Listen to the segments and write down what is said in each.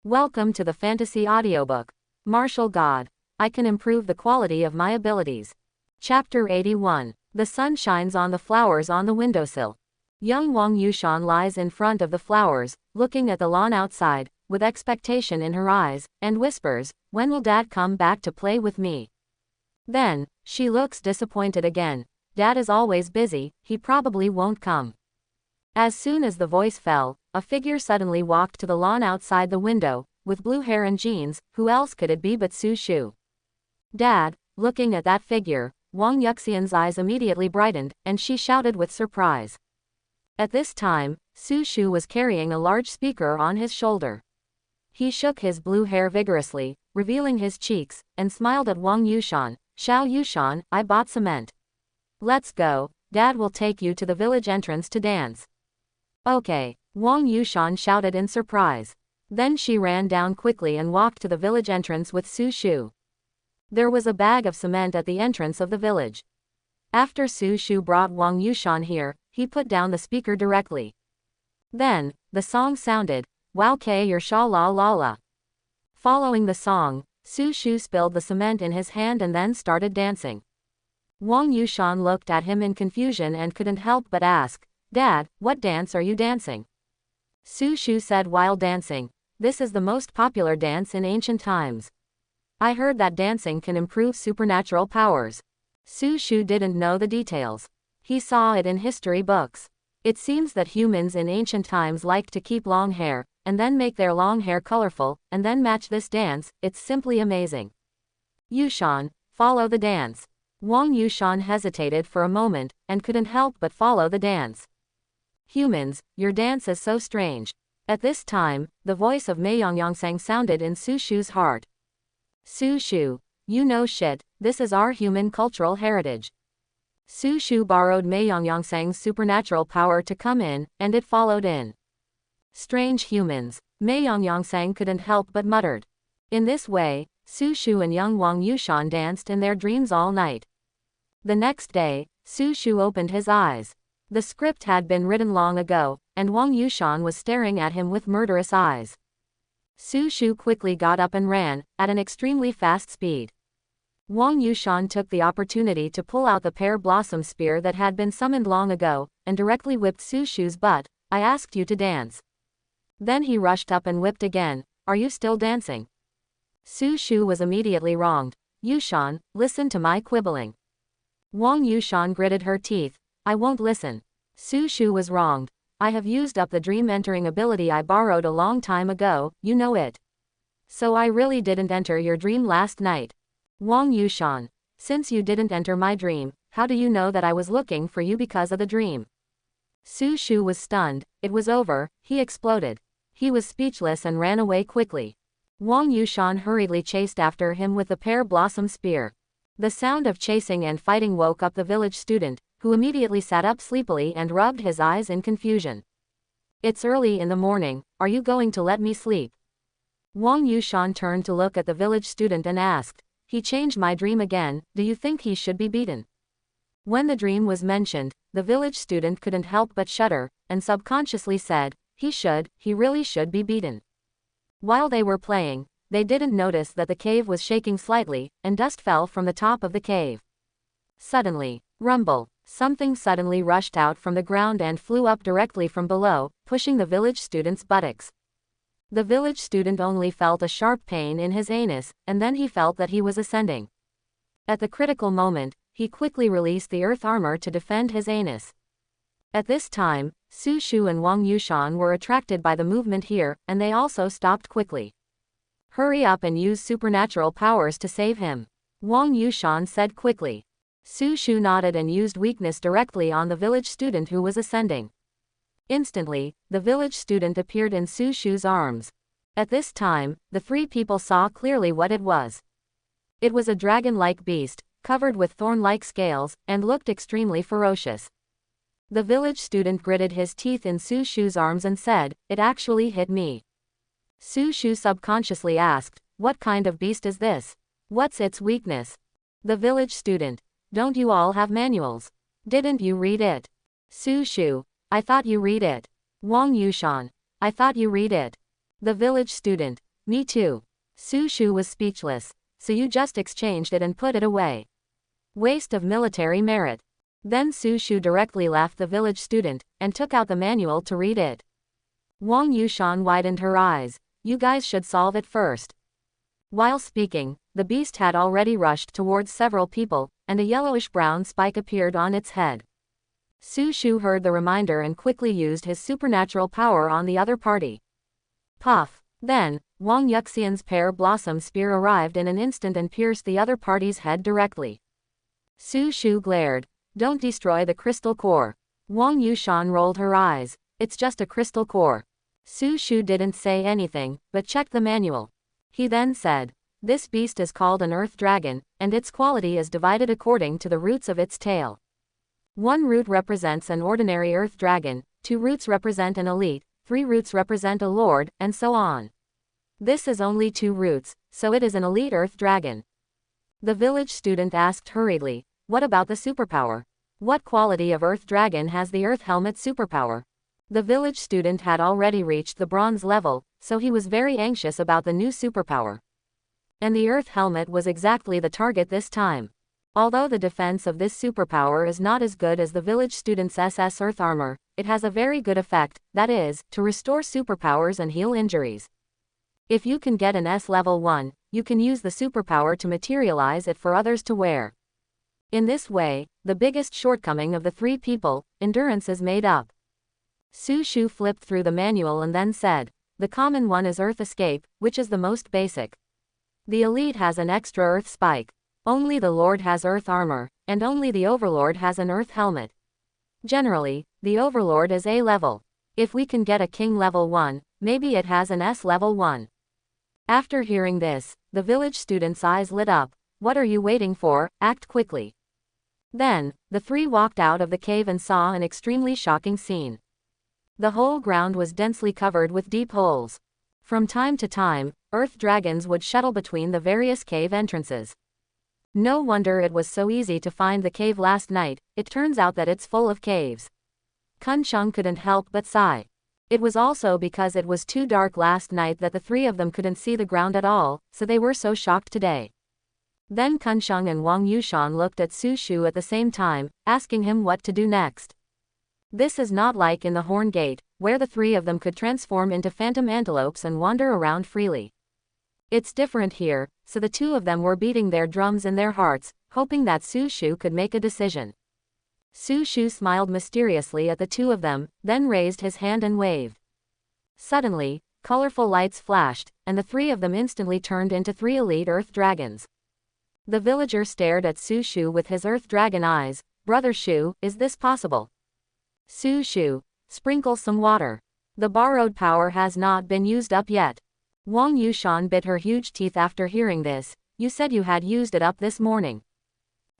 Welcome to the Fantasy Audiobook. Martial God. I can improve the quality of my abilities. Chapter 81. The sun shines on the flowers on the windowsill. Young Wang Yushan lies in front of the flowers, looking at the lawn outside, with expectation in her eyes, and whispers, "When will Dad come back to play with me?" Then, she looks disappointed again. Dad is always busy, he probably won't come. As soon as the voice fell, a figure suddenly walked to the lawn outside the window, with blue hair and jeans. Who else could it be but Su Shu? Dad, looking at that figure, Wang Yuxian's eyes immediately brightened, and she shouted with surprise. At this time, Su Shu was carrying a large speaker on his shoulder. He shook his blue hair vigorously, revealing his cheeks, and smiled at Wang Yushan. "Xiao Yushan, I bought cement. Let's go, Dad will take you to the village entrance to dance." "Okay," Wang Yushan shouted in surprise. Then she ran down quickly and walked to the village entrance with Su Shu. There was a bag of cement at the entrance of the village. After Su Shu brought Wang Yushan here, he put down the speaker directly. Then, the song sounded, "Wow K your sha la la la." Following the song, Su Shu spilled the cement in his hand and then started dancing. Wang Yushan looked at him in confusion and couldn't help but ask, "Dad, what dance are you dancing?" Su Shu said while dancing, "This is the most popular dance in ancient times. I heard that dancing can improve supernatural powers." Su Shu didn't know the details. He saw it in history books. It seems that humans in ancient times liked to keep long hair, and then make their long hair colorful, and then match this dance. It's simply amazing. "Yushan, follow the dance." Wang Yushan hesitated for a moment, and couldn't help but follow the dance. "Humans, your dance is so strange." At this time, the voice of Mei Yangyangsang sounded in Su Shu's heart. "Su Shu, you know shit, this is our human cultural heritage." Su Shu borrowed Mei Yangyangsang's supernatural power to come in, and it followed in. "Strange humans," Mei Yangyangsang couldn't help but muttered. In this way, Su Shu and young Wang Yushan danced in their dreams all night. The next day, Su Shu opened his eyes. The script had been written long ago, and Wang Yushan was staring at him with murderous eyes. Su Shu quickly got up and ran, at an extremely fast speed. Wang Yushan took the opportunity to pull out the pear blossom spear that had been summoned long ago, and directly whipped Su Shu's butt. "I asked you to dance." Then he rushed up and whipped again. "Are you still dancing?" Su Shu was immediately wronged. "Yushan, listen to my quibbling." Wang Yushan gritted her teeth. "I won't listen." Su Shu was wronged. "I have used up the dream entering ability I borrowed a long time ago, you know it. So I really didn't enter your dream last night." Wang Yushan, "Since you didn't enter my dream, how do you know that I was looking for you because of the dream?" Su Shu was stunned. It was over, he exploded. He was speechless and ran away quickly. Wang Yushan hurriedly chased after him with the pear blossom spear. The sound of chasing and fighting woke up the village student, who immediately sat up sleepily and rubbed his eyes in confusion. "It's early in the morning, are you going to let me sleep?" Wang Yushan turned to look at the village student and asked, "He changed my dream again, do you think he should be beaten?" When the dream was mentioned, the village student couldn't help but shudder, and subconsciously said, he really should be beaten." While they were playing, they didn't notice that the cave was shaking slightly, and dust fell from the top of the cave. Suddenly, rumble, something suddenly rushed out from the ground and flew up directly from below, pushing the village student's buttocks. The village student only felt a sharp pain in his anus, and then he felt that he was ascending. At the critical moment, he quickly released the earth armor to defend his anus. At this time, Su Shu and Wang Yushan were attracted by the movement here, and they also stopped quickly. "Hurry up and use supernatural powers to save him," Wang Yushan said quickly. Su Shu nodded and used weakness directly on the village student who was ascending. Instantly, the village student appeared in Su Shu's arms. At this time, the three people saw clearly what it was. It was a dragon-like beast, covered with thorn-like scales, and looked extremely ferocious. The village student gritted his teeth in Su Shu's arms and said, "It actually hit me." Su Shu subconsciously asked, "What kind of beast is this? What's its weakness?" The village student, "Don't you all have manuals? Didn't you read it?" Su Shu, "I thought you read it." Wang Yushan, "I thought you read it." The village student, Me too. Su Shu was speechless. So you just exchanged it and put it away. Waste of military merit. Then Su Shu directly left the village student, and took out the manual to read it. Wang Yushan widened her eyes. You guys should solve it first. While speaking, the beast had already rushed towards several people, and a yellowish-brown spike appeared on its head. Su Shu heard the reminder and quickly used his supernatural power on the other party. Puff! Then, Wang Yuxian's pear blossom spear arrived in an instant and pierced the other party's head directly. Su Shu glared. Don't destroy the crystal core. Wang Yushan rolled her eyes. It's just a crystal core. Su Shu didn't say anything, but checked the manual. He then said, this beast is called an earth dragon, and its quality is divided according to the roots of its tail. One root represents an ordinary earth dragon, 2 roots represent an elite, 3 roots represent a lord, and so on. This is only 2 roots, so it is an elite earth dragon. The village student asked hurriedly, what about the superpower? What quality of earth dragon has the earth helmet superpower? The village student had already reached the bronze level, so he was very anxious about the new superpower. And the earth helmet was exactly the target this time. Although the defense of this superpower is not as good as the village student's SS earth armor, it has a very good effect, that is, to restore superpowers and heal injuries. If you can get an S level 1, you can use the superpower to materialize it for others to wear. In this way, the biggest shortcoming of the 3 people, endurance, is made up. Su Shu flipped through the manual and then said, the common one is Earth Escape, which is the most basic. The elite has an extra Earth Spike. Only the Lord has Earth Armor, and only the Overlord has an Earth Helmet. Generally, the Overlord is A level. If we can get a King level 1, maybe it has an S level 1. After hearing this, the village student's eyes lit up. What are you waiting for? Act quickly. Then, the 3 walked out of the cave and saw an extremely shocking scene. The whole ground was densely covered with deep holes. From time to time, earth dragons would shuttle between the various cave entrances. No wonder it was so easy to find the cave last night, it turns out that it's full of caves. Kunsheng couldn't help but sigh. It was also because it was too dark last night that the 3 of them couldn't see the ground at all, so they were so shocked today. Then Kunsheng and Wang Yushan looked at Su Shu at the same time, asking him what to do next. This is not like in the Horn Gate, where the 3 of them could transform into phantom antelopes and wander around freely. It's different here, so the 2 of them were beating their drums in their hearts, hoping that Su Shu could make a decision. Su Shu smiled mysteriously at the 2 of them, then raised his hand and waved. Suddenly, colorful lights flashed, and the 3 of them instantly turned into 3 elite earth dragons. The villager stared at Su Shu with his earth dragon eyes. Brother Shu, is this possible? Su Shu, sprinkle some water. The borrowed power has not been used up yet. Wang Yushan bit her huge teeth after hearing this. You said you had used it up this morning.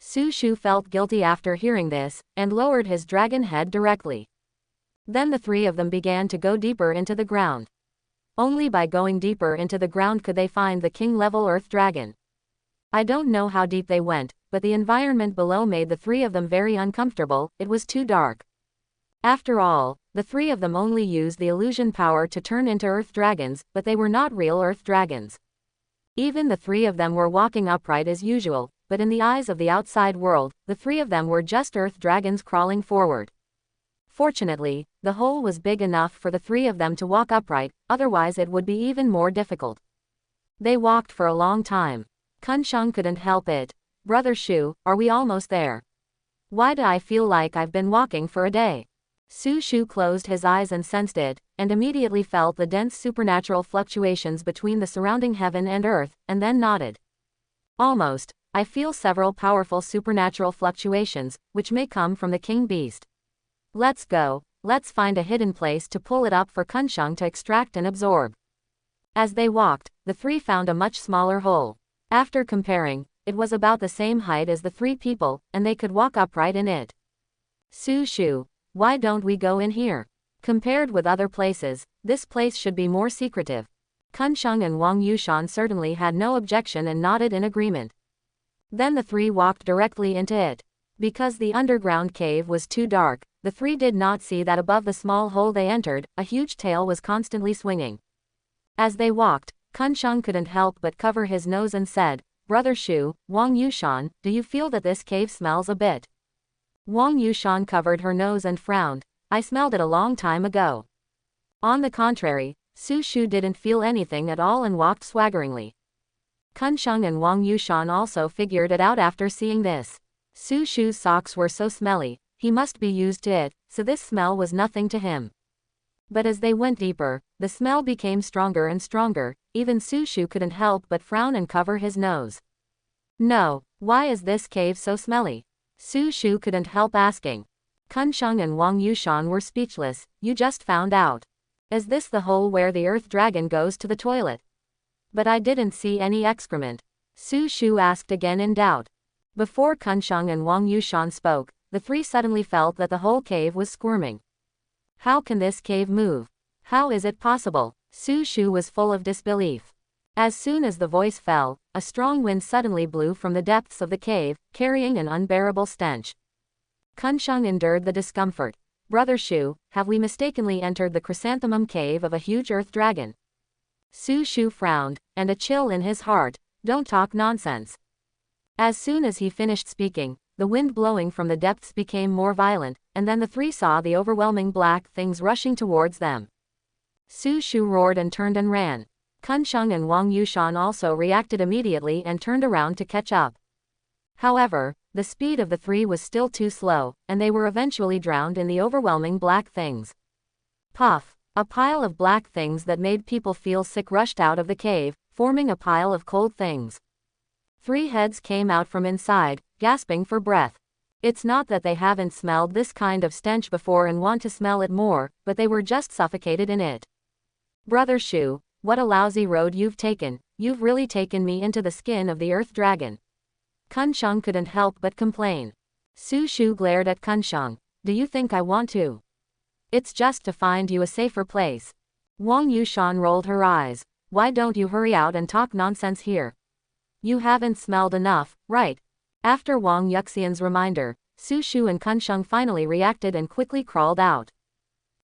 Su Shu felt guilty after hearing this, and lowered his dragon head directly. Then the 3 of them began to go deeper into the ground. Only by going deeper into the ground could they find the king-level earth dragon. I don't know how deep they went, but the environment below made the 3 of them very uncomfortable. It was too dark. After all, the 3 of them only used the illusion power to turn into earth dragons, but they were not real earth dragons. Even the 3 of them were walking upright as usual, but in the eyes of the outside world, the 3 of them were just earth dragons crawling forward. Fortunately, the hole was big enough for the 3 of them to walk upright, otherwise it would be even more difficult. They walked for a long time. Kunsheng couldn't help it. Brother Shu, are we almost there? Why do I feel like I've been walking for a day? Su Shu closed his eyes and sensed it, and immediately felt the dense supernatural fluctuations between the surrounding heaven and earth, and then nodded. Almost. I feel several powerful supernatural fluctuations, which may come from the king beast. Let's go. Let's find a hidden place to pull it up for Kunsheng to extract and absorb. As they walked, the 3 found a much smaller hole. After comparing, it was about the same height as the 3 people, and they could walk upright in it. Su Shu, why don't we go in here? Compared with other places, this place should be more secretive. Kunsheng and Wang Yushan certainly had no objection and nodded in agreement. Then the 3 walked directly into it. Because the underground cave was too dark, the 3 did not see that above the small hole they entered, a huge tail was constantly swinging. As they walked, Kunsheng couldn't help but cover his nose and said, Brother Shu, Wang Yushan, do you feel that this cave smells a bit? Wang Yushan covered her nose and frowned. I smelled it a long time ago. On the contrary, Su Shu didn't feel anything at all and walked swaggeringly. Kunsheng and Wang Yushan also figured it out after seeing this. Su Shu's socks were so smelly, he must be used to it, so this smell was nothing to him. But as they went deeper, the smell became stronger and stronger. Even Su Shu couldn't help but frown and cover his nose. No, why is this cave so smelly? Su Shu couldn't help asking. Kunsheng and Wang Yushan were speechless. You just found out. Is this the hole where the earth dragon goes to the toilet? But I didn't see any excrement. Su Shu asked again in doubt. Before Kunsheng and Wang Yushan spoke, the three suddenly felt that the whole cave was squirming. How can this cave move? How is it possible? Su Shu was full of disbelief. As soon as the voice fell, a strong wind suddenly blew from the depths of the cave, carrying an unbearable stench. Kunsheng endured the discomfort. Brother Shu, have we mistakenly entered the chrysanthemum cave of a huge earth dragon? Su Shu frowned, and a chill in his heart. Don't talk nonsense. As soon as he finished speaking, the wind blowing from the depths became more violent, and then the three saw the overwhelming black things rushing towards them. Su Shu roared and turned and ran. Kunsheng and Wang Yushan also reacted immediately and turned around to catch up. However, the speed of the three was still too slow, and they were eventually drowned in the overwhelming black things. Puff! A pile of black things that made people feel sick rushed out of the cave, forming a pile of cold things. Three heads came out from inside, gasping for breath. It's not that they haven't smelled this kind of stench before and want to smell it more, but they were just suffocated in it. Brother Shu, what a lousy road you've taken. You've really taken me into the skin of the earth dragon. Kunsheng couldn't help but complain. Su Shu glared at Kunsheng. Do you think I want to? It's just to find you a safer place. Wang Yushan rolled her eyes. Why don't you hurry out and talk nonsense here? You haven't smelled enough, right? After Wang Yuxian's reminder, Su Shu and Kunsheng finally reacted and quickly crawled out.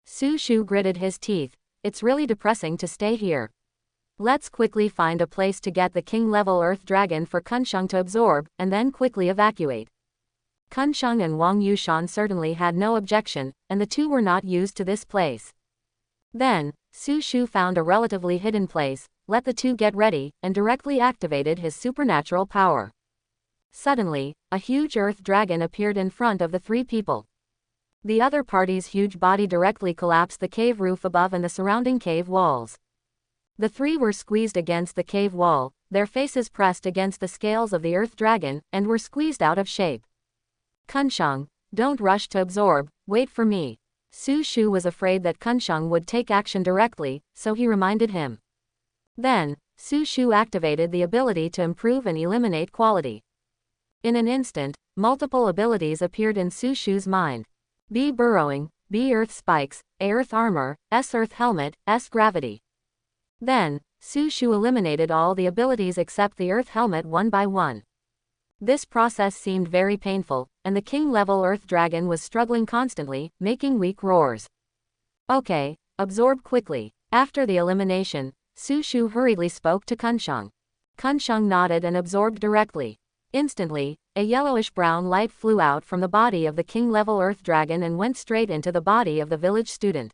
Su Shu gritted his teeth. It's really depressing to stay here. Let's quickly find a place to get the king-level earth dragon for Kunsheng to absorb, and then quickly evacuate. Kunsheng and Wang Yushan certainly had no objection, and the two were not used to this place. Then, Su Shu found a relatively hidden place, let the two get ready, and directly activated his supernatural power. Suddenly, a huge earth dragon appeared in front of the three people. The other party's huge body directly collapsed the cave roof above and the surrounding cave walls. The three were squeezed against the cave wall, their faces pressed against the scales of the earth dragon, and were squeezed out of shape. Kunsheng, don't rush to absorb, wait for me. Su Shu was afraid that Kunsheng would take action directly, so he reminded him. Then, Su Shu activated the ability to improve and eliminate quality. In an instant, multiple abilities appeared in Su Shu's mind. B burrowing, B earth spikes, A earth armor, S earth helmet, S gravity. Then, Su Shu eliminated all the abilities except the earth helmet one by one. This process seemed very painful, and the king-level earth dragon was struggling constantly, making weak roars. Okay, absorb quickly. After the elimination, Su Shu hurriedly spoke to Kunsheng. Kunsheng nodded and absorbed directly. Instantly, a yellowish-brown light flew out from the body of the king-level earth dragon and went straight into the body of the village student.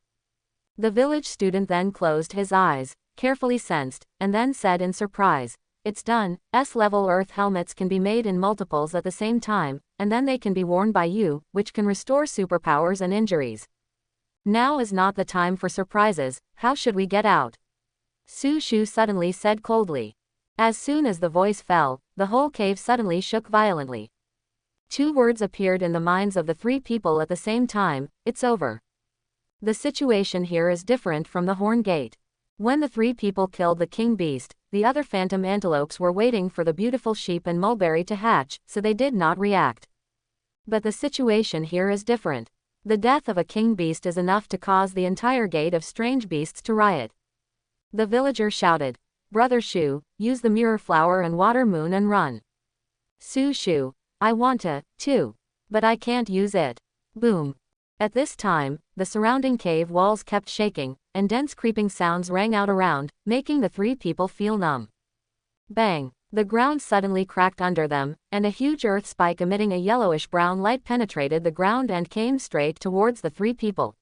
The village student then closed his eyes, carefully sensed, and then said in surprise, It's done. S-level earth helmets can be made in multiples at the same time, and then they can be worn by you, which can restore superpowers and injuries. Now is not the time for surprises. How should we get out? Su Shu suddenly said coldly. As soon as the voice fell, the whole cave suddenly shook violently. Two words appeared in the minds of the three people at the same time, it's over. The situation here is different from the Horn Gate. When the three people killed the king beast, the other phantom antelopes were waiting for the beautiful sheep and mulberry to hatch, so they did not react. But the situation here is different. The death of a king beast is enough to cause the entire gate of strange beasts to riot. The villager shouted, Brother Shu, use the mirror flower and water moon and run. Su Shu, I want to, too. But I can't use it. Boom. At this time, the surrounding cave walls kept shaking, and dense creeping sounds rang out around, making the three people feel numb. Bang! The ground suddenly cracked under them, and a huge earth spike emitting a yellowish-brown light penetrated the ground and came straight towards the three people.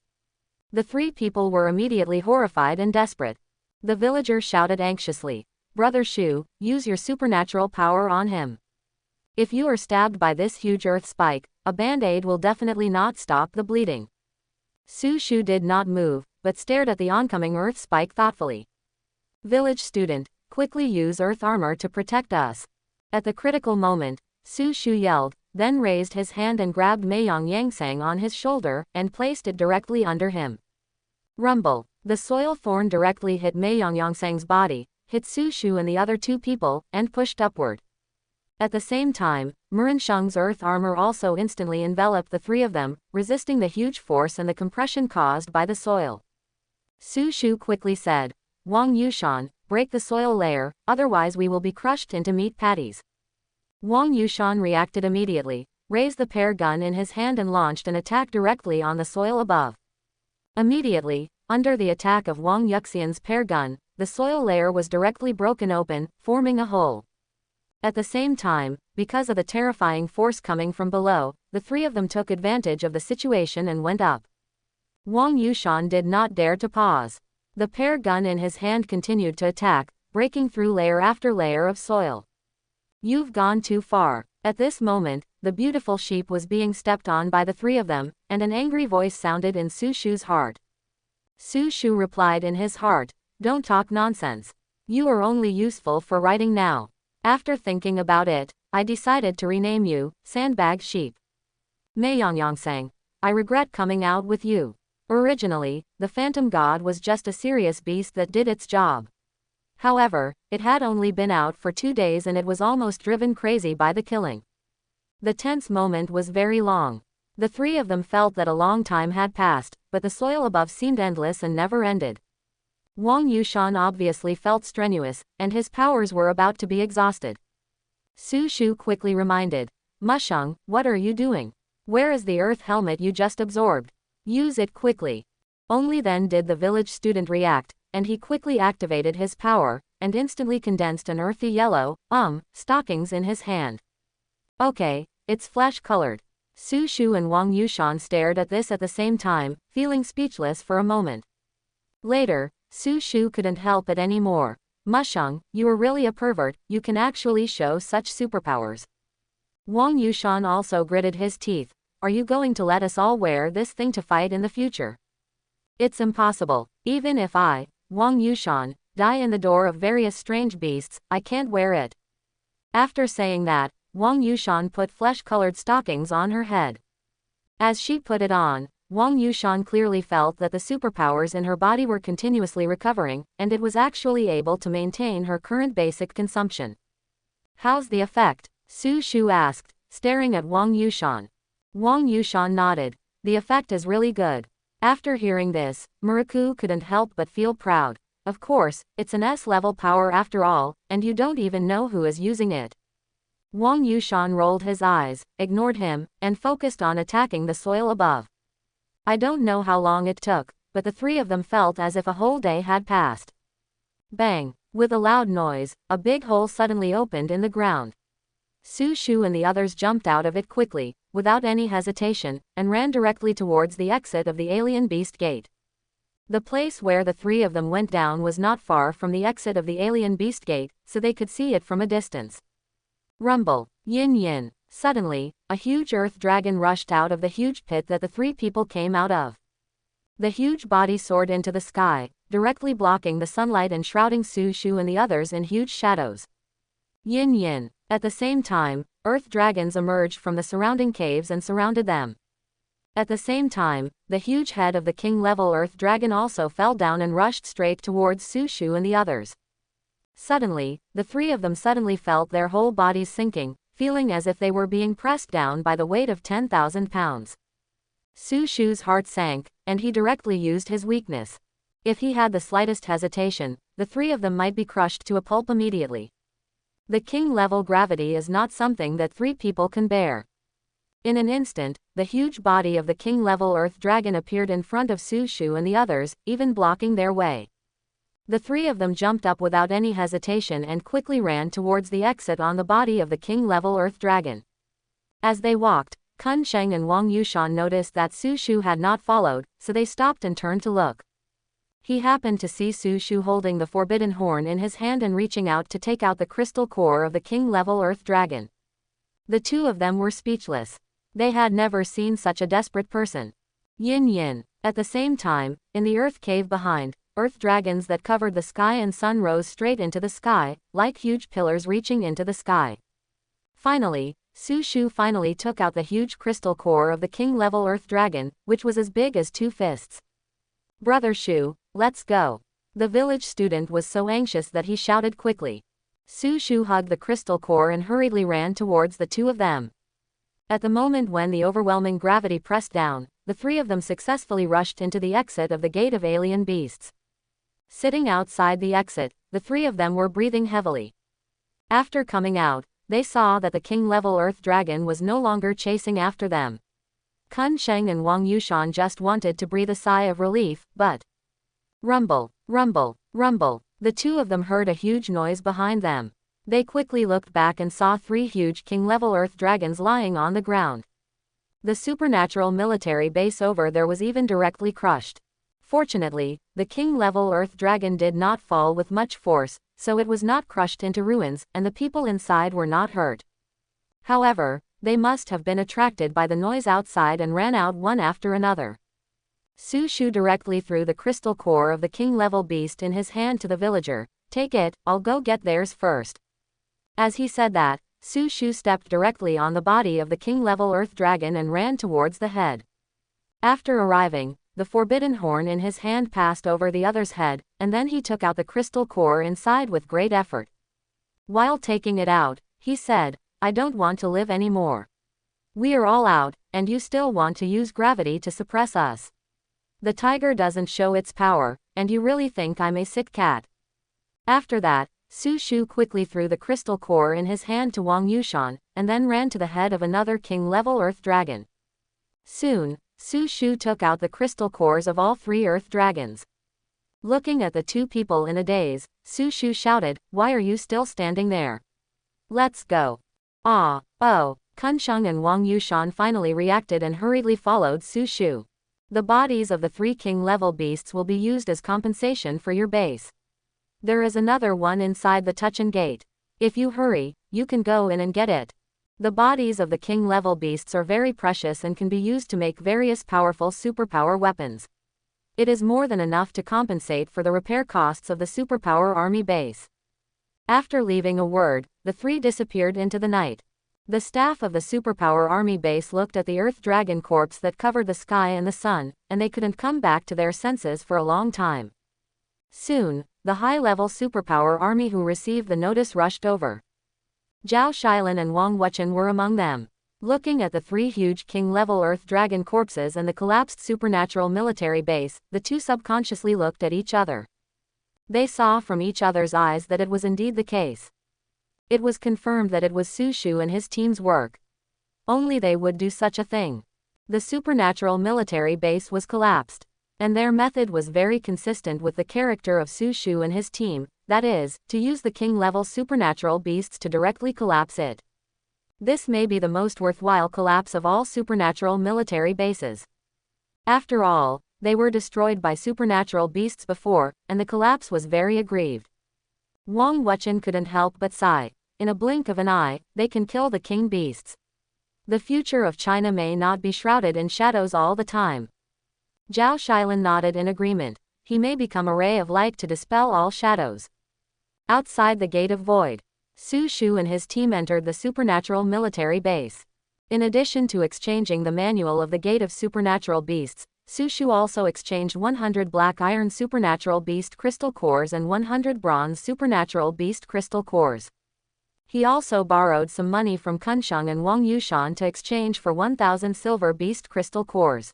The three people were immediately horrified and desperate. The villager shouted anxiously, "Brother Shu, use your supernatural power on him. If you are stabbed by this huge earth spike, a band-aid will definitely not stop the bleeding." Su Shu did not move, but stared at the oncoming earth spike thoughtfully. "Village student, quickly use earth armor to protect us." At the critical moment, Su Shu yelled, then raised his hand and grabbed Meiyang Yangsang on his shoulder, and placed it directly under him. Rumble. The soil thorn directly hit Meiyang Yangsang's body, hit Su Shu and the other two people, and pushed upward. At the same time, Murensheng's earth armor also instantly enveloped the three of them, resisting the huge force and the compression caused by the soil. Su Shu quickly said, "Wang Yushan, break the soil layer, otherwise we will be crushed into meat patties." Wang Yushan reacted immediately, raised the pear gun in his hand and launched an attack directly on the soil above. Immediately, under the attack of Wang Yuxian's pear gun, the soil layer was directly broken open, forming a hole. At the same time, because of the terrifying force coming from below, the three of them took advantage of the situation and went up. Wang Yushan did not dare to pause. The pear gun in his hand continued to attack, breaking through layer after layer of soil. "You've gone too far." At this moment, the beautiful sheep was being stepped on by the three of them, and an angry voice sounded in Su Shu's heart. Su Shu replied in his heart, "Don't talk nonsense. You are only useful for writing now. After thinking about it, I decided to rename you, Sandbag Sheep. Meiyang Yangsang, I regret coming out with you. Originally, the Phantom God was just a serious beast that did its job. However, it had only been out for 2 days and it was almost driven crazy by the killing. The tense moment was very long. The three of them felt that a long time had passed, but the soil above seemed endless and never ended. Wang Yushan obviously felt strenuous, and his powers were about to be exhausted. Su Shu quickly reminded, "Musheng, what are you doing? Where is the earth helmet you just absorbed? Use it quickly." Only then did the village student react, and he quickly activated his power, and instantly condensed an earthy yellow, stockings in his hand. "Okay, it's flesh-colored." Su Shu and Wang Yushan stared at this at the same time, feeling speechless for a moment. Later, Su Shu couldn't help it anymore. "Musheng, you are really a pervert, you can actually show such superpowers." Wang Yushan also gritted his teeth. "Are you going to let us all wear this thing to fight in the future?" "It's impossible. Even if I, Wang Yushan, die in the door of various strange beasts, I can't wear it." After saying that, Wang Yushan put flesh-colored stockings on her head. As she put it on, Wang Yushan clearly felt that the superpowers in her body were continuously recovering, and it was actually able to maintain her current basic consumption. "How's the effect?" Su Shu asked, staring at Wang Yushan. Wang Yushan nodded. "The effect is really good." After hearing this, Muraku couldn't help but feel proud. Of course, it's an S-level power after all, and you don't even know who is using it. Wang Yushan rolled his eyes, ignored him, and focused on attacking the soil above. I don't know how long it took, but the three of them felt as if a whole day had passed. Bang! With a loud noise, a big hole suddenly opened in the ground. Su Shu and the others jumped out of it quickly, without any hesitation, and ran directly towards the exit of the alien beast gate. The place where the three of them went down was not far from the exit of the alien beast gate, so they could see it from a distance. Rumble. Yin yin. Suddenly, a huge earth dragon rushed out of the huge pit that the three people came out of. The huge body soared into the sky, directly blocking the sunlight and shrouding Su Shu and the others in huge shadows. Yin yin. At the same time, earth dragons emerged from the surrounding caves and surrounded them. At the same time, the huge head of the king-level earth dragon also fell down and rushed straight towards Su Shu and the others. Suddenly, the three of them suddenly felt their whole bodies sinking, feeling as if they were being pressed down by the weight of 10,000 pounds. Su Shu's heart sank, and he directly used his weakness. If he had the slightest hesitation, the three of them might be crushed to a pulp immediately. The king-level gravity is not something that three people can bear. In an instant, the huge body of the king-level earth dragon appeared in front of Su Shu and the others, even blocking their way. The three of them jumped up without any hesitation and quickly ran towards the exit on the body of the king-level earth dragon. As they walked, Kun Sheng and Wang Yushan noticed that Su Shu had not followed, so they stopped and turned to look. He happened to see Su Shu holding the forbidden horn in his hand and reaching out to take out the crystal core of the king-level earth dragon. The two of them were speechless. They had never seen such a desperate person. Yin yin. At the same time, in the earth cave behind, earth dragons that covered the sky and sun rose straight into the sky, like huge pillars reaching into the sky. Finally, Su Shu finally took out the huge crystal core of the king-level earth dragon, which was as big as 2 fists. Brother Shu, let's go. The village student was so anxious that he shouted quickly. Su Shu hugged the crystal core and hurriedly ran towards the two of them. At the moment when the overwhelming gravity pressed down, the three of them successfully rushed into the exit of the Gate of Alien Beasts. Sitting outside the exit, the three of them were breathing heavily. After coming out, they saw that the king-level earth dragon was no longer chasing after them. Kun Sheng and Wang Yushan just wanted to breathe a sigh of relief, but rumble, rumble, rumble. The two of them heard a huge noise behind them. They quickly looked back and saw 3 huge king-level earth dragons lying on the ground. The supernatural military base over there was even directly crushed. Fortunately, the king-level earth dragon did not fall with much force, so it was not crushed into ruins, and the people inside were not hurt. However, they must have been attracted by the noise outside and ran out one after another. Su Shu directly threw the crystal core of the king-level beast in his hand to the villager. Take it, I'll go get theirs first. As he said that, Su Shu stepped directly on the body of the king-level earth dragon and ran towards the head. After arriving, the forbidden horn in his hand passed over the other's head, and then he took out the crystal core inside with great effort. While taking it out, he said, I don't want to live anymore. We are all out, and you still want to use gravity to suppress us. The tiger doesn't show its power, and you really think I'm a sick cat. After that, Su Shu quickly threw the crystal core in his hand to Wang Yushan, and then ran to the head of another king-level earth dragon. Soon, Su Shu took out the crystal cores of all 3 earth dragons. Looking at the two people in a daze, Su Shu shouted, Why are you still standing there? Let's go. Ah, oh, Kun Sheng and Wang Yushan finally reacted and hurriedly followed Su Shu. The bodies of the 3 king-level beasts will be used as compensation for your base. There is another one inside the Tuchen Gate. If you hurry, you can go in and get it. The bodies of the king-level beasts are very precious and can be used to make various powerful superpower weapons. It is more than enough to compensate for the repair costs of the superpower army base. After leaving a word, the 3 disappeared into the night. The staff of the superpower army base looked at the earth dragon corpse that covered the sky and the sun, and they couldn't come back to their senses for a long time. Soon, the high-level superpower army who received the notice rushed over. Zhao Shilin and Wang Wuchen were among them. Looking at the 3 huge king-level earth dragon corpses and the collapsed supernatural military base, the two subconsciously looked at each other. They saw from each other's eyes that it was indeed the case. It was confirmed that it was Su Shu and his team's work. Only they would do such a thing. The supernatural military base was collapsed. And their method was very consistent with the character of Su Shu and his team, that is, to use the king-level supernatural beasts to directly collapse it. This may be the most worthwhile collapse of all supernatural military bases. After all, they were destroyed by supernatural beasts before, and the collapse was very aggrieved. Wang Wuchen couldn't help but sigh. In a blink of an eye, they can kill the king beasts. The future of China may not be shrouded in shadows all the time. Zhao Shilin nodded in agreement. He may become a ray of light to dispel all shadows. Outside the Gate of Void, Su Shu and his team entered the supernatural military base. In addition to exchanging the manual of the Gate of Supernatural Beasts, Su Shu also exchanged 100 black iron supernatural beast crystal cores and 100 bronze supernatural beast crystal cores. He also borrowed some money from Kun Sheng and Wang Yushan to exchange for 1,000 silver beast crystal cores.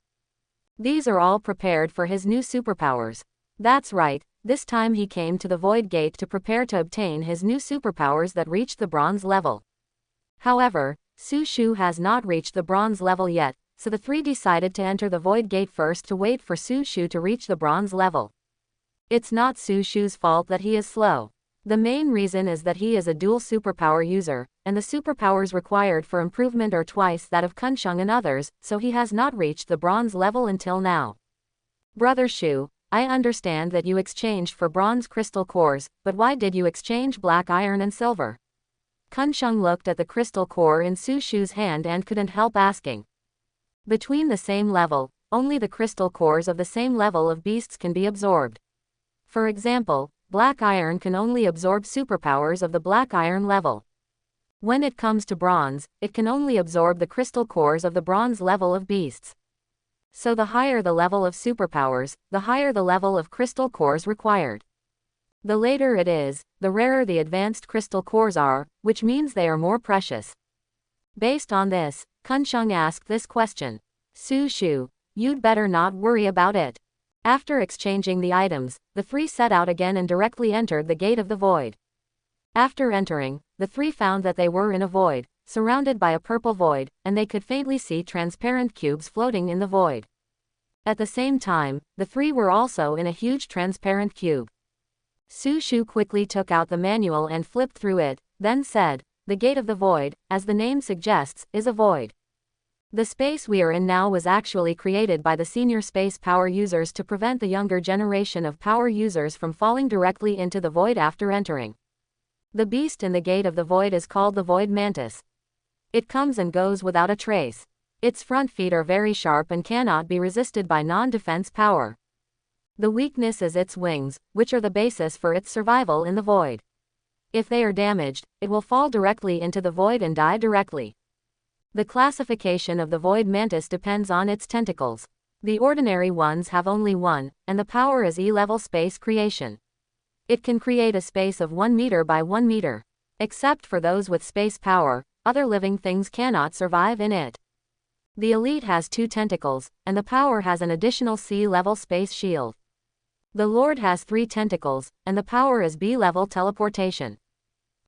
These are all prepared for his new superpowers. That's right, this time he came to the Void Gate to prepare to obtain his new superpowers that reached the bronze level. However, Su Shu has not reached the bronze level yet, so the three decided to enter the void gate first to wait for Su Shu to reach the bronze level. It's not Su Shu's fault that he is slow. The main reason is that he is a dual superpower user, and the superpowers required for improvement are twice that of Kunsheng and others, so he has not reached the bronze level until now. Brother Shu, I understand that you exchanged for bronze crystal cores, but why did you exchange black iron and silver? Kunsheng looked at the crystal core in Su Shu's hand and couldn't help asking. Between the same level, only the crystal cores of the same level of beasts can be absorbed. For example, black iron can only absorb superpowers of the black iron level. When it comes to bronze, it can only absorb the crystal cores of the bronze level of beasts. So the higher the level of superpowers, the higher the level of crystal cores required. The later it is, the rarer the advanced crystal cores are, which means they are more precious. Based on this, Kunsheng asked this question. Su Shu, you'd better not worry about it. After exchanging the items, the three set out again and directly entered the gate of the void. After entering, the three found that they were in a void, surrounded by a purple void, and they could faintly see transparent cubes floating in the void. At the same time, the three were also in a huge transparent cube. Su Shu quickly took out the manual and flipped through it, then said, "The gate of the void, as the name suggests, is a void. The space we are in now was actually created by the senior space power users to prevent the younger generation of power users from falling directly into the void after entering. The beast in the gate of the void is called the void mantis. It comes and goes without a trace. Its front feet are very sharp and cannot be resisted by non-defense power. The weakness is its wings, which are the basis for its survival in the void. If they are damaged, it will fall directly into the void and die directly. The classification of the void mantis depends on its tentacles. The ordinary ones have only one, and the power is E-level space creation. It can create a space of 1 meter by 1 meter. Except for those with space power, other living things cannot survive in it. The elite has 2 tentacles, and the power has an additional C-level space shield. The Lord has 3 tentacles, and the power is B-level teleportation.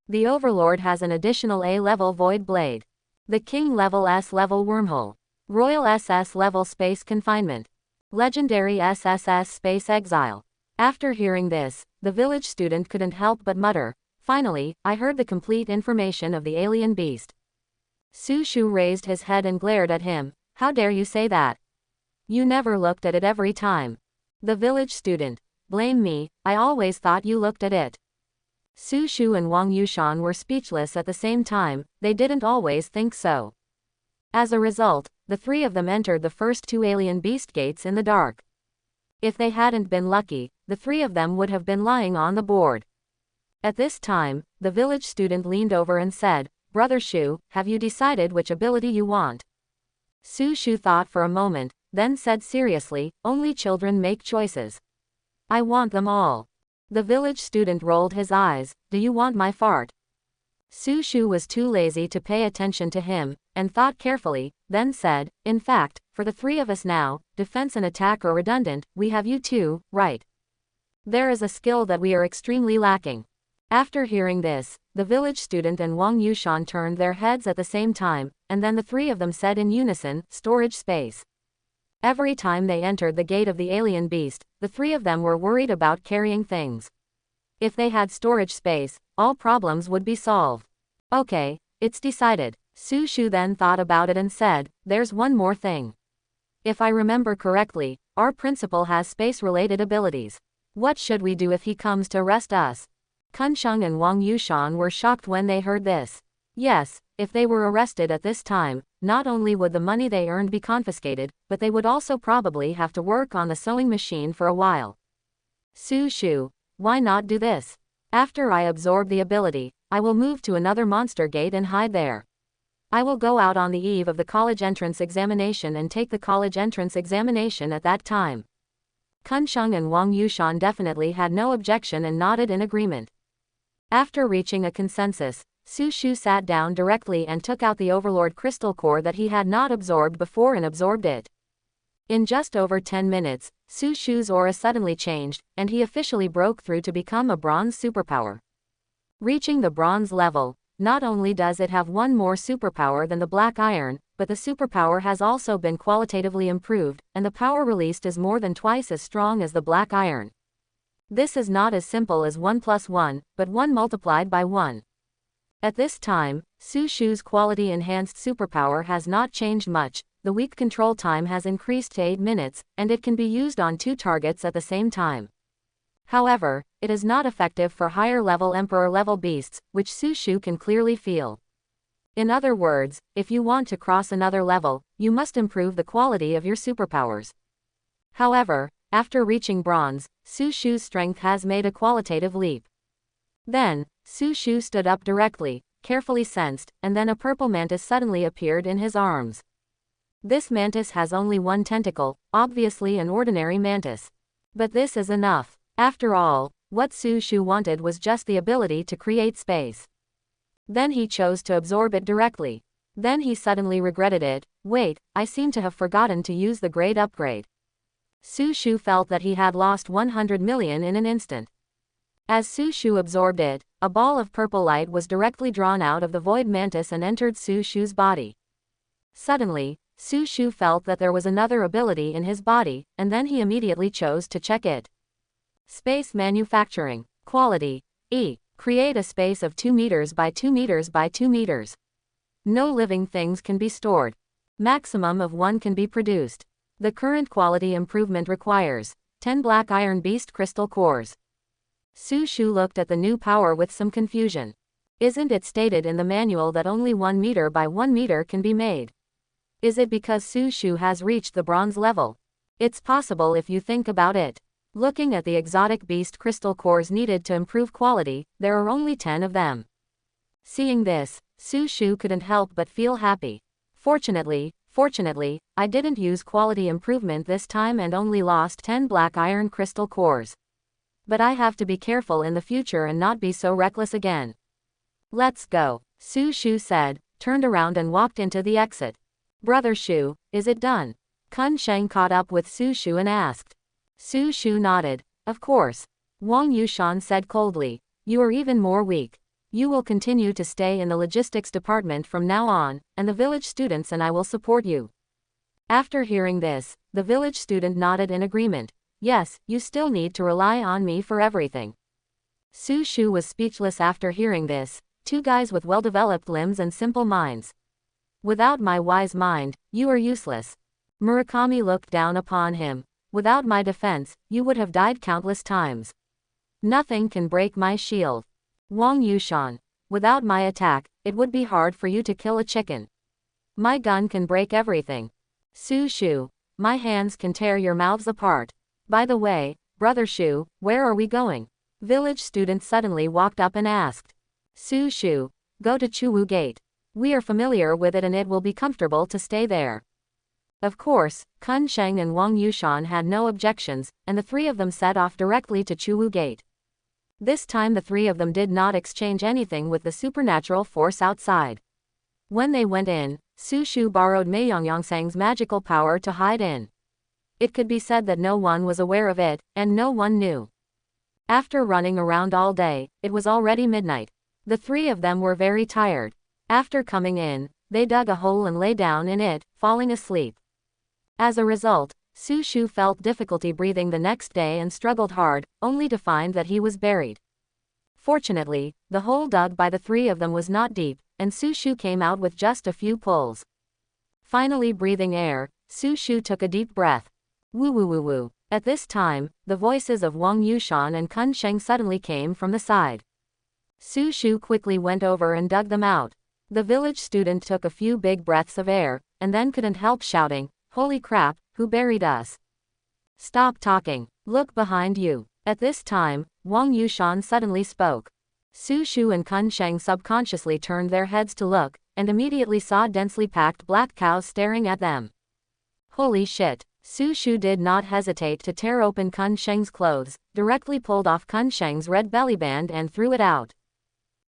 The Overlord has an additional A-level void blade. The King level S-level wormhole. Royal SS level space confinement. Legendary SSS space exile. After hearing this, the village student couldn't help but mutter, "Finally, I heard the complete information of the alien beast." Su Shu raised his head and glared at him. "How dare you say that? You never looked at it every time." The village student. "Blame me, I always thought you looked at it." Su Shu and Wang Yushan were speechless at the same time, they didn't always think so. As a result, the three of them entered the first 2 alien beast gates in the dark. If they hadn't been lucky, the 3 of them would have been lying on the board. At this time, the village student leaned over and said, "Brother Shu, have you decided which ability you want?" Su Shu thought for a moment, then said seriously, "Only children make choices. I want them all." The village student rolled his eyes. "Do you want my fart?" Su Shu was too lazy to pay attention to him, and thought carefully, then said, "In fact, for the 3 of us now, defense and attack are redundant, we have you too, right? There is a skill that we are extremely lacking." After hearing this, the village student and Wang Yushan turned their heads at the same time, and then the 3 of them said in unison, "Storage space." Every time they entered the gate of the alien beast, the 3 of them were worried about carrying things. If they had storage space, all problems would be solved. "Okay, it's decided." Su Shu then thought about it and said, "There's one more thing. If I remember correctly, our principal has space-related abilities. What should we do if he comes to arrest us?" Kunsheng and Wang Yushan were shocked when they heard this. Yes, if they were arrested at this time, not only would the money they earned be confiscated, but they would also probably have to work on the sewing machine for a while. Su Shu, why not do this? After I absorb the ability, I will move to another monster gate and hide there. I will go out on the eve of the college entrance examination and take the college entrance examination at that time. Kunsheng and Wang Yushan definitely had no objection and nodded in agreement. After reaching a consensus, Su Shu sat down directly and took out the Overlord crystal core that he had not absorbed before and absorbed it. In just over 10 minutes, Su Shu's aura suddenly changed, and he officially broke through to become a bronze superpower. Reaching the bronze level, Not only does it have one more superpower than the black iron, but the superpower has also been qualitatively improved, and the power released is more than twice as strong as the black iron. This is not as simple as 1 plus 1, but 1 multiplied by 1. At this time, Su Shu's quality-enhanced superpower has not changed much. The weak control time has increased to 8 minutes, and it can be used on 2 targets at the same time. However, it is not effective for higher-level Emperor-level beasts, which Su Shu can clearly feel. In other words, if you want to cross another level, you must improve the quality of your superpowers. However, after reaching bronze, Su Shu's strength has made a qualitative leap. Then, Su Shu stood up directly, carefully sensed, and then a purple mantis suddenly appeared in his arms. This mantis has only 1 tentacle, obviously an ordinary mantis. But this is enough. After all, what Su Shu wanted was just the ability to create space. Then he chose to absorb it directly. Then he suddenly regretted it. Wait, I seem to have forgotten to use the grade upgrade. Su Shu felt that he had lost 100 million in an instant. As Su Shu absorbed it, a ball of purple light was directly drawn out of the void mantis and entered Su Shu's body. Suddenly, Su Shu felt that there was another ability in his body, and then he immediately chose to check it. Space manufacturing. Quality. E. Create a space of 2 meters by 2 meters by 2 meters. No living things can be stored. Maximum of 1 can be produced. The current quality improvement requires 10 black iron beast crystal cores. Su Shu looked at the new power with some confusion. Isn't it stated in the manual that only 1 meter by 1 meter can be made? Is it because Su Shu has reached the bronze level? It's possible if you think about it. Looking at the exotic beast crystal cores needed to improve quality, there are only 10 of them. Seeing this, Su Shu couldn't help but feel happy. Fortunately, I didn't use quality improvement this time and only lost 10 black iron crystal cores. But I have to be careful in the future and not be so reckless again. Let's go, Su Shu said, turned around and walked into the exit. Brother Shu, is it done? Kun Sheng caught up with Su Shu and asked. Su Shu nodded. Of course. Wang Yushan said coldly. You are even more weak. You will continue to stay in the logistics department from now on, and the village students and I will support you. After hearing this, the village student nodded in agreement. Yes, you still need to rely on me for everything. Su Shu was speechless after hearing this. 2 guys with well-developed limbs and simple minds. Without my wise mind, you are useless. Murakami looked down upon him. Without my defense, you would have died countless times. Nothing can break my shield. Wang Yushan. Without my attack, it would be hard for you to kill a chicken. My gun can break everything. Su Shu. My hands can tear your mouths apart. By the way, Brother Shu, where are we going? Village student suddenly walked up and asked. Su Shu. Go to Chuwu Gate. We are familiar with it and it will be comfortable to stay there. Of course, Kun Sheng and Wang Yushan had no objections, and the 3 of them set off directly to Chuwu Gate. This time the 3 of them did not exchange anything with the supernatural force outside. When they went in, Su Shu borrowed Mei Yangyangsang's magical power to hide in. It could be said that no one was aware of it, and no one knew. After running around all day, it was already midnight. The 3 of them were very tired. After coming in, they dug a hole and lay down in it, falling asleep. As a result, Su Shu felt difficulty breathing the next day and struggled hard, only to find that he was buried. Fortunately, the hole dug by the 3 of them was not deep, and Su Shu came out with just a few pulls. Finally breathing air, Su Shu took a deep breath. Woo woo woo woo. At this time, the voices of Wang Yushan and Kun Sheng suddenly came from the side. Su Shu quickly went over and dug them out. The village student took a few big breaths of air, and then couldn't help shouting, Holy crap, who buried us? Stop talking. Look behind you. At this time, Wang Yushan suddenly spoke. Su Shu and Kun Sheng subconsciously turned their heads to look, and immediately saw densely packed black cows staring at them. Holy shit. Su Shu did not hesitate to tear open Kun Sheng's clothes, directly pulled off Kun Sheng's red bellyband and threw it out.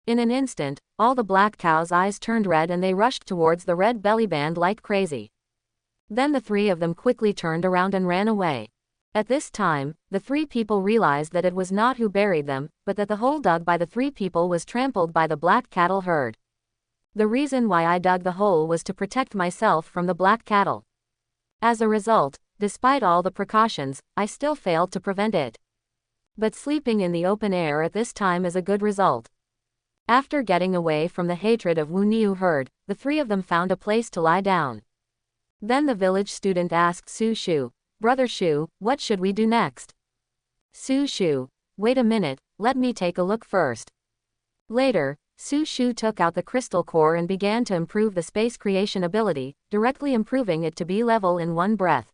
In an instant, all the black cows' eyes turned red and they rushed towards the red bellyband like crazy. Then the 3 of them quickly turned around and ran away. At this time, the 3 people realized that it was not who buried them, but that the hole dug by the 3 people was trampled by the black cattle herd. The reason why I dug the hole was to protect myself from the black cattle. As a result, despite all the precautions, I still failed to prevent it. But sleeping in the open air at this time is a good result. After getting away from the hatred of Wu Niu herd, the three of them found a place to lie down. Then the village student asked Su Shu, "Brother Shu, what should we do next?" Su Shu, "Wait a minute, let me take a look first." Later, Su Shu took out the crystal core and began to improve the space creation ability, directly improving it to B level in one breath.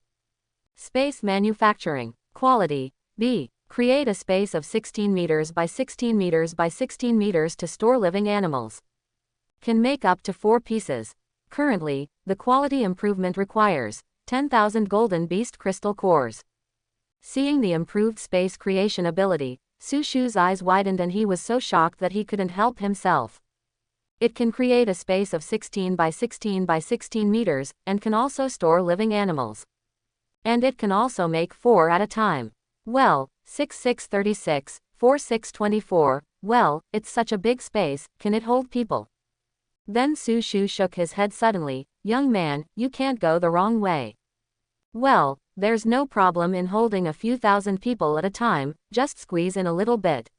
Space manufacturing. Quality B. Create a space of 16 meters by 16 meters by 16 meters to store living animals. Can make up to 4 pieces. Currently, the quality improvement requires 10,000 golden beast crystal cores. Seeing the improved space creation ability, Su Shu's eyes widened and he was so shocked that he couldn't help himself. It can create a space of 16 by 16 by 16 meters, and can also store living animals. And it can also make 4 at a time. Well, 6636, 4624, well, it's such a big space, can it hold people? Then Su Shu shook his head suddenly, "Young man, you can't go the wrong way. Well, there's no problem in holding a few thousand people at a time, just squeeze in a little bit.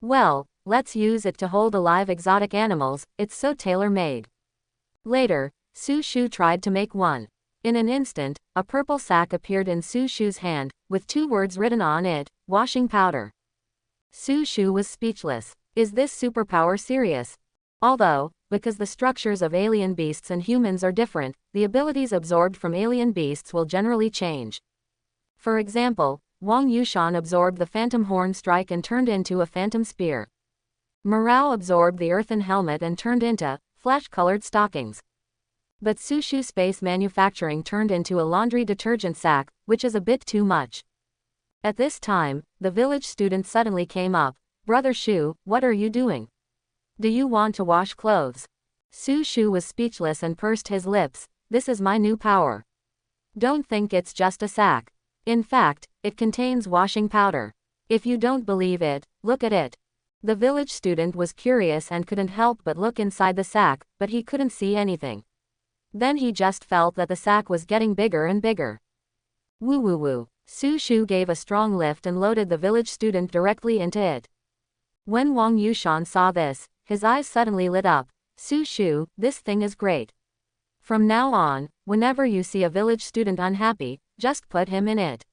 Well, let's use it to hold alive exotic animals, it's so tailor-made." Later, Su Shu tried to make one. In an instant, a purple sack appeared in Su Shu's hand, with 2 words written on it, "washing powder." Su Shu was speechless. Is this superpower serious? Although, because the structures of alien beasts and humans are different, the abilities absorbed from alien beasts will generally change. For example, Wang Yushan absorbed the phantom horn strike and turned into a phantom spear. Marao absorbed the earthen helmet and turned into flesh-colored stockings. But Su Shu space manufacturing turned into a laundry detergent sack, which is a bit too much. At this time, the village student suddenly came up. "Brother Shu, what are you doing? Do you want to wash clothes?" Su Shu was speechless and pursed his lips. "This is my new power. Don't think it's just a sack. In fact, it contains washing powder. If you don't believe it, look at it." The village student was curious and couldn't help but look inside the sack, but he couldn't see anything. Then he just felt that the sack was getting bigger and bigger. Woo woo woo. Su Shu gave a strong lift and loaded the village student directly into it. When Wang Yushan saw this, his eyes suddenly lit up. "Su Shu, this thing is great. From now on, whenever you see a village student unhappy, just put him in it."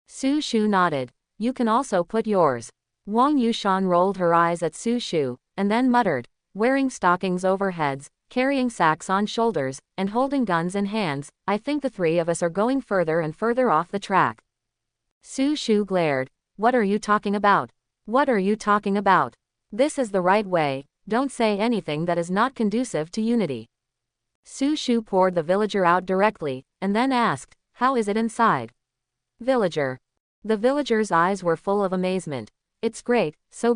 Su Shu nodded. "You can also put yours." Wang Yushan rolled her eyes at Su Shu, and then muttered, "Wearing stockings over heads, carrying sacks on shoulders, and holding guns in hands, I think the 3 of us are going further and further off the track." Su Shu glared. "What are you talking about? What are you talking about? This is the right way, don't say anything that is not conducive to unity." Su Shu poured the villager out directly, and then asked, "How is it inside?" Villager. The villager's eyes were full of amazement. "It's great, so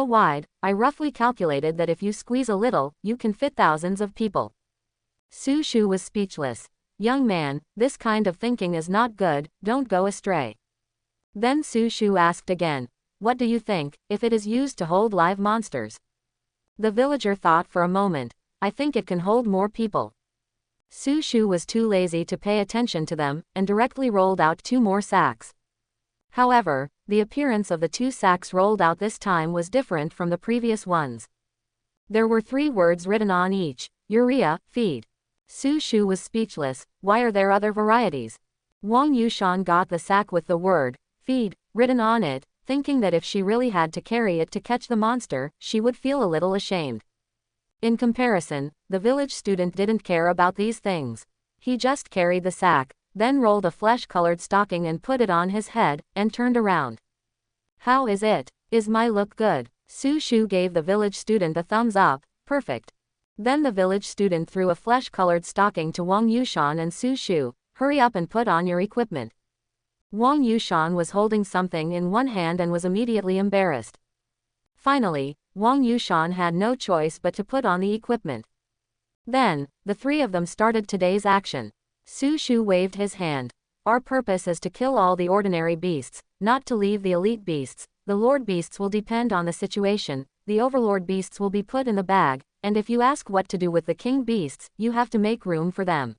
wide, I roughly calculated that if you squeeze a little, you can fit thousands of people." Su Shu was speechless. "Young man, this kind of thinking is not good, don't go astray." Then Su Shu asked again, "What do you think, if it is used to hold live monsters?" The villager thought for a moment. "I think it can hold more people." Su Shu was too lazy to pay attention to them, and directly rolled out 2 more sacks. However, the appearance of the 2 sacks rolled out this time was different from the previous ones. There were 3 words written on each: "Urea, feed." Su Shu was speechless. Why are there other varieties? Wang Yushan got the sack with the word, "feed," written on it, thinking that if she really had to carry it to catch the monster, she would feel a little ashamed. In comparison, the village student didn't care about these things. He just carried the sack, then rolled a flesh-colored stocking and put it on his head, and turned around. "How is it? Is my look good?" Su Shu gave the village student a thumbs up. "Perfect." Then the village student threw a flesh-colored stocking to Wang Yushan and Su Shu. "Hurry up and put on your equipment." Wang Yushan was holding something in one hand and was immediately embarrassed. Finally, Wang Yushan had no choice but to put on the equipment. Then, the 3 of them started today's action. Su Shu waved his hand. "Our purpose is to kill all the ordinary beasts, not to leave the elite beasts. The lord beasts will depend on the situation, the overlord beasts will be put in the bag, and if you ask what to do with the king beasts, you have to make room for them.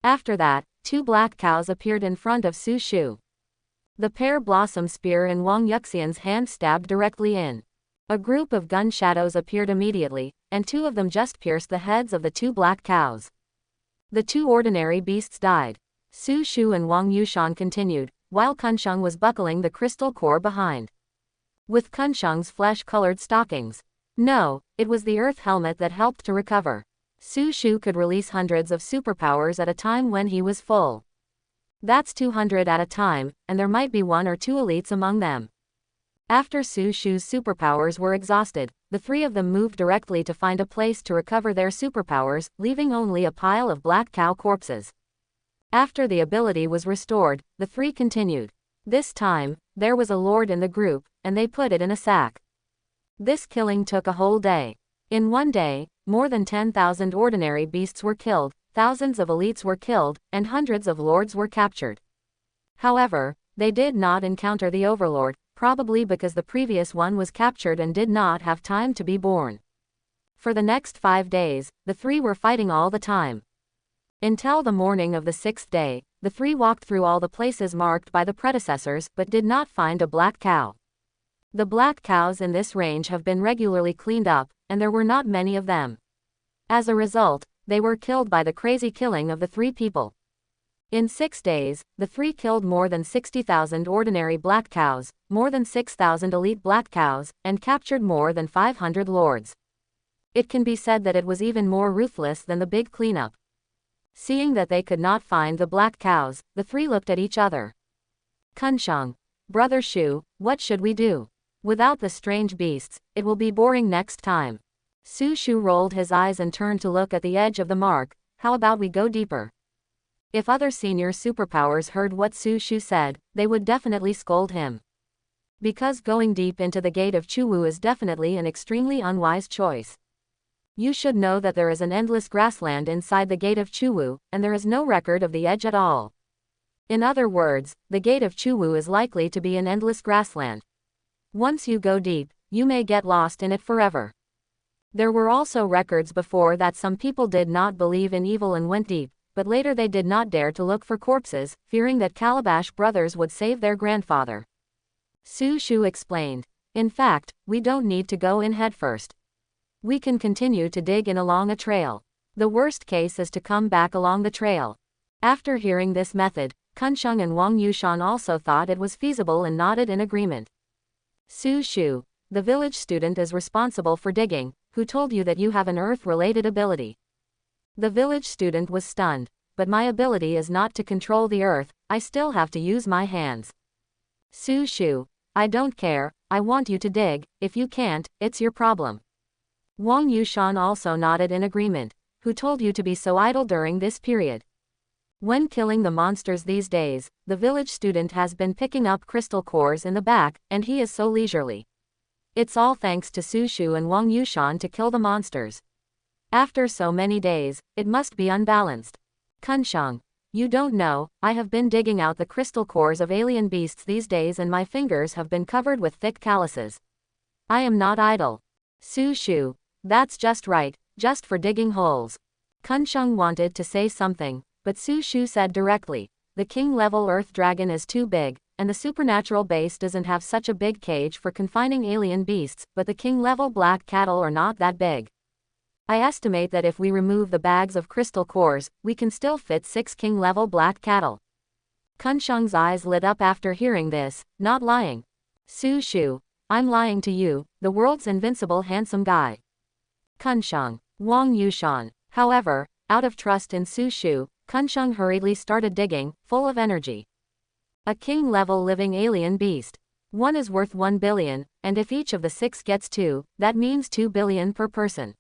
After that, 2 black cows appeared in front of Su Shu. The pear blossom spear in Wang Yuxian's hand stabbed directly in. A group of gun shadows appeared immediately, and 2 of them just pierced the heads of the 2 black cows. The 2 ordinary beasts died. Su Shu and Wang Yushan continued, while Kunsheng was buckling the crystal core behind. With Kunsheng's flesh-colored stockings. No, it was the earth helmet that helped to recover. Su Shu could release hundreds of superpowers at a time when he was full. That's 200 at a time, and there might be 1 or 2 elites among them. After Su Shu's superpowers were exhausted, the 3 of them moved directly to find a place to recover their superpowers, leaving only a pile of black cow corpses. After the ability was restored, the 3 continued. This time, there was a lord in the group, and they put it in a sack. This killing took a whole day. In one day, more than 10,000 ordinary beasts were killed, thousands of elites were killed, and hundreds of lords were captured. However, they did not encounter the overlord, probably because the previous one was captured and did not have time to be born. For the next 5 days, the 3 were fighting all the time. Until the morning of the 6th day, the 3 walked through all the places marked by the predecessors but did not find a black cow. The black cows in this range have been regularly cleaned up, and there were not many of them. As a result, they were killed by the crazy killing of the 3 people. In 6 days, the 3 killed more than 60,000 ordinary black cows, more than 6,000 elite black cows, and captured more than 500 lords. It can be said that it was even more ruthless than the big cleanup. Seeing that they could not find the black cows, the 3 looked at each other. Kunsheng, Brother Shu, what should we do? Without the strange beasts, it will be boring next time. Su Shu rolled his eyes and turned to look at the edge of the mark. How about we go deeper? If other senior superpowers heard what Su Shu said, they would definitely scold him. Because going deep into the gate of Chuwu is definitely an extremely unwise choice. You should know that there is an endless grassland inside the gate of Chuwu, and there is no record of the edge at all. In other words, the gate of Chuwu is likely to be an endless grassland. Once you go deep, you may get lost in it forever. There were also records before that some people did not believe in evil and went deep, but later they did not dare to look for corpses, fearing that Calabash brothers would save their grandfather. Su Shu explained. In fact, we don't need to go in headfirst. We can continue to dig in along a trail. The worst case is to come back along the trail. After hearing this method, Kunsheng and Wang Yushan also thought it was feasible and nodded in agreement. Su Shu, the village student is responsible for digging, who told you that you have an earth-related ability? The village student was stunned. But my ability is not to control the earth, I still have to use my hands. Su Shu, I don't care, I want you to dig, if you can't, it's your problem. Wang Yushan also nodded in agreement. Who told you to be so idle during this period? When killing the monsters these days, the village student has been picking up crystal cores in the back, and he is so leisurely. It's all thanks to Su Shu and Wang Yushan to kill the monsters. After so many days, it must be unbalanced. Kunsheng, you don't know, I have been digging out the crystal cores of alien beasts these days and my fingers have been covered with thick calluses. I am not idle. Su Shu, that's just right, just for digging holes. Kunsheng wanted to say something, but Su Shu said directly, the king-level earth dragon is too big, and the supernatural base doesn't have such a big cage for confining alien beasts, but the king-level black cattle are not that big. I estimate that if we remove the bags of crystal cores, we can still fit 6 king-level black cattle. Kunsheng's eyes lit up after hearing this, not lying. Su Shu, I'm lying to you, the world's invincible handsome guy. Kunsheng, Wang Yushan. However, out of trust in Su Shu, Kunsheng hurriedly started digging, full of energy. A king-level living alien beast. One is worth 1 billion, and if each of the 6 gets 2, that means 2 billion per person.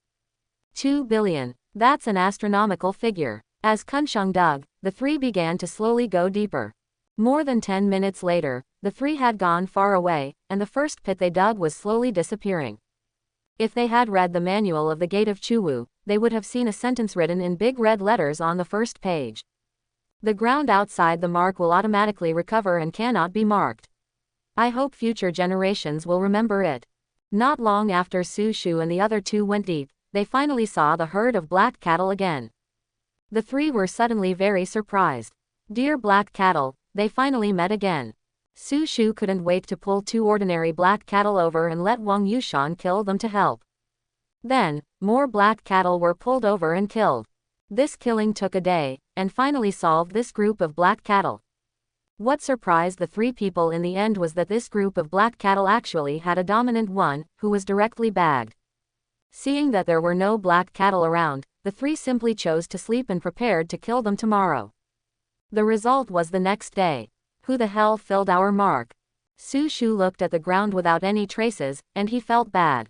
2 billion. That's an astronomical figure. As Kunsheng dug, the 3 began to slowly go deeper. More than 10 minutes later, the 3 had gone far away, and the first pit they dug was slowly disappearing. If they had read the manual of the Gate of Chuwu, they would have seen a sentence written in big red letters on the first page. The ground outside the mark will automatically recover and cannot be marked. I hope future generations will remember it. Not long after Su Shu and the other 2 went deep, they finally saw the herd of black cattle again. The three were suddenly very surprised. Dear black cattle, they finally met again. Su Shu couldn't wait to pull two ordinary black cattle over and let Wang Yushan kill them to help. Then, more black cattle were pulled over and killed. This killing took a day, and finally solved this group of black cattle. What surprised the three people in the end was that this group of black cattle actually had a dominant one, who was directly bagged. Seeing that there were no black cattle around, the three simply chose to sleep and prepared to kill them tomorrow. The result was the next day. Who the hell filled our mark? Su Shu looked at the ground without any traces, and he felt bad.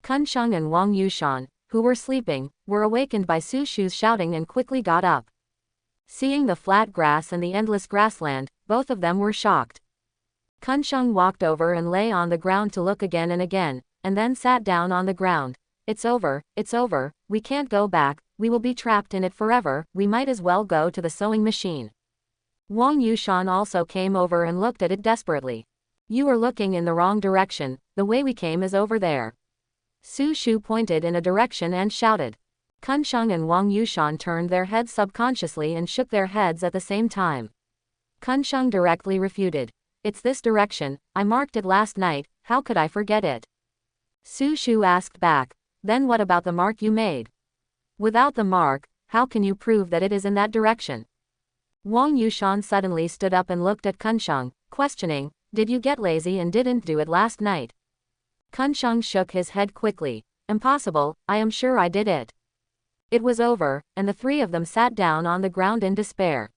Kun Sheng and Wang Yushan, who were sleeping, were awakened by Su Shu's shouting and quickly got up. Seeing the flat grass and the endless grassland, both of them were shocked. Kun Sheng walked over and lay on the ground to look again and again, and then sat down on the ground. It's over, we can't go back, we will be trapped in it forever, we might as well go to the sewing machine. Wang Yushan also came over and looked at it desperately. You are looking in the wrong direction, the way we came is over there. Su Shu pointed in a direction and shouted. Kun Sheng and Wang Yushan turned their heads subconsciously and shook their heads at the same time. Kun Sheng directly refuted. It's this direction, I marked it last night, how could I forget it? Su Shu asked back. Then what about the mark you made? Without the mark, how can you prove that it is in that direction? Wang Yushan suddenly stood up and looked at Kun Sheng, questioning, did you get lazy and didn't do it last night? Kun Sheng shook his head quickly. Impossible, I am sure I did it. It was over, and the three of them sat down on the ground in despair.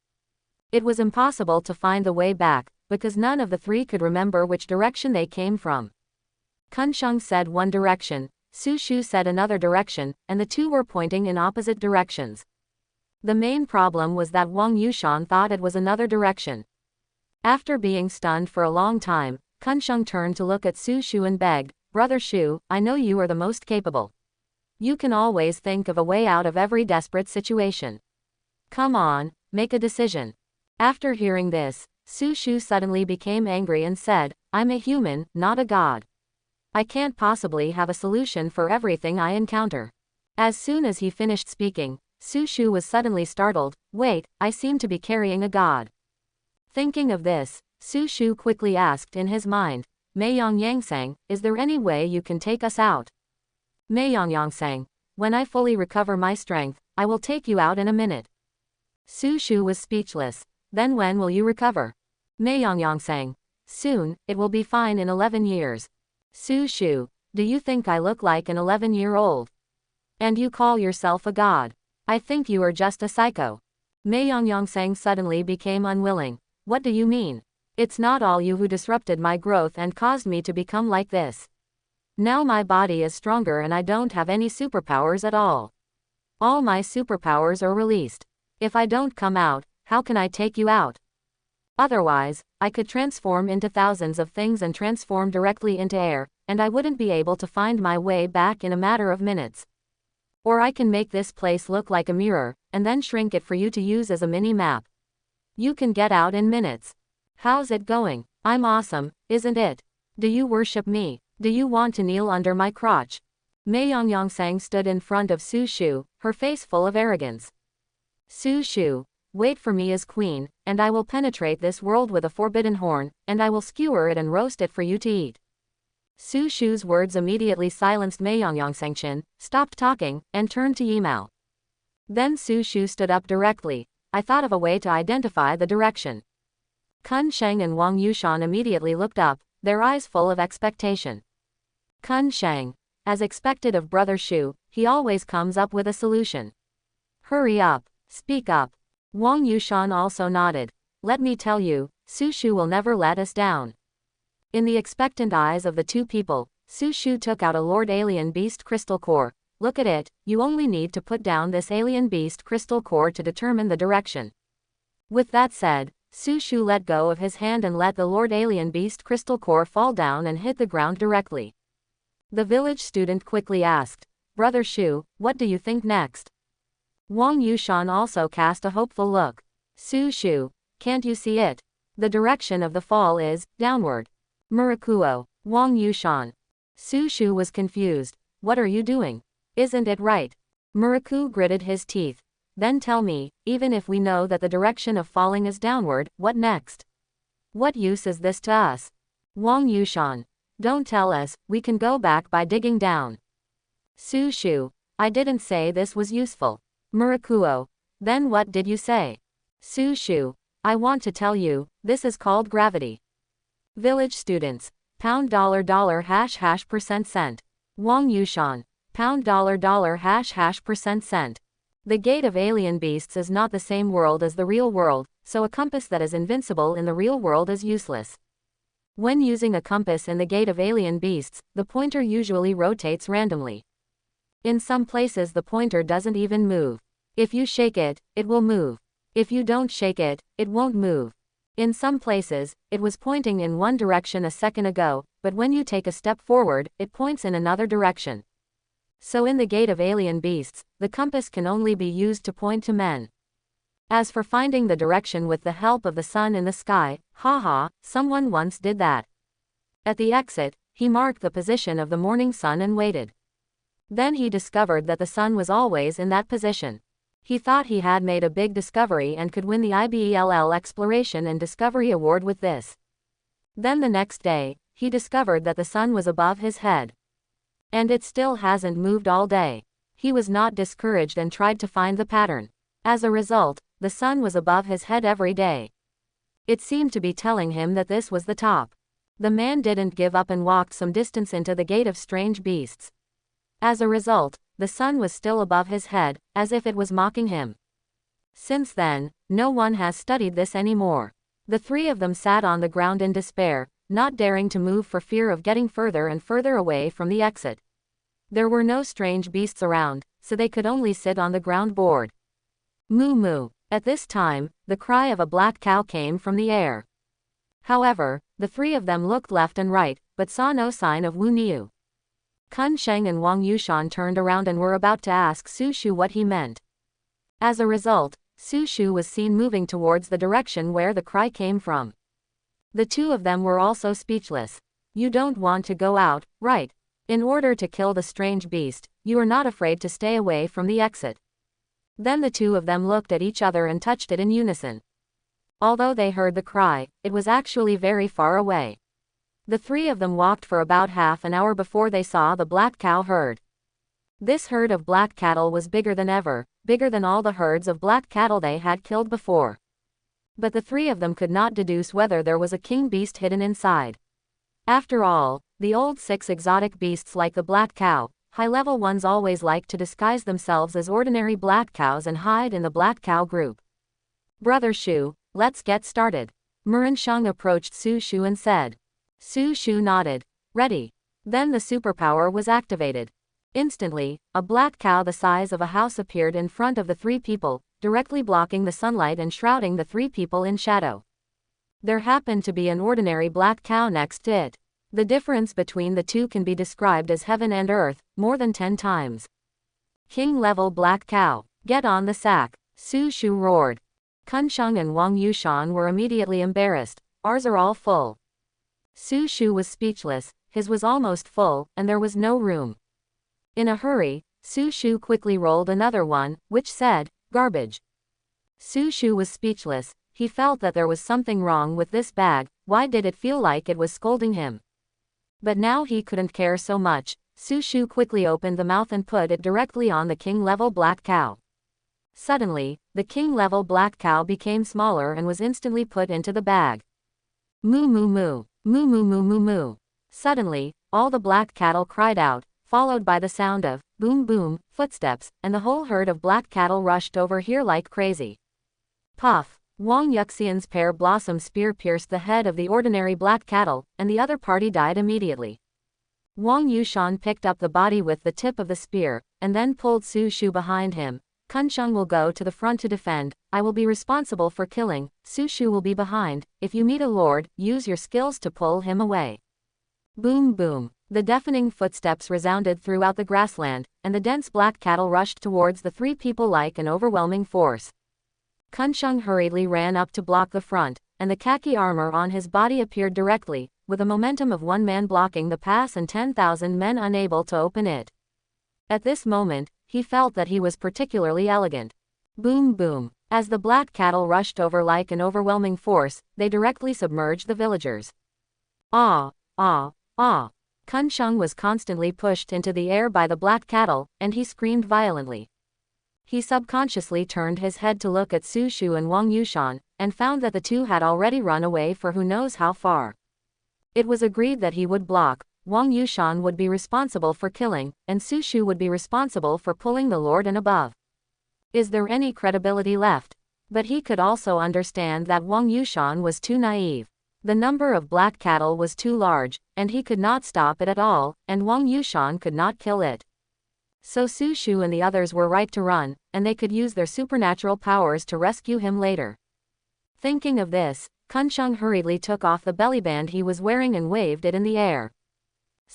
It was impossible to find the way back, because none of the three could remember which direction they came from. Kun Sheng said one direction, Su Shu said another direction, and the two were pointing in opposite directions. The main problem was that Wang Yushan thought it was another direction. After being stunned for a long time, Kun Sheng turned to look at Su Shu and begged, Brother Shu, I know you are the most capable. You can always think of a way out of every desperate situation. Come on, make a decision. After hearing this, Su Shu suddenly became angry and said, I'm a human, not a god. I can't possibly have a solution for everything I encounter. As soon as he finished speaking, Su Shu was suddenly startled. Wait, I seem to be carrying a god. Thinking of this, Su Shu quickly asked in his mind, Meiyang Yangsang, is there any way you can take us out? Meiyang Yangsang, when I fully recover my strength, I will take you out in a minute. Su Shu was speechless. Then when will you recover? Meiyang Yangsang, soon, it will be fine in 11 years. Su Shu, do you think I look like an 11-year-old? And you call yourself a god? I think you are just a psycho. Meiyang Yangsang suddenly became unwilling. What do you mean? It's not all you who disrupted my growth and caused me to become like this. Now my body is stronger and I don't have any superpowers at all. All my superpowers are released. If I don't come out, how can I take you out? Otherwise, I could transform into thousands of things and transform directly into air, and I wouldn't be able to find my way back in a matter of minutes. Or I can make this place look like a mirror, and then shrink it for you to use as a mini-map. You can get out in minutes. How's it going? I'm awesome, isn't it? Do you worship me? Do you want to kneel under my crotch? Meiyang Yangsang stood in front of Su Shu, her face full of arrogance. Su Shu, wait for me as queen, and I will penetrate this world with a forbidden horn, and I will skewer it and roast it for you to eat. Su Shu's words immediately silenced Meiyang Yangsangchen, stopped talking, and turned to Yimao. Then Su Shu stood up directly. I thought of a way to identify the direction. Kun Sheng and Wang Yushan immediately looked up, their eyes full of expectation. Kun Sheng, as expected of Brother Shu, he always comes up with a solution. Hurry up, speak up. Wang Yushan also nodded. Let me tell you, Su Shu will never let us down. In the expectant eyes of the two people, Su Shu took out a Lord Alien Beast crystal core. Look at it, you only need to put down this Alien Beast crystal core to determine the direction. With that said, Su Shu let go of his hand and let the Lord Alien Beast crystal core fall down and hit the ground directly. The village student quickly asked, Brother Shu, what do you think next? Wang Yushan also cast a hopeful look. Su Shu, can't you see it? The direction of the fall is downward. Murakuo, Wang Yushan. Su Shu was confused. What are you doing? Isn't it right? Muraku gritted his teeth. Then tell me, even if we know that the direction of falling is downward, what next? What use is this to us? Wang Yushan. Don't tell us, we can go back by digging down. Su Shu. I didn't say this was useful. Murakuo. Then what did you say? Su Shu. I want to tell you, this is called gravity. Village students. Pound dollar hash hash percent cent. Wang Yushan. Pound dollar hash hash percent cent. The gate of alien beasts is not the same world as the real world, so a compass that is invincible in the real world is useless. When using a compass in the gate of alien beasts, the pointer usually rotates randomly. In some places the pointer doesn't even move. If you shake it, it will move. If you don't shake it, it won't move. In some places, it was pointing in one direction a second ago, but when you take a step forward, it points in another direction. So in the gate of alien beasts, the compass can only be used to point to men. As for finding the direction with the help of the sun in the sky, haha, someone once did that. At the exit, he marked the position of the morning sun and waited. Then he discovered that the sun was always in that position. He thought he had made a big discovery and could win the IBELL Exploration and Discovery Award with this. Then the next day, he discovered that the sun was above his head. And it still hasn't moved all day. He was not discouraged and tried to find the pattern. As a result, the sun was above his head every day. It seemed to be telling him that this was the top. The man didn't give up and walked some distance into the gate of strange beasts. As a result, the sun was still above his head, as if it was mocking him. Since then, no one has studied this anymore. The three of them sat on the ground in despair, not daring to move for fear of getting further and further away from the exit. There were no strange beasts around, so they could only sit on the ground bored. Moo moo. At this time, the cry of a black cow came from the air. However, the three of them looked left and right, but saw no sign of Wu Niu. Kun Sheng and Wang Yushan turned around and were about to ask Su Shu what he meant. As a result, Su Shu was seen moving towards the direction where the cry came from. The two of them were also speechless. You don't want to go out, right? In order to kill the strange beast, you are not afraid to stay away from the exit. Then the two of them looked at each other and touched it in unison. Although they heard the cry, it was actually very far away. The three of them walked for about half an hour before they saw the black cow herd. This herd of black cattle was bigger than ever, bigger than all the herds of black cattle they had killed before. But the three of them could not deduce whether there was a king beast hidden inside. After all, the old 6 exotic beasts like the black cow, high-level ones always like to disguise themselves as ordinary black cows and hide in the black cow group. Brother Shu, let's get started. Murensheng approached Su Shu and said. Su Shu nodded. Ready. Then the superpower was activated. Instantly, a black cow the size of a house appeared in front of the three people, directly blocking the sunlight and shrouding the three people in shadow. There happened to be an ordinary black cow next to it. The difference between the two can be described as heaven and earth, more than 10 times. King-level black cow. Get on the sack. Su Shu roared. Kun Sheng and Wang Yushan were immediately embarrassed. Ours are all full. Su Shu was speechless, his was almost full, and there was no room. In a hurry, Su Shu quickly rolled another one, which said, garbage. Su Shu was speechless, he felt that there was something wrong with this bag, why did it feel like it was scolding him? But now he couldn't care so much. Su Shu quickly opened the mouth and put it directly on the king-level black cow. Suddenly, the king-level black cow became smaller and was instantly put into the bag. Moo moo moo. Moo moo moo moo moo. Suddenly, all the black cattle cried out, followed by the sound of boom boom footsteps, and the whole herd of black cattle rushed over here like crazy. Puff. Wang Yuxian's pear blossom spear pierced the head of the ordinary black cattle, and the other party died immediately. Wang Yushan picked up the body with the tip of the spear, and then pulled Su Shu behind him. Kun Sheng will go to the front to defend, I will be responsible for killing, Su Shu will be behind, if you meet a lord, use your skills to pull him away. Boom boom. The deafening footsteps resounded throughout the grassland, and the dense black cattle rushed towards the three people like an overwhelming force. Kun Sheng hurriedly ran up to block the front, and the khaki armor on his body appeared directly, with a momentum of one man blocking the pass and 10,000 men unable to open it. At this moment, he felt that he was particularly elegant. Boom boom. As the black cattle rushed over like an overwhelming force, they directly submerged the villagers. Ah, ah, ah. Kunsheng was constantly pushed into the air by the black cattle, and he screamed violently. He subconsciously turned his head to look at Su Shu and Wang Yushan, and found that the two had already run away for who knows how far. It was agreed that he would block, Wang Yushan would be responsible for killing, and Su Shu would be responsible for pulling the Lord and above. Is there any credibility left? But he could also understand that Wang Yushan was too naive. The number of black cattle was too large, and he could not stop it at all, and Wang Yushan could not kill it. So Su Shu and the others were right to run, and they could use their supernatural powers to rescue him later. Thinking of this, Kunsheng hurriedly took off the bellyband he was wearing and waved it in the air.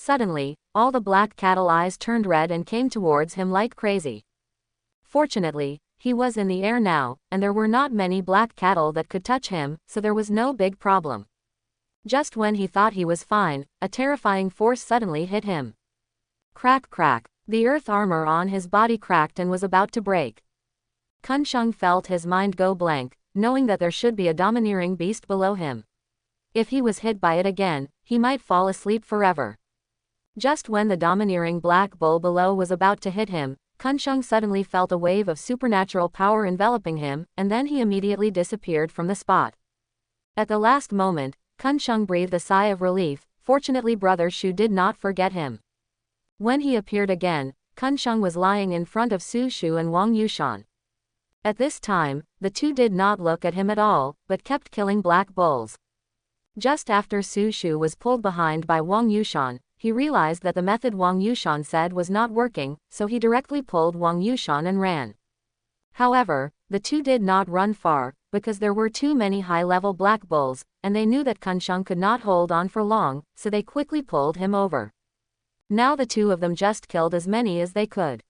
Suddenly, all the black cattle eyes turned red and came towards him like crazy. Fortunately, he was in the air now, and there were not many black cattle that could touch him, so there was no big problem. Just when he thought he was fine, a terrifying force suddenly hit him. Crack crack. The earth armor on his body cracked and was about to break. Kunsheng felt his mind go blank, knowing that there should be a domineering beast below him. If he was hit by it again, he might fall asleep forever. Just when the domineering black bull below was about to hit him, Kunsheng suddenly felt a wave of supernatural power enveloping him, and then he immediately disappeared from the spot. At the last moment, Kunsheng breathed a sigh of relief. Fortunately, Brother Shu did not forget him. When he appeared again, Kunsheng was lying in front of Su Shu and Wang Yushan. At this time, the two did not look at him at all, but kept killing black bulls. Just after Su Shu was pulled behind by Wang Yushan, he realized that the method Wang Yushan said was not working, so he directly pulled Wang Yushan and ran. However, the two did not run far, because there were too many high-level black bulls, and they knew that Kunsheng could not hold on for long, so they quickly pulled him over. Now the two of them just killed as many as they could.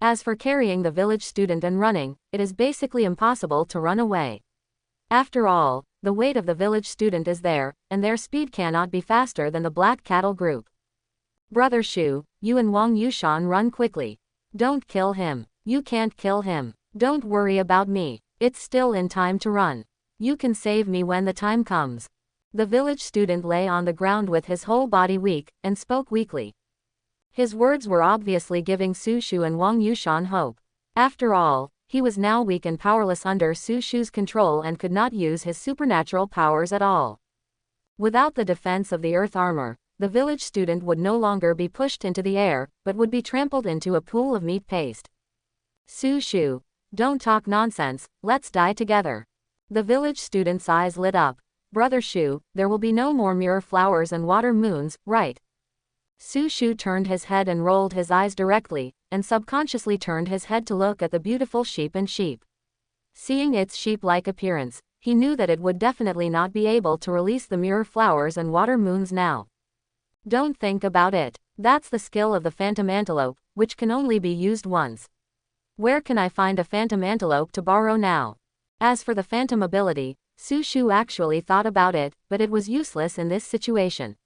As for carrying the village student and running, it is basically impossible to run away. After all, the weight of the village student is there, and their speed cannot be faster than the black cattle group. Brother Shu, you and Wang Yushan run quickly. Don't kill him. You can't kill him. Don't worry about me. It's still in time to run. You can save me when the time comes. The village student lay on the ground with his whole body weak, and spoke weakly. His words were obviously giving Su Shu and Wang Yushan hope. After all, he was now weak and powerless under Su Shu's control and could not use his supernatural powers at all. Without the defense of the earth armor, the village student would no longer be pushed into the air, but would be trampled into a pool of meat paste. Su Shu, don't talk nonsense, let's die together. The village student's eyes lit up. Brother Shu, there will be no more mirror flowers and water moons, right? Su Shu turned his head and rolled his eyes directly, and subconsciously turned his head to look at the beautiful sheep and sheep. Seeing its sheep-like appearance, he knew that it would definitely not be able to release the mirror flowers and water moons now. Don't think about it. That's the skill of the phantom antelope, which can only be used once. Where can I find a phantom antelope to borrow now? As for the phantom ability, Su Shu actually thought about it, but it was useless in this situation.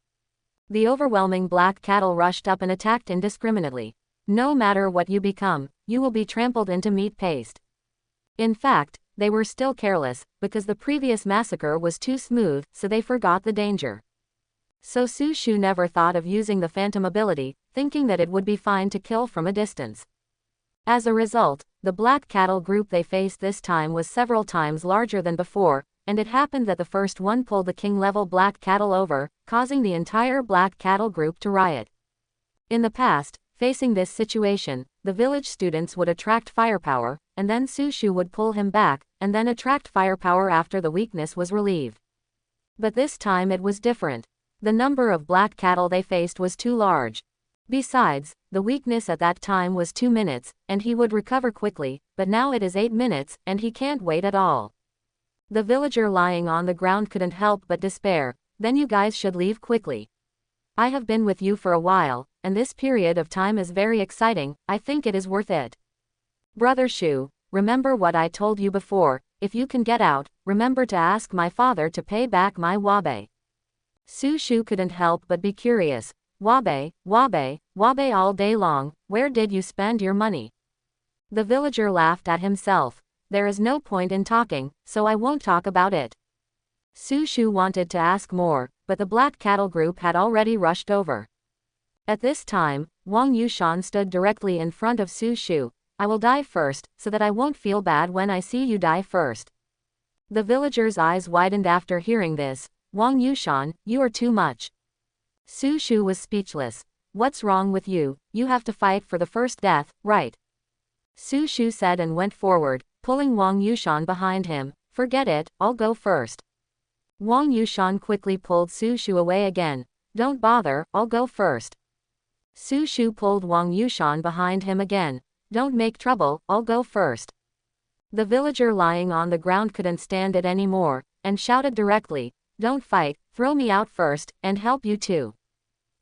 The overwhelming black cattle rushed up and attacked indiscriminately. No matter what you become, you will be trampled into meat paste. In fact, they were still careless, because the previous massacre was too smooth, so they forgot the danger. So Su Shu never thought of using the phantom ability, thinking that it would be fine to kill from a distance. As a result, the black cattle group they faced this time was several times larger than before, and it happened that the first one pulled the king-level black cattle over, causing the entire black cattle group to riot. In the past, facing this situation, the village students would attract firepower, and then Su Shu would pull him back, and then attract firepower after the weakness was relieved. But this time it was different. The number of black cattle they faced was too large. Besides, the weakness at that time was 2 minutes, and he would recover quickly, but now it is 8 minutes, and he can't wait at all. The villager lying on the ground couldn't help but despair. Then you guys should leave quickly. I have been with you for a while, and this period of time is very exciting. I think it is worth it. Brother Shu, remember what I told you before. If you can get out, remember to ask my father to pay back my wabe. Su Shu couldn't help but be curious. Wabe, wabe, wabe all day long, where did you spend your money? The villager laughed at himself. There is no point in talking, so I won't talk about it. Su Shu wanted to ask more, but the black cattle group had already rushed over. At this time, Wang Yushan stood directly in front of Su Shu. I will die first, so that I won't feel bad when I see you die first. The villager's eyes widened after hearing this. Wang Yushan, you are too much. Su Shu was speechless. What's wrong with you? You have to fight for the first death, right? Su Shu said and went forward, pulling Wang Yushan behind him. Forget it, I'll go first. Wang Yushan quickly pulled Su Shu away again. Don't bother, I'll go first. Su Shu pulled Wang Yushan behind him again. Don't make trouble, I'll go first. The villager lying on the ground couldn't stand it anymore, and shouted directly, don't fight, throw me out first, and help you too.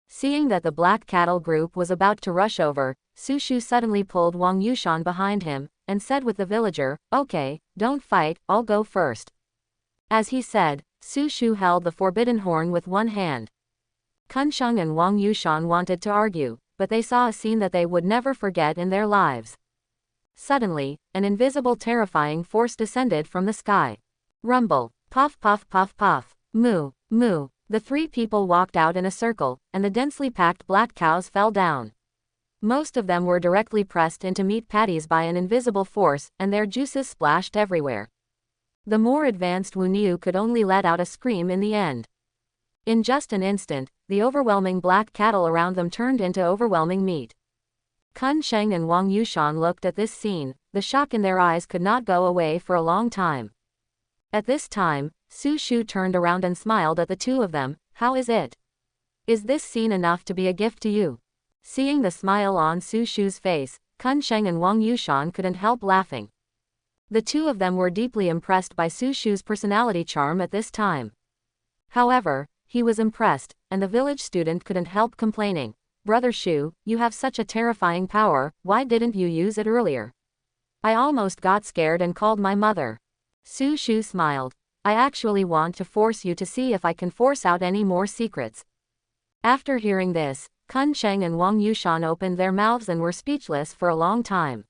Seeing that the black cattle group was about to rush over, Su Shu suddenly pulled Wang Yushan behind him, and said with the villager, okay, don't fight, I'll go first. As he said, Su Shu held the forbidden horn with one hand. Kun Sheng and Wang Yushan wanted to argue, but they saw a scene that they would never forget in their lives. Suddenly, an invisible terrifying force descended from the sky. Rumble, puff puff puff puff, moo, moo. The three people walked out in a circle, and the densely packed black cows fell down. Most of them were directly pressed into meat patties by an invisible force, and their juices splashed everywhere. The more advanced Wu Niu could only let out a scream in the end. In just an instant, the overwhelming black cattle around them turned into overwhelming meat. Kun Sheng and Wang Yushan looked at this scene, the shock in their eyes could not go away for a long time. At this time, Su Shu turned around and smiled at the two of them. How is it? Is this scene enough to be a gift to you? Seeing the smile on Su Shu's face, Kun Sheng and Wang Yushan couldn't help laughing. The two of them were deeply impressed by Su Shu's personality charm at this time. However, he was impressed, and the village student couldn't help complaining. Brother Shu, you have such a terrifying power, why didn't you use it earlier? I almost got scared and called my mother. Su Shu smiled. I actually want to force you to see if I can force out any more secrets. After hearing this, Kun Sheng and Wang Yushan opened their mouths and were speechless for a long time.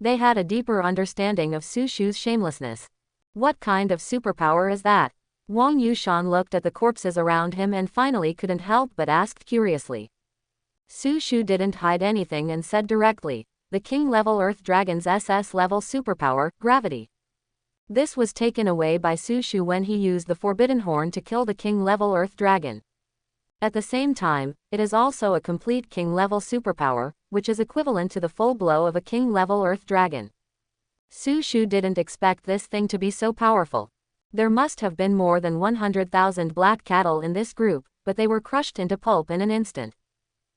They had a deeper understanding of Su Shu's shamelessness. What kind of superpower is that? Wang Yushan looked at the corpses around him and finally couldn't help but asked curiously. Su Shu didn't hide anything and said directly, the king-level Earth Dragon's SS-level superpower, gravity. This was taken away by Su Shu when he used the Forbidden Horn to kill the king-level Earth Dragon. At the same time, it is also a complete king-level superpower, which is equivalent to the full blow of a king-level Earth Dragon. Su Shu didn't expect this thing to be so powerful. There must have been more than 100,000 black cattle in this group, but they were crushed into pulp in an instant.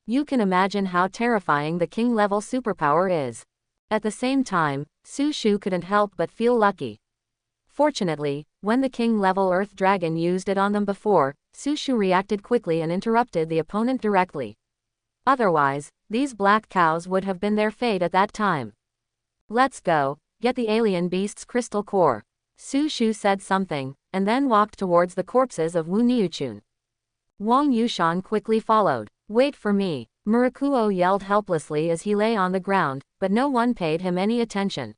You can imagine how terrifying the king-level superpower is. At the same time, Su Shu couldn't help but feel lucky. Fortunately, when the king-level Earth Dragon used it on them before, Su Shu reacted quickly and interrupted the opponent directly. Otherwise, these black cows would have been their fate at that time. Let's go, get the alien beast's crystal core. Su Shu said something, and then walked towards the corpses of Wu Niuchun. Wang Yushan quickly followed. Wait for me, Murakuo yelled helplessly as he lay on the ground, but no one paid him any attention.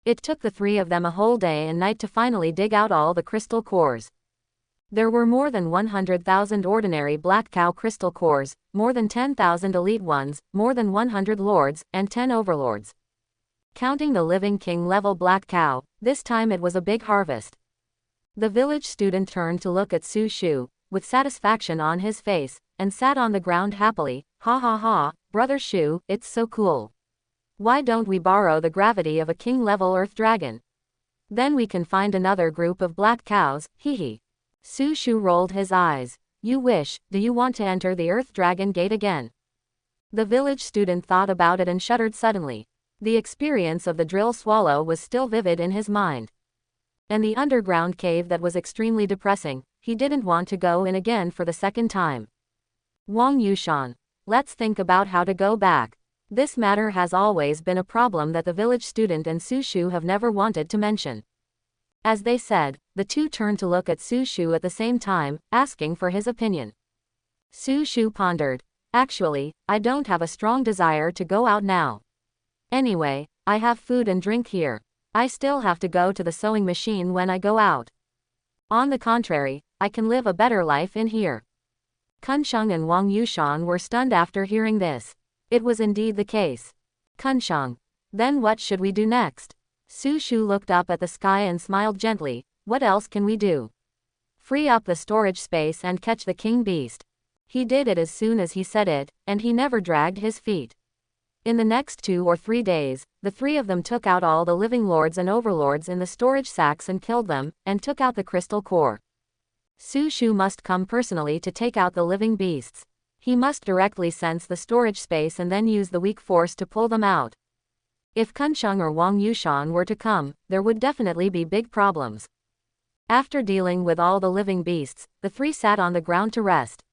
It took the three of them a whole day and night to finally dig out all the crystal cores. There were more than 100,000 ordinary black cow crystal cores, more than 10,000 elite ones, more than 100 lords, and 10 overlords. Counting the living king-level black cow, this time it was a big harvest. The village student turned to look at Su Shu, with satisfaction on his face, and sat on the ground happily. Ha ha ha, Brother Shu, it's so cool. Why don't we borrow the gravity of a king-level Earth Dragon? Then we can find another group of black cows, hee hee. Su Shu rolled his eyes. You wish, do you want to enter the Earth Dragon Gate again? The village student thought about it and shuddered suddenly. The experience of the drill swallow was still vivid in his mind. And the underground cave that was extremely depressing, he didn't want to go in again for the second time. Wang Yushan. Let's think about how to go back. This matter has always been a problem that the village student and Su Shu have never wanted to mention. As they said, the two turned to look at Su Shu at the same time, asking for his opinion. Su Shu pondered. Actually, I don't have a strong desire to go out now. Anyway, I have food and drink here. I still have to go to the sewing machine when I go out. On the contrary, I can live a better life in here. Kunsheng and Wang Yushan were stunned after hearing this. It was indeed the case. Kunsheng. Then what should we do next? Su Shu looked up at the sky and smiled gently. What else can we do? Free up the storage space and catch the king beast. He did it as soon as he said it, and he never dragged his feet. In the next 2 or 3 days, the 3 of them took out all the living lords and overlords in the storage sacks and killed them, and took out the crystal core. Su Shu must come personally to take out the living beasts. He must directly sense the storage space and then use the weak force to pull them out. If Kunsheng or Wang Yushan were to come, there would definitely be big problems. After dealing with all the living beasts, the 3 sat on the ground to rest.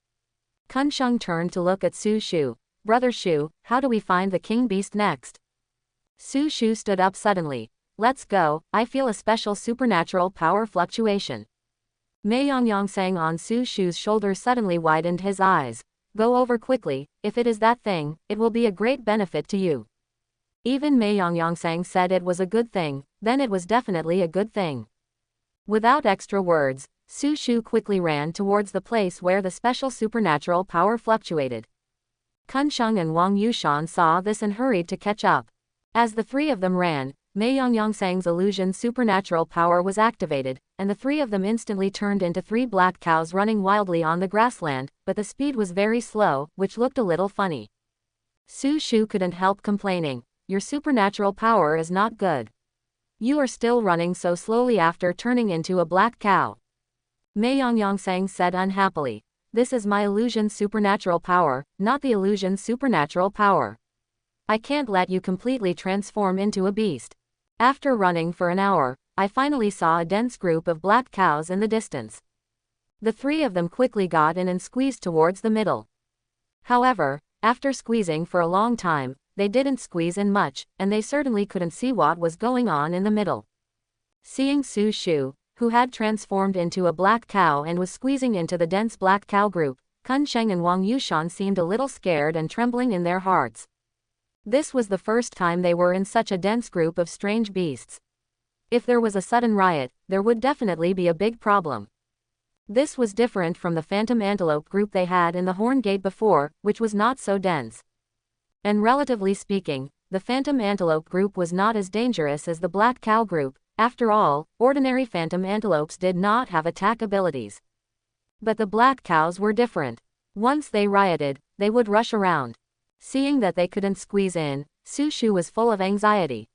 Kunsheng turned to look at Su Shu. Brother Shu, how do we find the king beast next? Su Shu stood up suddenly. Let's go, I feel a special supernatural power fluctuation. Meiyongyang sang on Su Shu's shoulders suddenly widened his eyes. Go over quickly, if it is that thing, it will be a great benefit to you. Even Meiyongyang sang said it was a good thing, then it was definitely a good thing. Without extra words, Su Shu quickly ran towards the place where the special supernatural power fluctuated. Kunsheng and Wang Yushan saw this and hurried to catch up. As the 3 of them ran, Meiyongyang's illusion supernatural power was activated, and the 3 of them instantly turned into 3 black cows running wildly on the grassland, but the speed was very slow, which looked a little funny. Su Shu couldn't help complaining. Your supernatural power is not good. You are still running so slowly after turning into a black cow. Meiyongyang said unhappily. This is my illusion supernatural power, not the illusion supernatural power. I can't let you completely transform into a beast. After running for an hour, I finally saw a dense group of black cows in the distance. The 3 of them quickly got in and squeezed towards the middle. However, after squeezing for a long time, they didn't squeeze in much, and they certainly couldn't see what was going on in the middle. Seeing Su Shu, who had transformed into a black cow and was squeezing into the dense black cow group, Kunsheng and Wang Yushan seemed a little scared and trembling in their hearts. This was the first time they were in such a dense group of strange beasts. If there was a sudden riot, there would definitely be a big problem. This was different from the phantom antelope group they had in the Horn Gate before, which was not so dense. And relatively speaking, the phantom antelope group was not as dangerous as the black cow group. After all, ordinary phantom antelopes did not have attack abilities. But the black cows were different. Once they rioted, they would rush around. Seeing that they couldn't squeeze in, Su Shu was full of anxiety.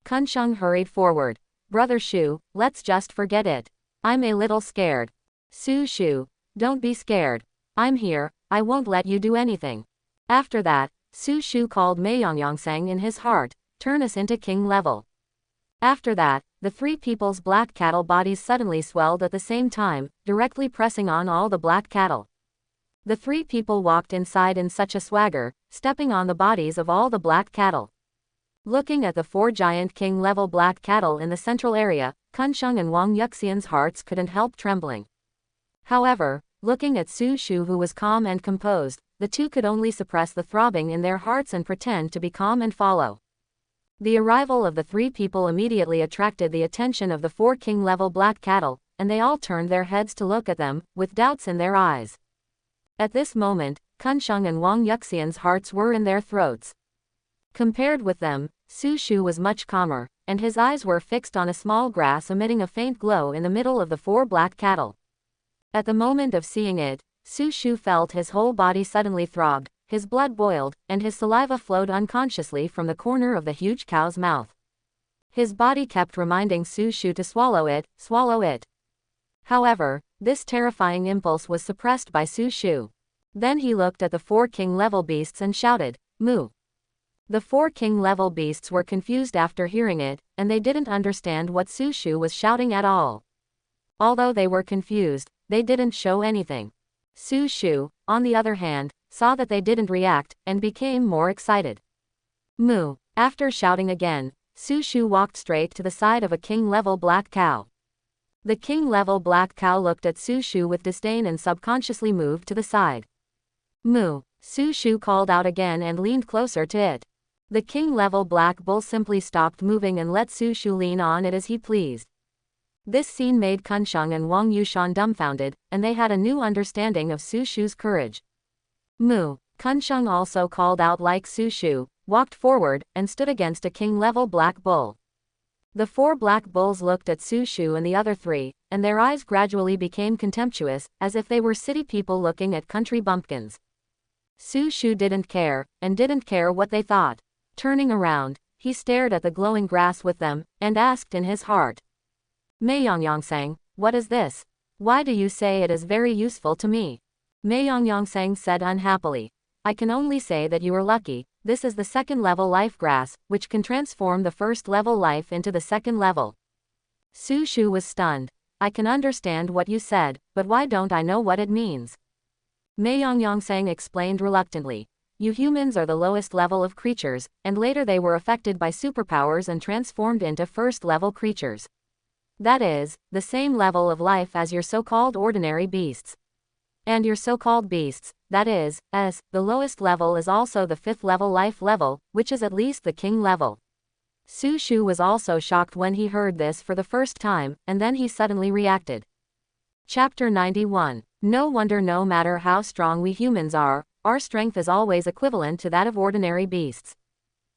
Kunsheng hurried forward. Brother Shu, let's just forget it. I'm a little scared. Su Shu, don't be scared. I'm here, I won't let you do anything. After that, Su Shu called Meiyongyang in his heart, turn us into king level. After that, the 3 people's black cattle bodies suddenly swelled at the same time, directly pressing on all the black cattle. The 3 people walked inside in such a swagger, stepping on the bodies of all the black cattle. Looking at the 4 giant king-level black cattle in the central area, Kunsheng and Wang Yuxian's hearts couldn't help trembling. However, looking at Su Shu who was calm and composed, the 2 could only suppress the throbbing in their hearts and pretend to be calm and follow. The arrival of the 3 people immediately attracted the attention of the 4 king-level black cattle, and they all turned their heads to look at them, with doubts in their eyes. At this moment, Kunsheng and Wang Yuxian's hearts were in their throats. Compared with them, Su Shu was much calmer, and his eyes were fixed on a small grass emitting a faint glow in the middle of the 4 black cattle. At the moment of seeing it, Su Shu felt his whole body suddenly throbbed, his blood boiled, and his saliva flowed unconsciously from the corner of the huge cow's mouth. His body kept reminding Su Shu to swallow it, swallow it. However, this terrifying impulse was suppressed by Su Shu. Then he looked at the 4 king-level beasts and shouted, "Moo!" The 4 king-level beasts were confused after hearing it, and they didn't understand what Su Shu was shouting at all. Although they were confused, they didn't show anything. Su Shu, on the other hand, saw that they didn't react, and became more excited. "Moo!" After shouting again, Su Shu walked straight to the side of a king-level black cow. The king-level black cow looked at Su Shu with disdain and subconsciously moved to the side. "Moo!" Su Shu called out again and leaned closer to it. The king-level black bull simply stopped moving and let Su Shu lean on it as he pleased. This scene made Kunsheng and Wang Yushan dumbfounded, and they had a new understanding of Su Shu's courage. Moo! Kunsheng also called out like Su Shu, walked forward, and stood against a king-level black bull. The 4 black bulls looked at Su Shu and the other 3, and their eyes gradually became contemptuous, as if they were city people looking at country bumpkins. Su Shu didn't care, and didn't care what they thought. Turning around, he stared at the glowing grass with them, and asked in his heart. Meiyongyang sang, what is this? Why do you say it is very useful to me? Meiyongyang sang said unhappily. I can only say that you are lucky. This is the second-level life grass, which can transform the first-level life into the second level. Su Shu was stunned. I can understand what you said, but why don't I know what it means? Meiyongyang sang explained reluctantly. You humans are the lowest level of creatures, and later they were affected by superpowers and transformed into first-level creatures. That is, the same level of life as your so-called ordinary beasts. And your so-called beasts, that is, the lowest level is also the 5th level life level, which is at least the king level. Su Shu was also shocked when he heard this for the first time, and then he suddenly reacted. Chapter 91. No wonder no matter how strong we humans are, our strength is always equivalent to that of ordinary beasts.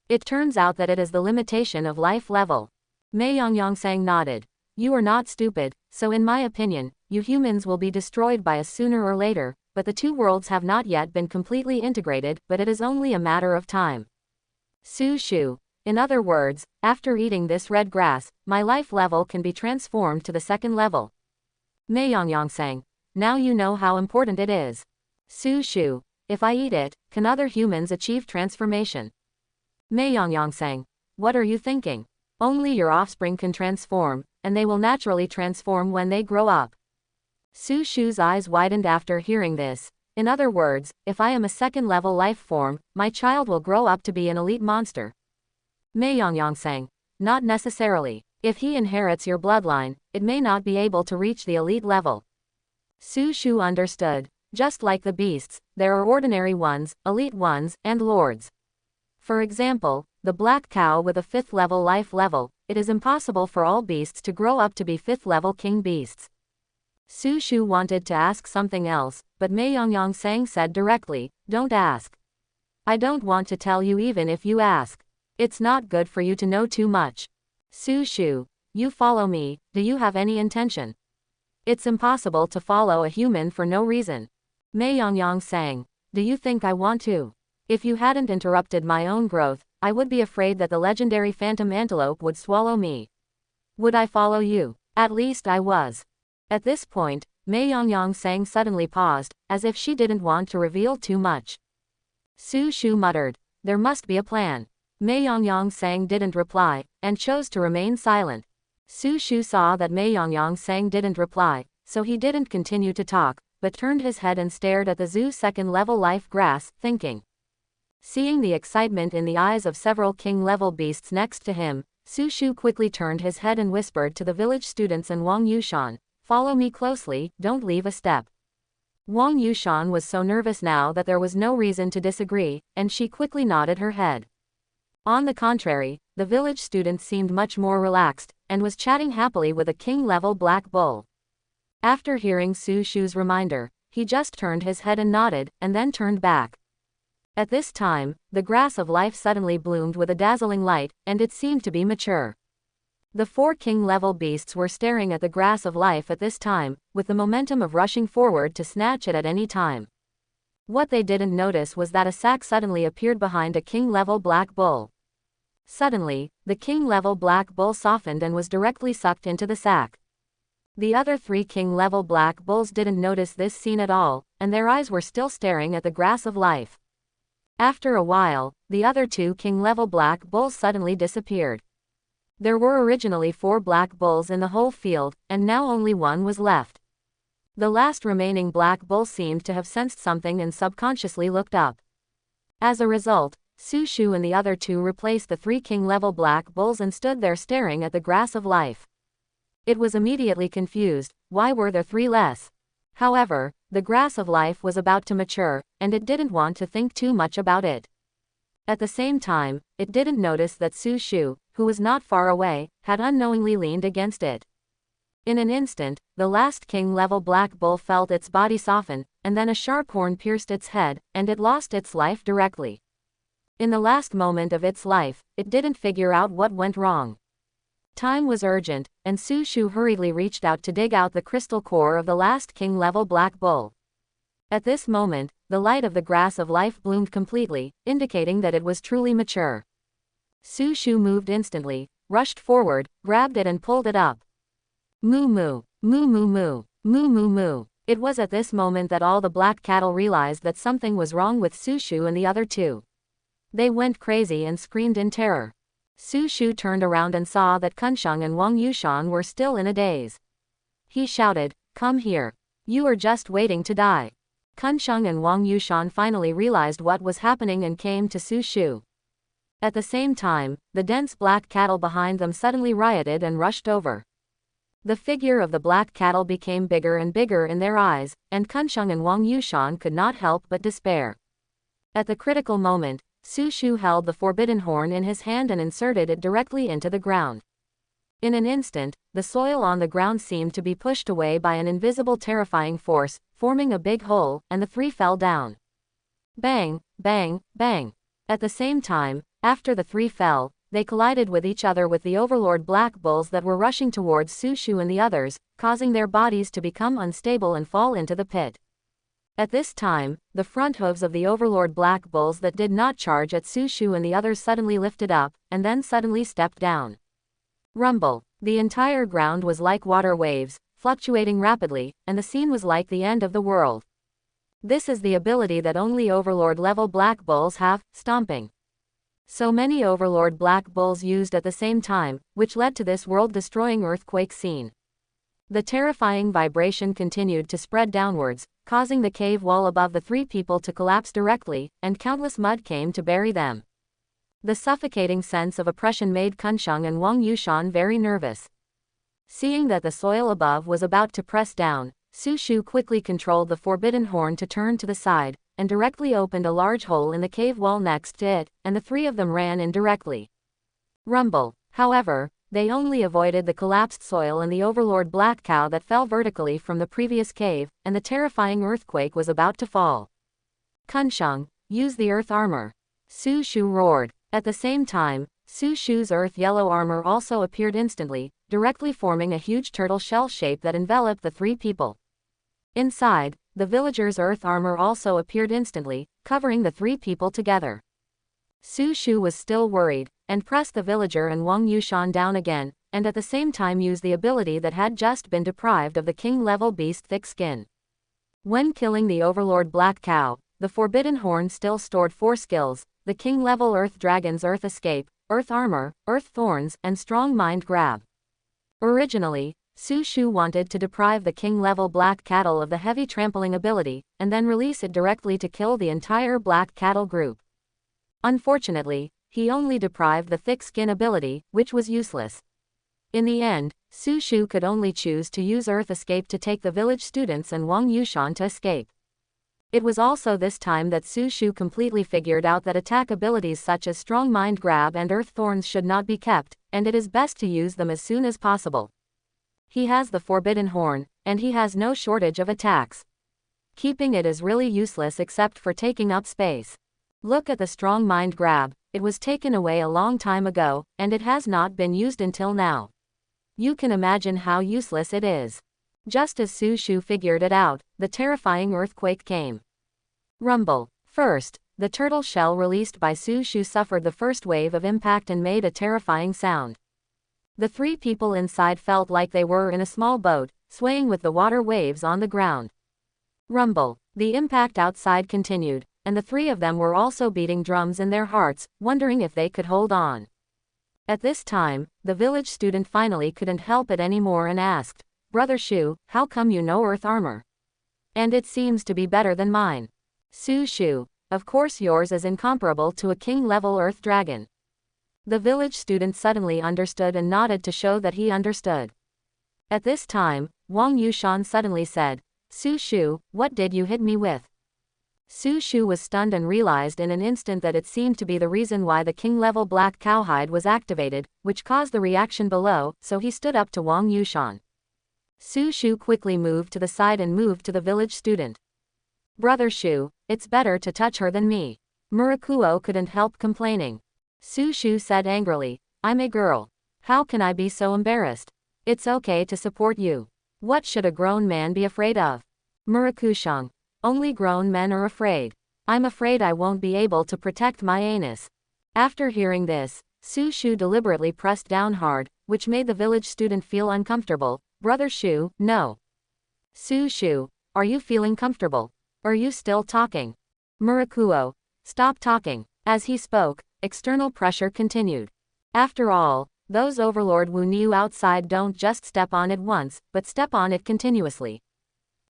It turns out that it is the limitation of life level. Meiyongyang sang nodded. You are not stupid, so in my opinion, you humans will be destroyed by us sooner or later, but the 2 worlds have not yet been completely integrated, but it is only a matter of time. Su Shu. In other words, after eating this red grass, my life level can be transformed to the second level. Meiyongyang sang. Now you know how important it is. Su Shu. If I eat it, can other humans achieve transformation? Meiyongyang sang. What are you thinking? Only your offspring can transform, and they will naturally transform when they grow up. Su Shu's eyes widened after hearing this. In other words, if I am a second-level life form, my child will grow up to be an elite monster. Meiyongyang sang. Not necessarily. If he inherits your bloodline, it may not be able to reach the elite level. Su Shu understood. Just like the beasts, there are ordinary ones, elite ones, and lords. For example, the black cow with a 5th level life level, it is impossible for all beasts to grow up to be 5th level king beasts. Su Shu wanted to ask something else, but Meiyongyang sang said directly, don't ask. I don't want to tell you even if you ask. It's not good for you to know too much. Su Shu, you follow me, do you have any intention? It's impossible to follow a human for no reason. Meiyongyang sang, do you think I want to? If you hadn't interrupted my own growth, I would be afraid that the legendary phantom antelope would swallow me. Would I follow you? At least I was. At this point, Meiyongyang sang suddenly paused, as if she didn't want to reveal too much. Su Shu muttered, there must be a plan. Meiyongyang sang didn't reply, and chose to remain silent. Su Shu saw that Meiyongyang sang didn't reply, so he didn't continue to talk, but turned his head and stared at the zoo's second-level life grass, thinking. Seeing the excitement in the eyes of several king-level beasts next to him, Su Shu quickly turned his head and whispered to the village students and Wang Yushan, follow me closely, don't leave a step. Wang Yushan was so nervous now that there was no reason to disagree, and she quickly nodded her head. On the contrary, the village student seemed much more relaxed, and was chatting happily with a king-level black bull. After hearing Su Shu's reminder, he just turned his head and nodded, and then turned back. At this time, the grass of life suddenly bloomed with a dazzling light, and it seemed to be mature. The 4 king-level beasts were staring at the grass of life at this time, with the momentum of rushing forward to snatch it at any time. What they didn't notice was that a sack suddenly appeared behind a king-level black bull. Suddenly, the king-level black bull softened and was directly sucked into the sack. The other 3 king-level black bulls didn't notice this scene at all, and their eyes were still staring at the grass of life. After a while, the other 2 king-level black bulls suddenly disappeared. There were originally 4 black bulls in the whole field, and now only 1 was left. The last remaining black bull seemed to have sensed something and subconsciously looked up. As a result, Su Shu and the other 2 replaced the 3 king-level black bulls and stood there staring at the grass of life. It was immediately confused, why were there 3 less? However, the grass of life was about to mature, and it didn't want to think too much about it. At the same time, it didn't notice that Su Shu, who was not far away, had unknowingly leaned against it. In an instant, the last king-level black bull felt its body soften, and then a sharp horn pierced its head, and it lost its life directly. In the last moment of its life, it didn't figure out what went wrong. Time was urgent, and Su Shu hurriedly reached out to dig out the crystal core of the last king-level black bull. At this moment, the light of the grass of life bloomed completely, indicating that it was truly mature. Su Shu moved instantly, rushed forward, grabbed it and pulled it up. Moo moo, moo moo moo, moo moo moo. It was at this moment that all the black cattle realized that something was wrong with Su Shu and the other two. They went crazy and screamed in terror. Su Shu turned around and saw that Kunsheng and Wang Yushan were still in a daze. He shouted, "Come here. You are just waiting to die." Kunsheng and Wang Yushan finally realized what was happening and came to Su Shu. At the same time, the dense black cattle behind them suddenly rioted and rushed over. The figure of the black cattle became bigger and bigger in their eyes, and Kunsheng and Wang Yushan could not help but despair. At the critical moment, Su Shu held the forbidden horn in his hand and inserted it directly into the ground. In an instant, the soil on the ground seemed to be pushed away by an invisible terrifying force, forming a big hole, and the three fell down. Bang, bang, bang. At the same time, after the three fell, they collided with each other with the overlord black bulls that were rushing towards Su Shu and the others, causing their bodies to become unstable and fall into the pit. At this time, the front hooves of the overlord black bulls that did not charge at Su Shu and the others suddenly lifted up, and then suddenly stepped down. Rumble. The entire ground was like water waves, fluctuating rapidly, and the scene was like the end of the world. This is the ability that only overlord-level black bulls have, stomping. So many overlord black bulls used at the same time, which led to this world-destroying earthquake scene. The terrifying vibration continued to spread downwards, causing the cave wall above the three people to collapse directly, and countless mud came to bury them. The suffocating sense of oppression made Kunsheng and Wang Yushan very nervous. Seeing that the soil above was about to press down, Su Shu quickly controlled the forbidden horn to turn to the side, and directly opened a large hole in the cave wall next to it, and the three of them ran in directly. Rumble. However, they only avoided the collapsed soil and the overlord black cow that fell vertically from the previous cave, and the terrifying earthquake was about to fall. Kunsheng, use the earth armor. Su Shu roared. At the same time, Su Shu's earth yellow armor also appeared instantly, directly forming a huge turtle shell shape that enveloped the three people. Inside, the villager's earth armor also appeared instantly, covering the three people together. Su Shu was still worried, and pressed the villager and Wang Yushan down again, and at the same time used the ability that had just been deprived of the king-level beast thick skin. When killing the overlord black cow, the forbidden horn still stored 4 skills: the king-level earth dragon's earth escape, earth armor, earth thorns, and strong mind grab. Originally, Su Shu wanted to deprive the king-level black cattle of the heavy trampling ability, and then release it directly to kill the entire black cattle group. Unfortunately, he only deprived the thick skin ability, which was useless. In the end, Su Shu could only choose to use earth escape to take the village students and Wang Yushan to escape. It was also this time that Su Shu completely figured out that attack abilities such as strong mind grab and earth thorns should not be kept, and it is best to use them as soon as possible. He has the forbidden horn, and he has no shortage of attacks. Keeping it is really useless except for taking up space. Look at the strong mind grab. It was taken away a long time ago, and it has not been used until now. You can imagine how useless it is. Just as Su Shu figured it out, the terrifying earthquake came. Rumble. First, the turtle shell released by Su Shu suffered the first wave of impact and made a terrifying sound. The three people inside felt like they were in a small boat, swaying with the water waves on the ground. Rumble. The impact outside continued, and the three of them were also beating drums in their hearts, wondering if they could hold on. At this time, the village student finally couldn't help it anymore and asked, "Brother Shu, how come you know earth armor? And it seems to be better than mine." Su Shu, of course yours is incomparable to a king-level earth dragon. The village student suddenly understood and nodded to show that he understood. At this time, Wang Yushan suddenly said, Su Shu, what did you hit me with? Su Shu was stunned and realized in an instant that it seemed to be the reason why the king-level black cowhide was activated, which caused the reaction below, so he stood up to Wang Yushan. Su Shu quickly moved to the side and moved to the village student. Brother Shu, it's better to touch her than me. Murakuo couldn't help complaining. Su Shu said angrily, I'm a girl. How can I be so embarrassed? It's okay to support you. What should a grown man be afraid of? Murakushang. Only grown men are afraid. I'm afraid I won't be able to protect my anus. After hearing this, Su Shu deliberately pressed down hard, which made the village student feel uncomfortable. Brother Shu, no. Su Shu, are you feeling comfortable? Are you still talking? Murakuo, stop talking. As he spoke, external pressure continued. After all, those Overlord Wu Niu outside don't just step on it once, but step on it continuously.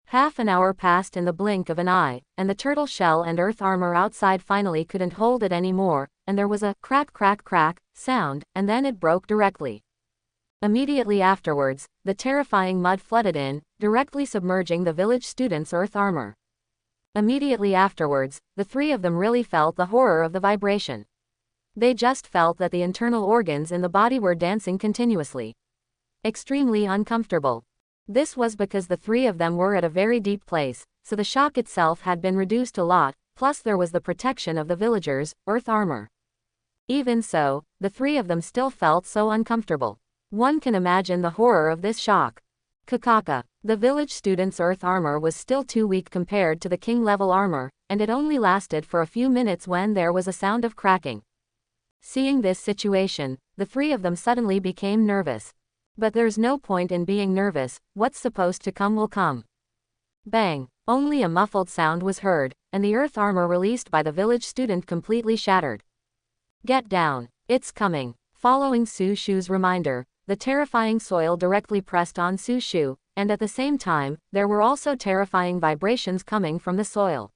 Half an hour passed in the blink of an eye, and the turtle shell and earth armor outside finally couldn't hold it anymore, and there was a crack crack crack sound, and then it broke directly. Immediately afterwards, the terrifying mud flooded in, directly submerging the village students' earth armor. Immediately afterwards, the three of them really felt the horror of the vibration. They just felt that the internal organs in the body were dancing continuously. Extremely uncomfortable. This was because the three of them were at a very deep place, so the shock itself had been reduced a lot, plus there was the protection of the villagers' earth armor. Even so, the three of them still felt so uncomfortable. One can imagine the horror of this shock. Kakaka. The village student's earth armor was still too weak compared to the king-level armor, and it only lasted for a few minutes when there was a sound of cracking. Seeing this situation, the three of them suddenly became nervous. But there's no point in being nervous, what's supposed to come will come. Bang! Only a muffled sound was heard, and the earth armor released by the village student completely shattered. Get down, it's coming. Following Su Shu's reminder, the terrifying soil directly pressed on Su Shu, and at the same time, there were also terrifying vibrations coming from the soil.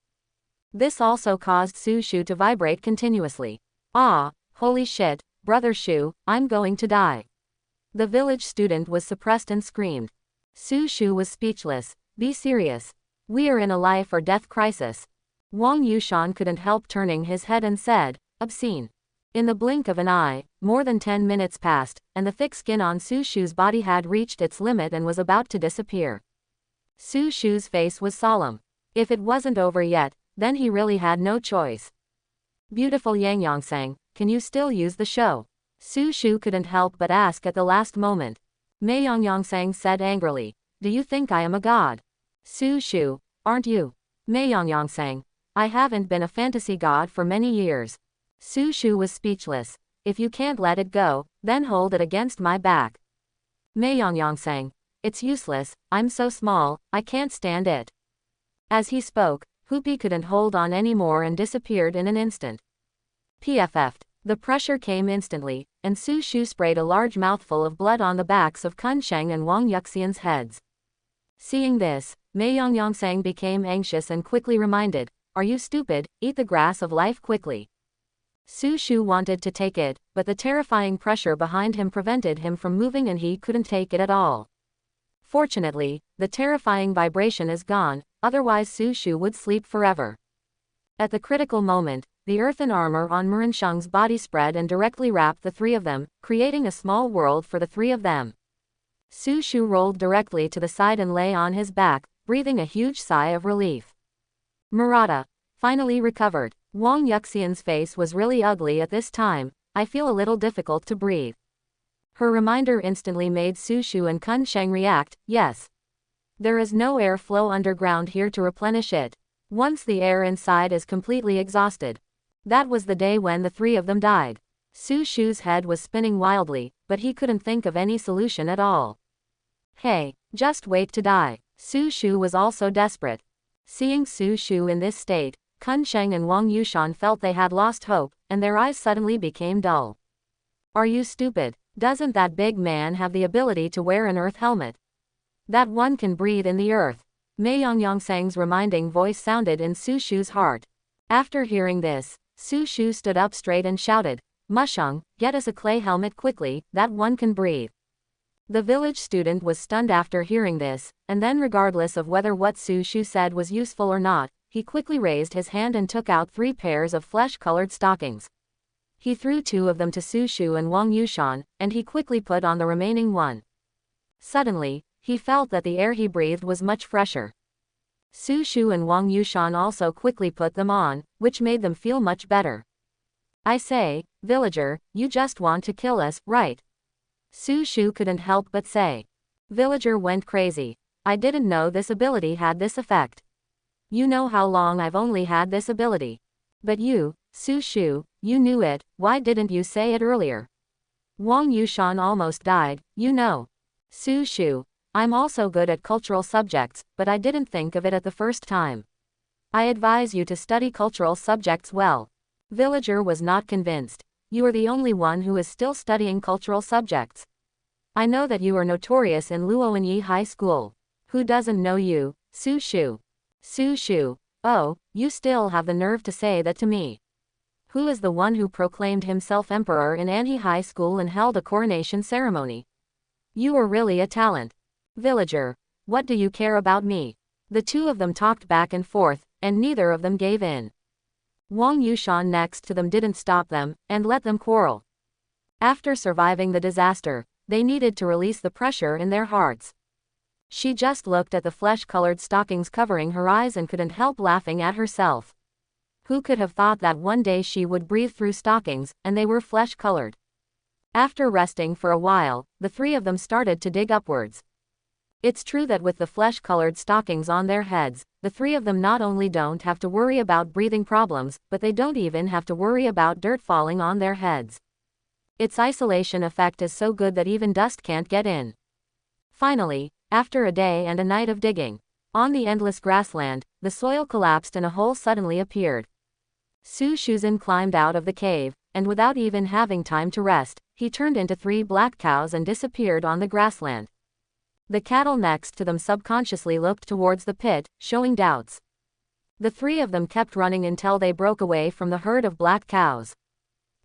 This also caused Su Shu to vibrate continuously. Ah, holy shit, Brother Shu, I'm going to die. The village student was suppressed and screamed. Su Shu was speechless. Be serious. We are in a life or death crisis. Wang Yushan couldn't help turning his head and said, obscene. In the blink of an eye, more than 10 minutes passed, and the thick skin on Su Shu's body had reached its limit and was about to disappear. Su Shu's face was solemn. If it wasn't over yet, then he really had no choice. Beautiful Yang Yongsang, can you still use the show? Su Shu couldn't help but ask at the last moment. Mei Yongsang said angrily, do you think I am a god? Su Shu, aren't you? Mei Yongsang, I haven't been a fantasy god for many years. Su Shu was speechless. If you can't let it go, then hold it against my back. Mei Yongsang, it's useless, I'm so small, I can't stand it. As he spoke, Hoopy couldn't hold on anymore and disappeared in an instant. PFF'd. The pressure came instantly, and Su Shu sprayed a large mouthful of blood on the backs of Kun Sheng and Wang Yuxian's heads. Seeing this, Mei Yongsang became anxious and quickly reminded, are you stupid, eat the grass of life quickly. Su Shu wanted to take it, but the terrifying pressure behind him prevented him from moving and he couldn't take it at all. Fortunately, the terrifying vibration is gone, otherwise Su Shu would sleep forever. At the critical moment, the earthen armor on Murinsheng's body spread and directly wrapped the three of them, creating a small world for the three of them. Su Shu rolled directly to the side and lay on his back, breathing a huge sigh of relief. Murata, finally recovered. Wang Yuxian's face was really ugly at this time, I feel a little difficult to breathe. Her reminder instantly made Su Shu and Kun Sheng react, yes. There is no air flow underground here to replenish it. Once the air inside is completely exhausted. That was the day when the three of them died. Su Shu's head was spinning wildly, but he couldn't think of any solution at all. Hey, just wait to die. Su Shu was also desperate. Seeing Su Shu in this state, Kun Sheng and Wang Yushan felt they had lost hope, and their eyes suddenly became dull. Are you stupid? Doesn't that big man have the ability to wear an earth helmet? That one can breathe in the earth. Mei Yongsang's reminding voice sounded in Su Shu's heart. After hearing this, Su Shu stood up straight and shouted, Musheng, get us a clay helmet quickly, that one can breathe. The village student was stunned after hearing this, and then regardless of whether what Su Shu said was useful or not, he quickly raised his hand and took out 3 pairs of flesh-colored stockings. He threw 2 of them to Su Shu and Wang Yushan, and he quickly put on the remaining 1. Suddenly, he felt that the air he breathed was much fresher. Su Shu and Wang Yushan also quickly put them on, which made them feel much better. I say, villager, you just want to kill us, right? Su Shu couldn't help but say. Villager went crazy. I didn't know this ability had this effect. You know how long I've only had this ability. But you, Su Shu, you knew it, why didn't you say it earlier? Wang Yushan almost died, you know. Su Shu, I'm also good at cultural subjects, but I didn't think of it at the first time. I advise you to study cultural subjects well. Villager was not convinced. You are the only one who is still studying cultural subjects. I know that you are notorious in Luoyinyi High School. Who doesn't know you, Su Shu? Su Shu, oh, you still have the nerve to say that to me. Who is the one who proclaimed himself emperor in Anhe High School and held a coronation ceremony? You are really a talent. Villager, what do you care about me? The 2 of them talked back and forth, and neither of them gave in. Wang Yushan next to them didn't stop them, and let them quarrel. After surviving the disaster, they needed to release the pressure in their hearts. She just looked at the flesh-colored stockings covering her eyes and couldn't help laughing at herself. Who could have thought that one day she would breathe through stockings, and they were flesh-colored? After resting for a while, the 3 of them started to dig upwards. It's true that with the flesh-colored stockings on their heads, the 3 of them not only don't have to worry about breathing problems, but they don't even have to worry about dirt falling on their heads. Its isolation effect is so good that even dust can't get in. Finally, after a day and a night of digging, on the endless grassland, the soil collapsed and a hole suddenly appeared. Su Shuzhen climbed out of the cave, and without even having time to rest, he turned into 3 black cows and disappeared on the grassland. The cattle next to them subconsciously looked towards the pit, showing doubts. The 3 of them kept running until they broke away from the herd of black cows.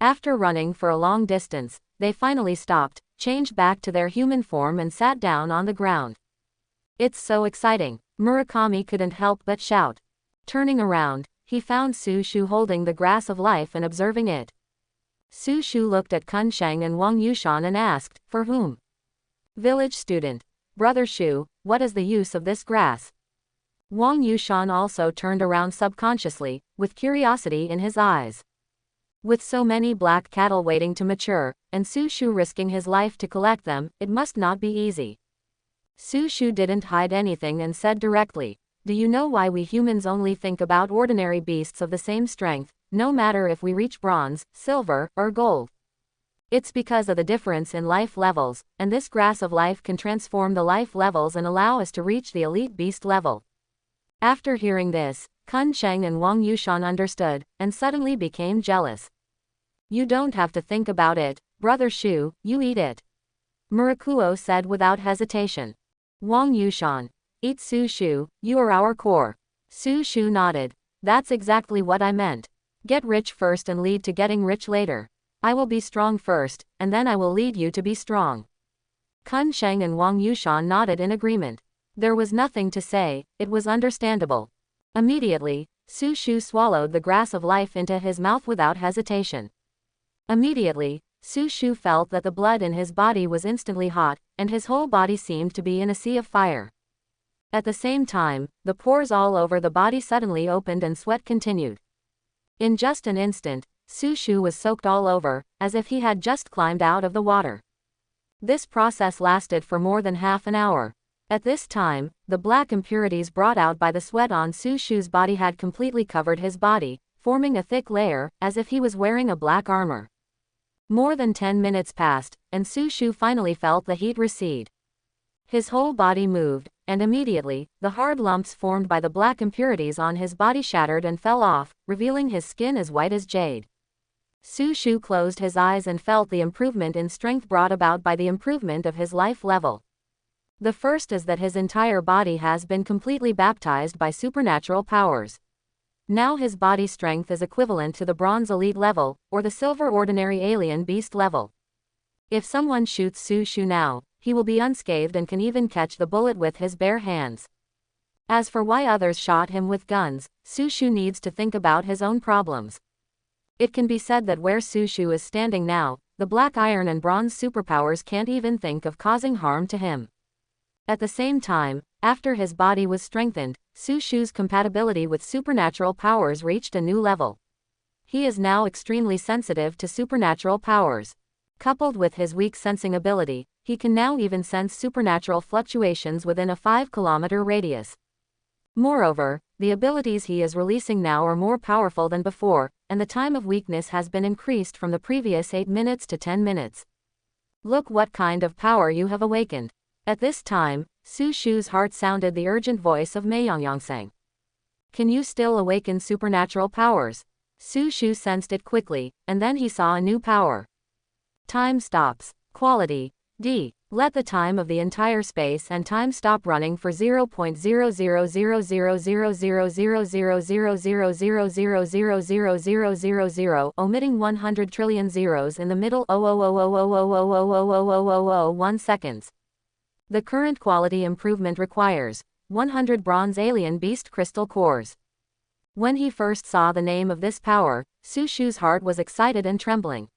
After running for a long distance, they finally stopped, changed back to their human form and sat down on the ground. It's so exciting, Murakami couldn't help but shout. Turning around, he found Su Shu holding the grass of life and observing it. Su Shu looked at Kun Sheng and Wang Yushan and asked, for whom? Village student. Brother Shu, what is the use of this grass? Wang Yushan also turned around subconsciously, with curiosity in his eyes. With so many black cattle waiting to mature, and Su Shu risking his life to collect them, it must not be easy. Su Shu didn't hide anything and said directly, do you know why we humans only think about ordinary beasts of the same strength, no matter if we reach bronze, silver, or gold? It's because of the difference in life levels, and this grass of life can transform the life levels and allow us to reach the elite beast level. After hearing this, Kun Sheng and Wang Yushan understood, and suddenly became jealous. You don't have to think about it, Brother Shu, you eat it. Murakuo said without hesitation. Wang Yushan, eat Su Shu, you are our core. Su Shu nodded. That's exactly what I meant. Get rich first and lead to getting rich later. I will be strong first, and then I will lead you to be strong. Kun Sheng and Wang Yushan nodded in agreement. There was nothing to say, it was understandable. Immediately, Su Shu swallowed the grass of life into his mouth without hesitation. Immediately, Su Shu felt that the blood in his body was instantly hot, and his whole body seemed to be in a sea of fire. At the same time, the pores all over the body suddenly opened and sweat continued. In just an instant, Su Shu was soaked all over, as if he had just climbed out of the water. This process lasted for more than half an hour. At this time, the black impurities brought out by the sweat on Su Shu's body had completely covered his body, forming a thick layer, as if he was wearing a black armor. More than 10 minutes passed, and Su Shu finally felt the heat recede. His whole body moved, and immediately, the hard lumps formed by the black impurities on his body shattered and fell off, revealing his skin as white as jade. Su Shu closed his eyes and felt the improvement in strength brought about by the improvement of his life level. The first is that his entire body has been completely baptized by supernatural powers. Now his body strength is equivalent to the bronze elite level, or the silver ordinary alien beast level. If someone shoots Su Shu now, he will be unscathed and can even catch the bullet with his bare hands. As for why others shot him with guns, Su Shu needs to think about his own problems. It can be said that where Su Shu is standing now, the black iron and bronze superpowers can't even think of causing harm to him. At the same time, after his body was strengthened, Su Shu's compatibility with supernatural powers reached a new level. He is now extremely sensitive to supernatural powers. Coupled with his weak sensing ability, he can now even sense supernatural fluctuations within a 5-kilometer radius. Moreover, the abilities he is releasing now are more powerful than before, and the time of weakness has been increased from the previous 8 minutes to 10 minutes. Look what kind of power you have awakened. At this time, Su Shu's heart sounded the urgent voice of Mei Yongyang. Can you still awaken supernatural powers? Su Shu sensed it quickly, and then he saw a new power. Time stops. Quality D. Let the time of the entire space and time stop running for 0.000000000000000000000, omitting 100 trillion zeros in the middle 1 seconds. The current quality improvement requires 100 bronze alien beast crystal cores. When he first saw the name of this power, Su Shu's heart was excited and trembling.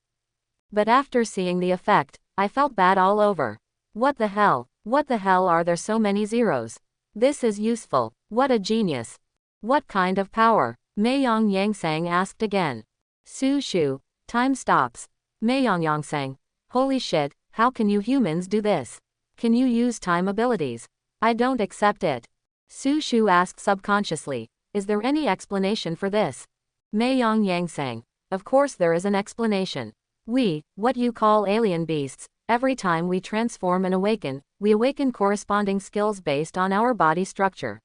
But after seeing the effect, I felt bad all over. What the hell? What the hell are there so many zeros? This is useful. What a genius. What kind of power? Mei Yongyang asked again. Su Shu, time stops. Mei Yongyang, holy shit, how can you humans do this? Can you use time abilities? I don't accept it. Su Shu asked subconsciously, is there any explanation for this? Mei Yongyang, of course there is an explanation. We, what you call alien beasts, every time we transform and awaken, we awaken corresponding skills based on our body structure.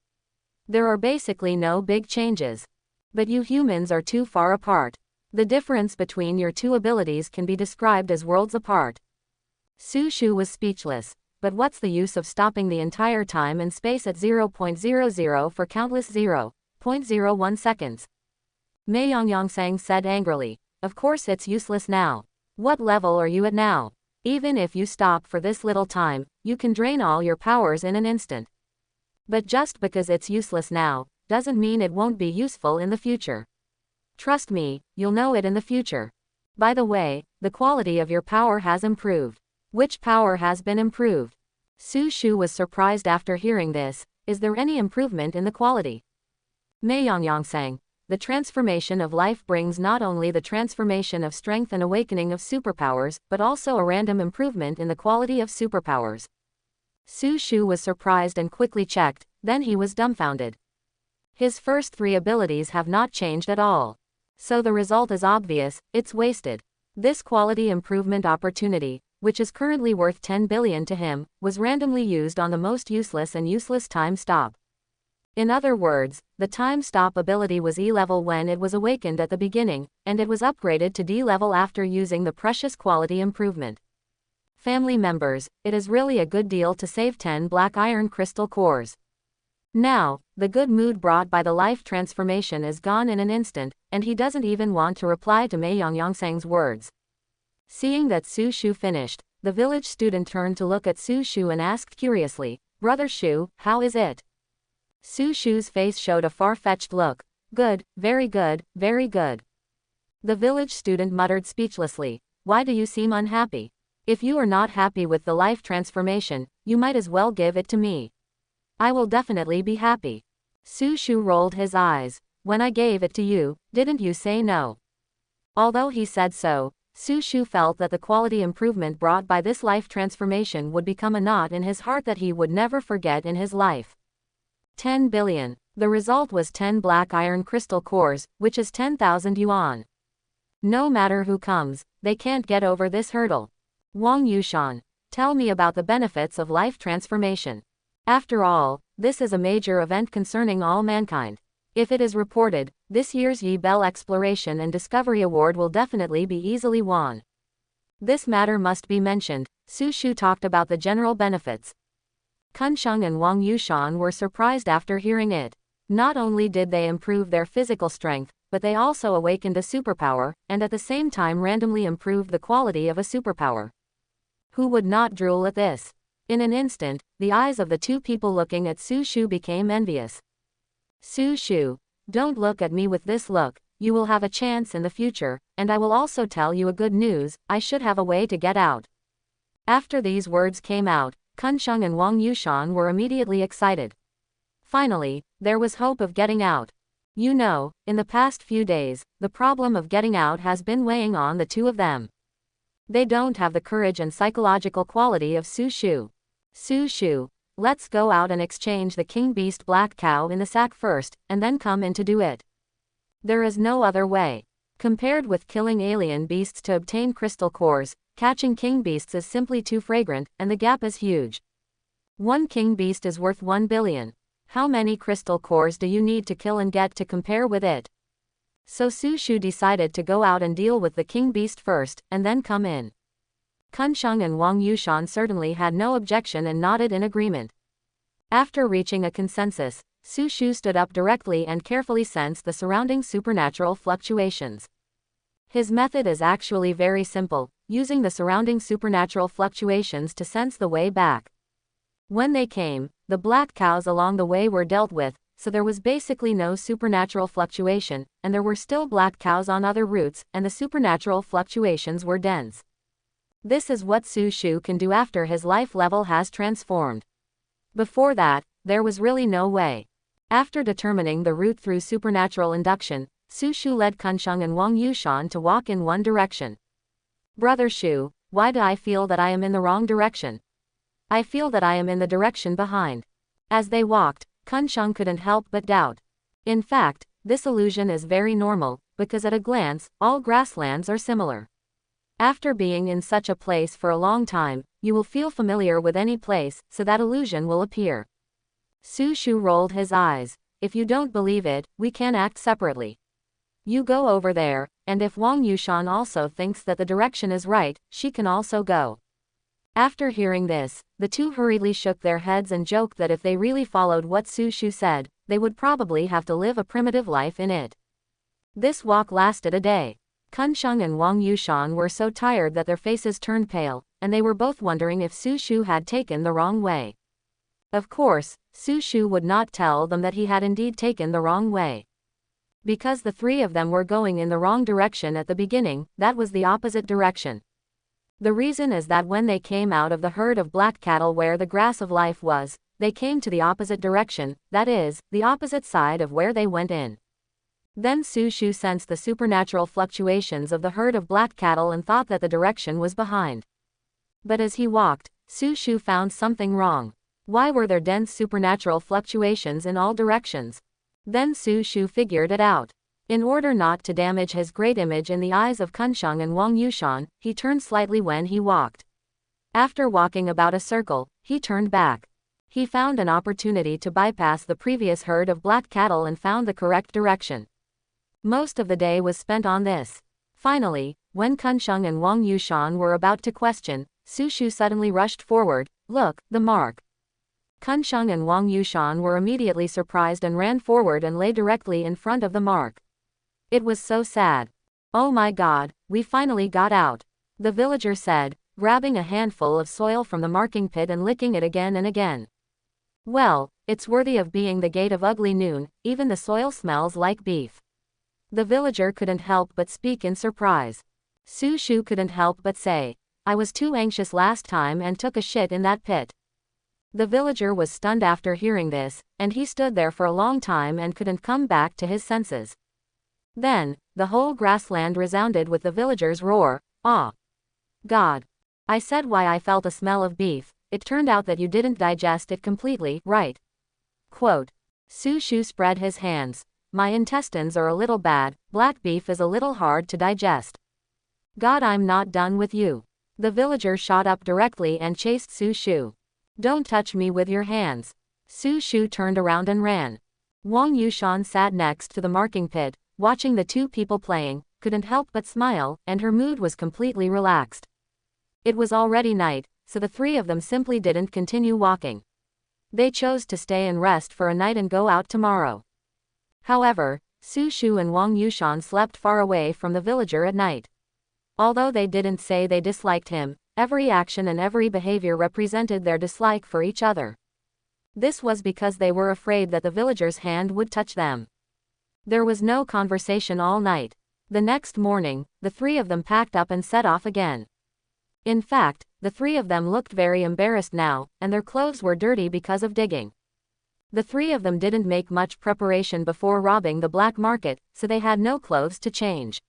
There are basically no big changes. But you humans are too far apart. The difference between your two abilities can be described as worlds apart. Su Shu was speechless. But what's the use of stopping the entire time and space at 0.00 for countless 0.01 seconds? Mei Yongyang said angrily. Of course it's useless now. What level are you at now? Even if you stop for this little time, you can drain all your powers in an instant. But just because it's useless now, doesn't mean it won't be useful in the future. Trust me, you'll know it in the future. By the way, the quality of your power has improved. Which power has been improved? Su Shu was surprised after hearing this. Is there any improvement in the quality? Mei Yongyang, the transformation of life brings not only the transformation of strength and awakening of superpowers, but also a random improvement in the quality of superpowers. Su Shu was surprised and quickly checked, then he was dumbfounded. His first 3 abilities have not changed at all. So the result is obvious, it's wasted. This quality improvement opportunity, which is currently worth 10 billion to him, was randomly used on the most useless and useless time stop. In other words, the time stop ability was E level when it was awakened at the beginning, and it was upgraded to D level after using the precious quality improvement. Family members, it is really a good deal to save 10 black iron crystal cores. Now, the good mood brought by the life transformation is gone in an instant, and he doesn't even want to reply to Mei Yongyang's words. Seeing that Su Shu finished, the village student turned to look at Su Shu and asked curiously, Brother Shu, how is it? Su Shu's face showed a far-fetched look. Good, very good, very good. The village student muttered speechlessly, why do you seem unhappy? If you are not happy with the life transformation, you might as well give it to me. I will definitely be happy. Su Shu rolled his eyes. When I gave it to you, didn't you say no? Although he said so, Su Shu felt that the quality improvement brought by this life transformation would become a knot in his heart that he would never forget in his life. 10 billion. The result was 10 black iron crystal cores, which is 10,000 yuan. No matter who comes, they can't get over this hurdle. Wang Yushan, tell me about the benefits of life transformation. After all, this is a major event concerning all mankind. If it is reported, this year's Yi Bell Exploration and Discovery Award will definitely be easily won. This matter must be mentioned. Su Shu talked about the general benefits. Kun Sheng and Wang Yushan were surprised after hearing it. Not only did they improve their physical strength, but they also awakened a superpower, and at the same time randomly improved the quality of a superpower. Who would not drool at this? In an instant, the eyes of the two people looking at Su Shu became envious. Su Shu, don't look at me with this look, you will have a chance in the future, and I will also tell you a good news, I should have a way to get out. After these words came out, Kun Sheng and Wang Yushan were immediately excited. Finally, there was hope of getting out. You know, in the past few days, the problem of getting out has been weighing on the two of them. They don't have the courage and psychological quality of Su Shu. Su Shu, let's go out and exchange the king beast black cow in the sack first, and then come in to do it. There is no other way. Compared with killing alien beasts to obtain crystal cores, catching king beasts is simply too fragrant, and the gap is huge. One king beast is worth 1 billion. How many crystal cores do you need to kill and get to compare with it? So Su Shu decided to go out and deal with the king beast first, and then come in. Kun Sheng and Wang Yushan certainly had no objection and nodded in agreement. After reaching a consensus, Su Shu stood up directly and carefully sensed the surrounding supernatural fluctuations. His method is actually very simple, using the surrounding supernatural fluctuations to sense the way back. When they came, the black cows along the way were dealt with, so there was basically no supernatural fluctuation, and there were still black cows on other routes, and the supernatural fluctuations were dense. This is what Su Shu can do after his life level has transformed. Before that, there was really no way. After determining the route through supernatural induction, Su Shu led Kun Sheng and Wang Yushan to walk in one direction. Brother Shu, why do I feel that I am in the wrong direction? I feel that I am in the direction behind. As they walked, Kun Sheng couldn't help but doubt. In fact, this illusion is very normal, because at a glance, all grasslands are similar. After being in such a place for a long time, you will feel familiar with any place, so that illusion will appear. Su Shu rolled his eyes. If you don't believe it, we can act separately. You go over there, and if Wang Yushan also thinks that the direction is right, she can also go. After hearing this, the two hurriedly shook their heads and joked that if they really followed what Su Shu said, they would probably have to live a primitive life in it. This walk lasted a day. Kun Sheng and Wang Yushan were so tired that their faces turned pale, and they were both wondering if Su Shu had taken the wrong way. Of course, Su Shu would not tell them that he had indeed taken the wrong way. Because the three of them were going in the wrong direction at the beginning, that was the opposite direction. The reason is that when they came out of the herd of black cattle where the grass of life was, they came to the opposite direction, that is, the opposite side of where they went in. Then Su Shu sensed the supernatural fluctuations of the herd of black cattle and thought that the direction was behind. But as he walked, Su Shu found something wrong. Why were there dense supernatural fluctuations in all directions? Then Su Shu figured it out. In order not to damage his great image in the eyes of Kun Sheng and Wang Yushan, he turned slightly when he walked. After walking about a circle, he turned back. He found an opportunity to bypass the previous herd of black cattle and found the correct direction. Most of the day was spent on this. Finally, when Kun Sheng and Wang Yushan were about to question, Su Shu suddenly rushed forward. Look, the mark. Kun Sheng and Wang Yushan were immediately surprised and ran forward and lay directly in front of the mark. It was so sad. Oh my God, we finally got out, the villager said, grabbing a handful of soil from the marking pit and licking it again and again. Well, it's worthy of being the gate of ugly noon, even the soil smells like beef. The villager couldn't help but speak in surprise. Su Shu couldn't help but say, I was too anxious last time and took a shit in that pit. The villager was stunned after hearing this, and he stood there for a long time and couldn't come back to his senses. Then, the whole grassland resounded with the villager's roar, "Ah! God! I said why I felt a smell of beef, it turned out that you didn't digest it completely, right?" Quote. Su Shu spread his hands. My intestines are a little bad, black beef is a little hard to digest. God, I'm not done with you. The villager shot up directly and chased Su Shu. Don't touch me with your hands. Su Shu turned around and ran. Wang Yushan sat next to the marking pit, watching the two people playing, couldn't help but smile, and her mood was completely relaxed. It was already night, so the three of them simply didn't continue walking. They chose to stay and rest for a night and go out tomorrow. However, Su Shu and Wang Yushan slept far away from the villager at night. Although they didn't say they disliked him, Every action and every behavior represented their dislike for each other. This was because they were afraid that the villager's hand would touch them. There was no conversation all night. The next morning, the three of them packed up and set off again. In fact, the three of them looked very embarrassed now, and their clothes were dirty because of digging. The three of them didn't make much preparation before robbing the black market, so they had no clothes to change.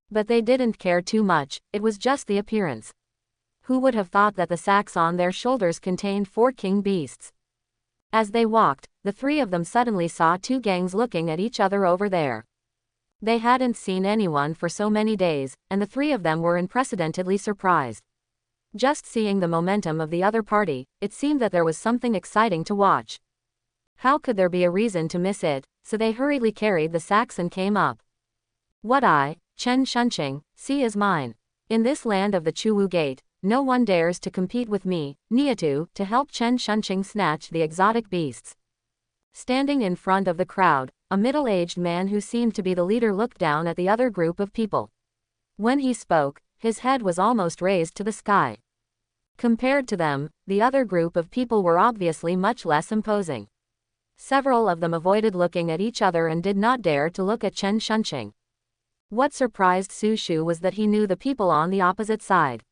But they didn't care too much, it was just the appearance. Who would have thought that the sacks on their shoulders contained 4 king beasts? As they walked, the three of them suddenly saw 2 gangs looking at each other over there. They hadn't seen anyone for so many days, and the three of them were unprecedentedly surprised. Just seeing the momentum of the other party, it seemed that there was something exciting to watch. How could there be a reason to miss it? So they hurriedly carried the sacks and came up. What I, Chen Shunqing, see is mine. In this land of the Chuwu Gate, no one dares to compete with me, Niatu, to help Chen Shunqing snatch the exotic beasts. Standing in front of the crowd, a middle-aged man who seemed to be the leader looked down at the other group of people. When he spoke, his head was almost raised to the sky. Compared to them, the other group of people were obviously much less imposing. Several of them avoided looking at each other and did not dare to look at Chen Shunqing. What surprised Su Shu was that he knew the people on the opposite side.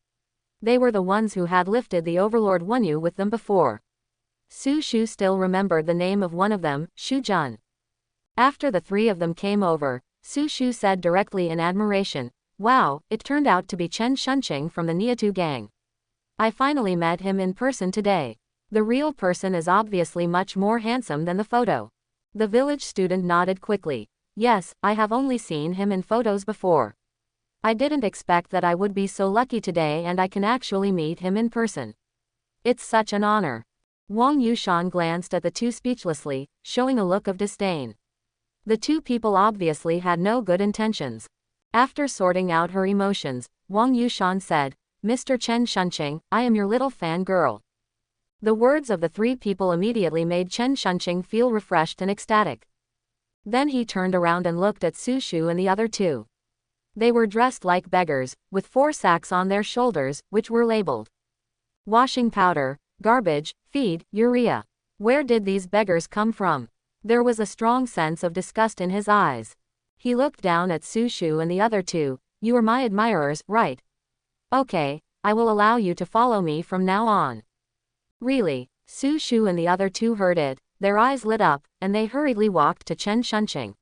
They were the ones who had lifted the overlord Wenyu with them before. Su Shu still remembered the name of one of them, Shu Jun. After the three of them came over, Su Shu said directly in admiration, "Wow, it turned out to be Chen Shunqing from the Niatu gang. I finally met him in person today. The real person is obviously much more handsome than the photo." The village student nodded quickly. "Yes, I have only seen him in photos before. I didn't expect that I would be so lucky today and I can actually meet him in person. It's such an honor." Wang Yushan glanced at the two speechlessly, showing a look of disdain. The two people obviously had no good intentions. After sorting out her emotions, Wang Yushan said, "Mr. Chen Shunqing, I am your little fan girl." The words of the three people immediately made Chen Shunqing feel refreshed and ecstatic. Then he turned around and looked at Su Shu and the other two. They were dressed like beggars, with 4 sacks on their shoulders, which were labeled washing powder, garbage, feed, urea. Where did these beggars come from? There was a strong sense of disgust in his eyes. He looked down at Su Shu and the other two. "You are my admirers, right? Okay, I will allow you to follow me from now on." Really? Su Shu and the other two heard it, their eyes lit up, and they hurriedly walked to Chen Shunqing.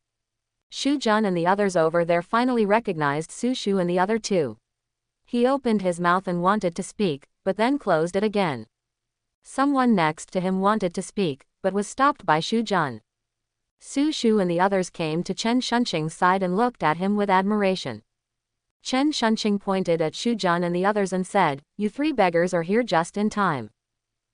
Shu Jun and the others over there finally recognized Su Shu and the other two. He opened his mouth and wanted to speak, but then closed it again. Someone next to him wanted to speak, but was stopped by Shu Jun. Su Shu and the others came to Chen Shunqing's side and looked at him with admiration. Chen Shunqing pointed at Shu Jun and the others and said, "You 3 beggars are here just in time.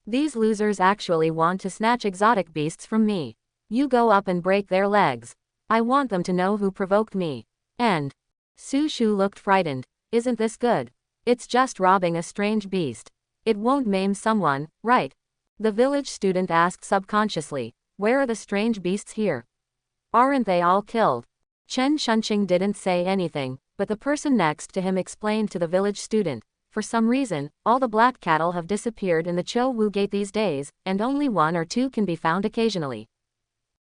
These losers actually want to snatch exotic beasts from me. You go up and break their legs. I want them to know who provoked me." And Su Shu looked frightened. "Isn't this good? It's just robbing a strange beast. It won't maim someone, right?" The village student asked subconsciously, "Where are the strange beasts here? Aren't they all killed?" Chen Shunqing didn't say anything, but the person next to him explained to the village student, "For some reason, all the black cattle have disappeared in the Chuwu Gate these days, and only 1 or 2 can be found occasionally."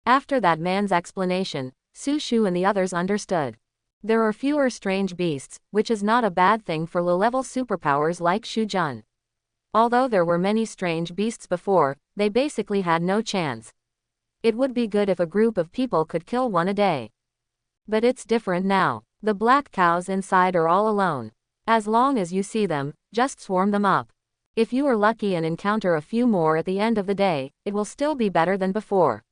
After that man's explanation, Su Shu and the others understood. There are fewer strange beasts, which is not a bad thing for low-level superpowers like Shu Jun. Although there were many strange beasts before, they basically had no chance. It would be good if a group of people could kill 1 a day. But it's different now. The black cows inside are all alone. As long as you see them, just swarm them up. If you are lucky and encounter a few more at the end of the day, it will still be better than before.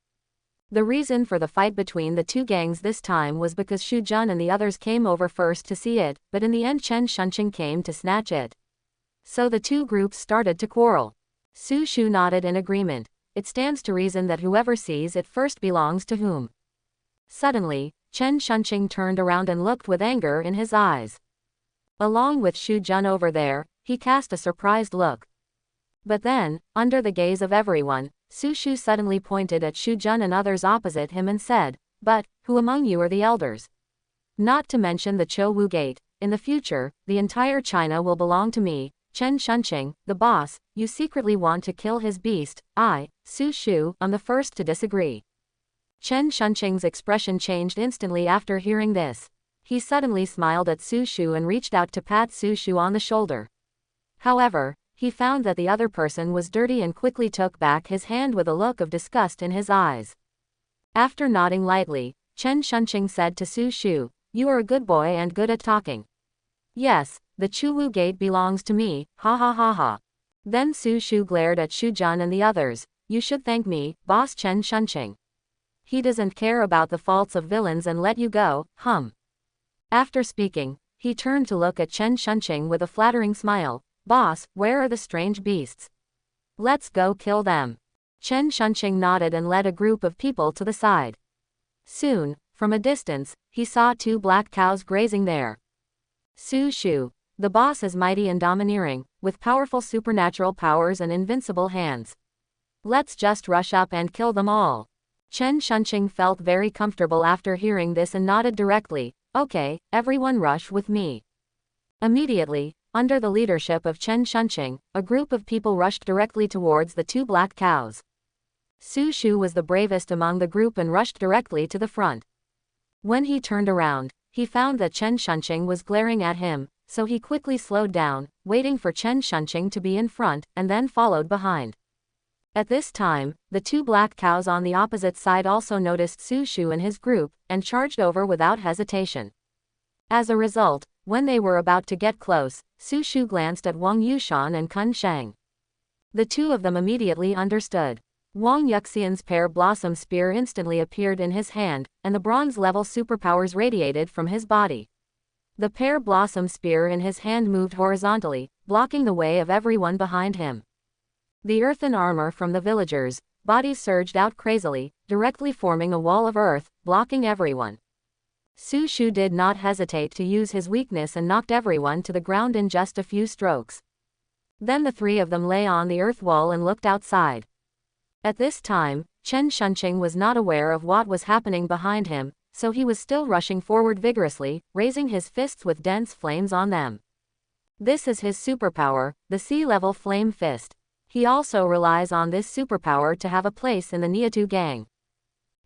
The reason for the fight between the two gangs this time was because Shu Jun and the others came over first to see it, but in the end Chen Shunqing came to snatch it. So the two groups started to quarrel. Su Shu nodded in agreement. It stands to reason that whoever sees it first belongs to whom. Suddenly, Chen Shunqing turned around and looked with anger in his eyes. Along with Shu Jun over there, he cast a surprised look. But then, under the gaze of everyone, Su Shu suddenly pointed at Shu Jun and others opposite him and said, "But, who among you are the elders? Not to mention the Chuwu Gate, in the future, the entire China will belong to me, Chen Shunqing, the boss, you secretly want to kill his beast. I, Su Shu, am the first to disagree. Chen Shunqing's expression changed instantly after hearing this. He suddenly smiled at Su Shu and reached out to pat Su Shu on the shoulder. However, he found that the other person was dirty and quickly took back his hand with a look of disgust in his eyes. After nodding lightly, Chen Shunqing said to Su Shu, "You are a good boy and good at talking." "Yes, the Chuwu gate belongs to me, ha ha ha ha." Then Su Shu glared at Shu Jun and the others. "You should thank me, boss Chen Shunqing. He doesn't care about the faults of villains and let you go, hum." After speaking, he turned to look at Chen Shunqing with a flattering smile. "Boss, where are the strange beasts? Let's go kill them." Chen Shunqing nodded and led a group of people to the side. Soon, from a distance, he saw 2 black cows grazing there. Su Shu, the boss, is mighty and domineering, with powerful supernatural powers and invincible hands. Let's just rush up and kill them all. Chen Shunqing felt very comfortable after hearing this and nodded directly. "Okay, everyone rush with me." Immediately, under the leadership of Chen Shunqing, a group of people rushed directly towards the 2 black cows. Su Shu was the bravest among the group and rushed directly to the front. When he turned around, he found that Chen Shunqing was glaring at him, so he quickly slowed down, waiting for Chen Shunqing to be in front, and then followed behind. At this time, the 2 black cows on the opposite side also noticed Su Shu and his group, and charged over without hesitation. As a result, when they were about to get close, Su Shu glanced at Wang Yushan and Kun Sheng. The 2 of them immediately understood. Wang Yuxian's pear blossom spear instantly appeared in his hand, and the bronze-level superpowers radiated from his body. The pear blossom spear in his hand moved horizontally, blocking the way of everyone behind him. The earthen armor from the villagers' bodies surged out crazily, directly forming a wall of earth, blocking everyone. Su Shu did not hesitate to use his weakness and knocked everyone to the ground in just a few strokes. Then the 3 of them lay on the earth wall and looked outside. At this time, Chen Shunqing was not aware of what was happening behind him, so he was still rushing forward vigorously, raising his fists with dense flames on them. This is his superpower, the sea-level flame fist. He also relies on this superpower to have a place in the Niatu gang.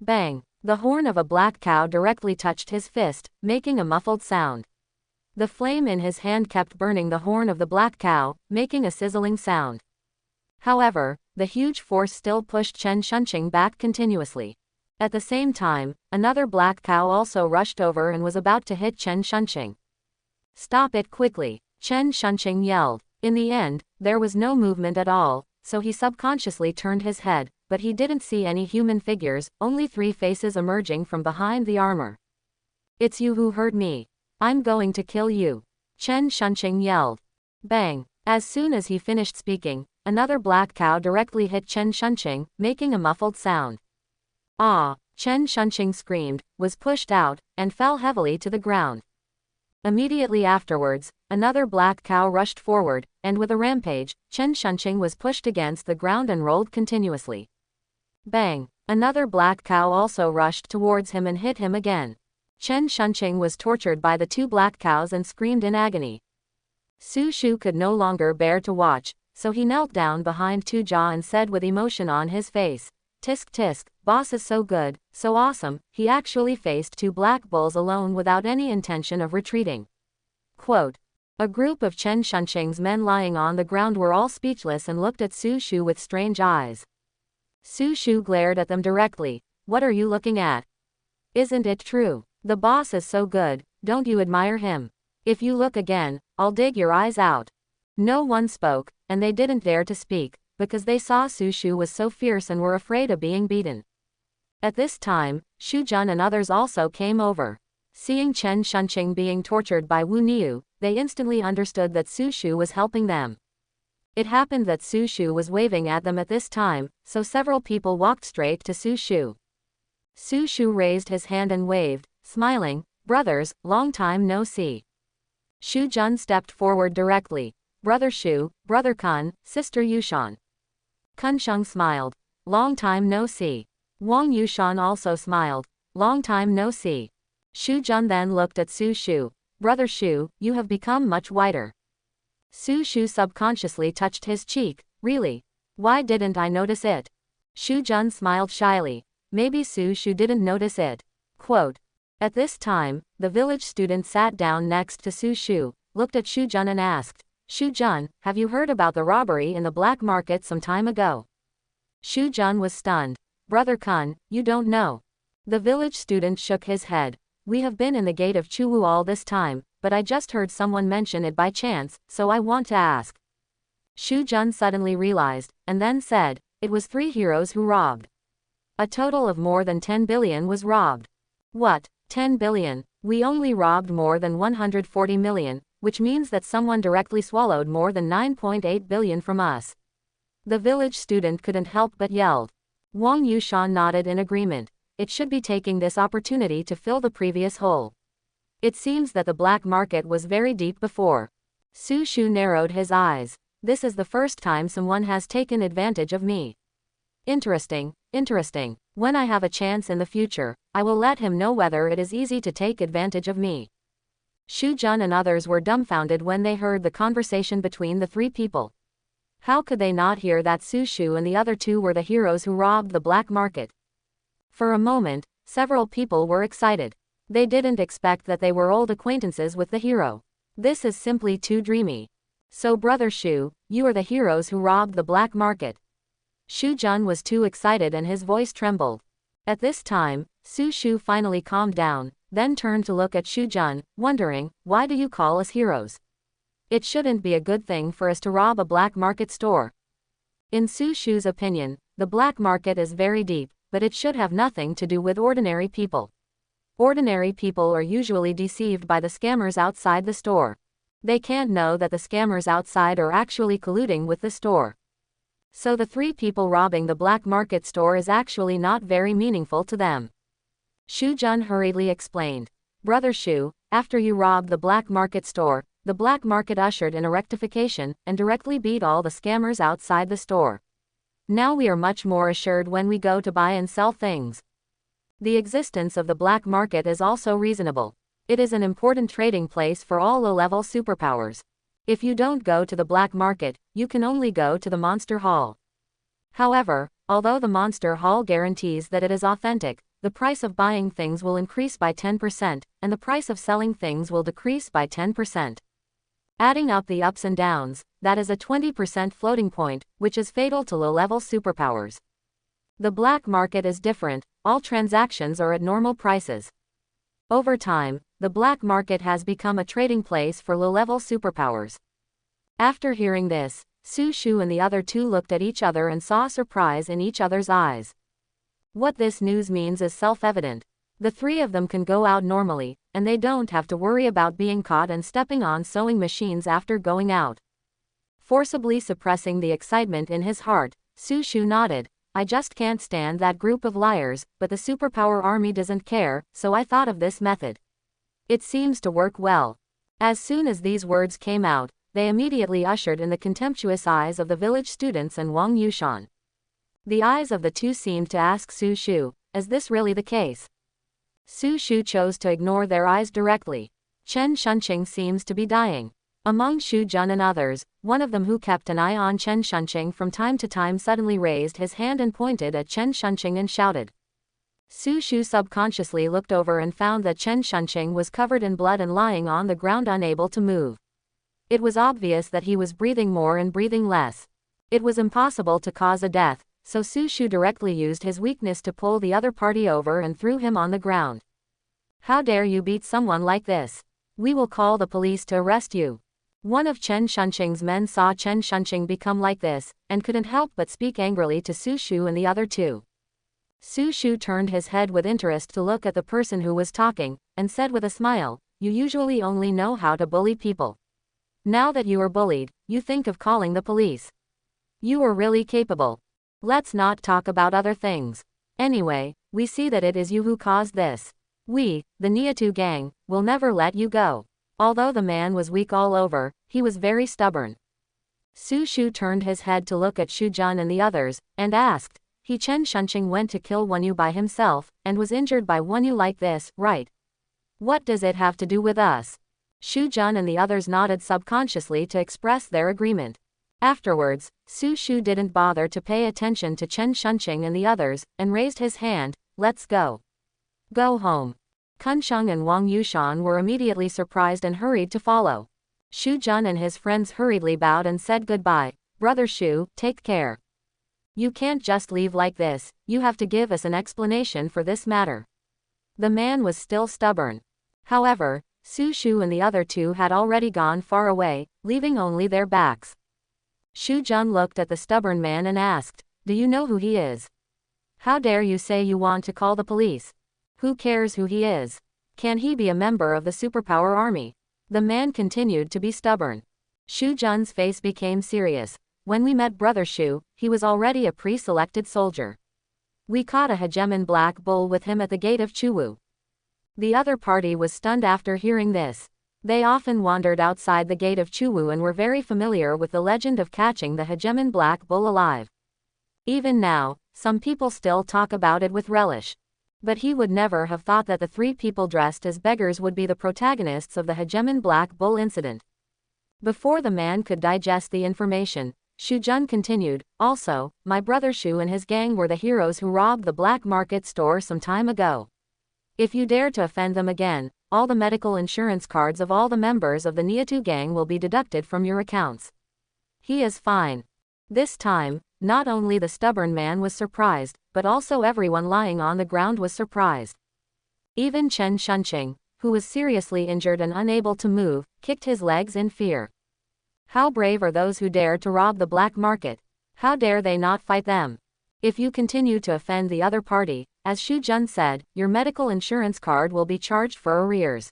Bang! The horn of a black cow directly touched his fist, making a muffled sound. The flame in his hand kept burning the horn of the black cow, making a sizzling sound. However, the huge force still pushed Chen Shunqing back continuously. At the same time, another black cow also rushed over and was about to hit Chen Shunqing. "Stop it quickly!" Chen Shunqing yelled. In the end, there was no movement at all, so he subconsciously turned his head, but he didn't see any human figures, only 3 faces emerging from behind the armor. "It's you who hurt me. I'm going to kill you!" Chen Shunqing yelled. Bang! As soon as he finished speaking, another black cow directly hit Chen Shunqing, making a muffled sound. "Ah!" Chen Shunqing screamed, was pushed out, and fell heavily to the ground. Immediately afterwards, another black cow rushed forward, and with a rampage, Chen Shunqing was pushed against the ground and rolled continuously. Bang! Another black cow also rushed towards him and hit him again. Chen Shunqing was tortured by the 2 black cows and screamed in agony. Su Shu could no longer bear to watch, so he knelt down behind Tu Jia and said with emotion on his face, "Tisk tisk, boss is so good, so awesome." He actually faced 2 black bulls alone without any intention of retreating. Quote. A group of Chen Shunqing's men lying on the ground were all speechless and looked at Su Shu with strange eyes. Su Shu glared at them directly. "What are you looking at? Isn't it true? The boss is so good, don't you admire him? If you look again, I'll dig your eyes out." No one spoke, and they didn't dare to speak, because they saw Su Shu was so fierce and were afraid of being beaten. At this time, Shu Jun and others also came over. Seeing Chen Shunqing being tortured by Wu Niu, they instantly understood that Su Shu was helping them. It happened that Su Shu was waving at them at this time, so several people walked straight to Su Shu. Su Shu raised his hand and waved, smiling, "Brothers, long time no see." Shu Jun stepped forward directly. "Brother Shu, Brother Kun, Sister Yushan." Kun Sheng smiled. "Long time no see." Wang Yushan also smiled. "Long time no see." Shu Jun then looked at Su Shu. "Brother Shu, you have become much whiter." Su Shu subconsciously touched his cheek. Really? Why didn't I notice it? Shu Jun smiled shyly. Maybe Su Shu didn't notice it. Quote. At this time, the village student sat down next to Su Shu, looked at Shu Jun and asked, Shu Jun, have you heard about the robbery in the black market some time ago? Shu Jun was stunned. Brother Kun, you don't know. The village student shook his head. We have been in the gate of Chuwu all this time, but I just heard someone mention it by chance, so I want to ask. Shu Jun suddenly realized, and then said, it was 3 heroes who robbed. A total of more than 10 billion was robbed. What, 10 billion? We only robbed more than 140 million, which means that someone directly swallowed more than 9.8 billion from us. The village student couldn't help but yelled. Wang Yushan nodded in agreement. It should be taking this opportunity to fill the previous hole. It seems that the black market was very deep before. Su Shu narrowed his eyes. This is the first time someone has taken advantage of me. Interesting, interesting. When I have a chance in the future, I will let him know whether it is easy to take advantage of me. Shu Jun and others were dumbfounded when they heard the conversation between the 3 people. How could they not hear that Su Shu and the other 2 were the heroes who robbed the black market? For a moment, several people were excited. They didn't expect that they were old acquaintances with the hero. This is simply too dreamy. So Brother Shu, you are the heroes who robbed the black market. Shu Jun was too excited and his voice trembled. At this time, Su Shu finally calmed down, then turned to look at Shu Jun, wondering, why do you call us heroes? It shouldn't be a good thing for us to rob a black market store. In Su Shu's opinion, the black market is very deep, but it should have nothing to do with ordinary people. Ordinary people are usually deceived by the scammers outside the store. They can't know that the scammers outside are actually colluding with the store. So the 3 people robbing the black market store is actually not very meaningful to them. Shu Jun hurriedly explained. Brother Shu, after you robbed the black market store, the black market ushered in a rectification and directly beat all the scammers outside the store. Now we are much more assured when we go to buy and sell things. The existence of the black market is also reasonable. It is an important trading place for all low-level superpowers. If you don't go to the black market, you can only go to the Monster Hall. However, although the Monster Hall guarantees that it is authentic, the price of buying things will increase by 10%, and the price of selling things will decrease by 10%. Adding up the ups and downs, that is a 20% floating point, which is fatal to low-level superpowers. The black market is different, all transactions are at normal prices. Over time, the black market has become a trading place for low-level superpowers. After hearing this, Su Shu and the other 2 looked at each other and saw surprise in each other's eyes. What this news means is self-evident. The 3 of them can go out normally, and they don't have to worry about being caught and stepping on sewing machines after going out. Forcibly suppressing the excitement in his heart, Su Shu nodded. I just can't stand that group of liars, but the superpower army doesn't care, so I thought of this method. It seems to work well. As soon as these words came out, they immediately ushered in the contemptuous eyes of the village students and Wang Yushan. The eyes of the 2 seemed to ask Su Shu, is this really the case? Su Shu chose to ignore their eyes directly. Chen Shunqing seems to be dying. Among Shu Jun and others, one of them who kept an eye on Chen Shunqing from time to time suddenly raised his hand and pointed at Chen Shunqing and shouted. Su Shu subconsciously looked over and found that Chen Shunqing was covered in blood and lying on the ground unable to move. It was obvious that he was breathing more and breathing less. It was impossible to cause a death, so Su Shu directly used his weakness to pull the other party over and threw him on the ground. How dare you beat someone like this? We will call the police to arrest you. One of Chen Shunqing's men saw Chen Shunqing become like this, and couldn't help but speak angrily to Su Shu and the other 2. Su Shu turned his head with interest to look at the person who was talking, and said with a smile, you usually only know how to bully people. Now that you are bullied, you think of calling the police. You are really capable. Let's not talk about other things. Anyway, we see that it is you who caused this. We, the Niatu gang, will never let you go. Although the man was weak all over, he was very stubborn. Su Shu turned his head to look at Shu Jun and the others, and asked, He Chen Shunqing went to kill Wenyu by himself, and was injured by Wenyu like this, right? What does it have to do with us? Xu Jun and the others nodded subconsciously to express their agreement. Afterwards, Su Shu didn't bother to pay attention to Chen Shunqing and the others, and raised his hand. Let's go. Go home. Kun Sheng and Wang Yushan were immediately surprised and hurried to follow. Xu Jun and his friends hurriedly bowed and said goodbye. Brother Xu, take care. You can't just leave like this, you have to give us an explanation for this matter. The man was still stubborn. However, Su Shu and the other two had already gone far away, leaving only their backs. Xu Jun looked at the stubborn man and asked, do you know who he is? How dare you say you want to call the police? Who cares who he is? Can he be a member of the superpower army? The man continued to be stubborn. Xu Jun's face became serious. When we met Brother Xu, he was already a pre-selected soldier. We caught a hegemon black bull with him at the gate of Chuwu. The other party was stunned after hearing this. They often wandered outside the gate of Chuwu and were very familiar with the legend of catching the hegemon black bull alive. Even now, some people still talk about it with relish. But he would never have thought that the three people dressed as beggars would be the protagonists of the hegemon black bull incident. Before the man could digest the information, Xu Jun continued, also, my brother Xu and his gang were the heroes who robbed the black market store some time ago. If you dare to offend them again, all the medical insurance cards of all the members of the Niatu gang will be deducted from your accounts. He is fine. This time, not only the stubborn man was surprised, but also everyone lying on the ground was surprised. Even Chen Shunqing, who was seriously injured and unable to move, kicked his legs in fear. How brave are those who dare to rob the black market? How dare they not fight them? If you continue to offend the other party, as Xu Jun said, your medical insurance card will be charged for arrears.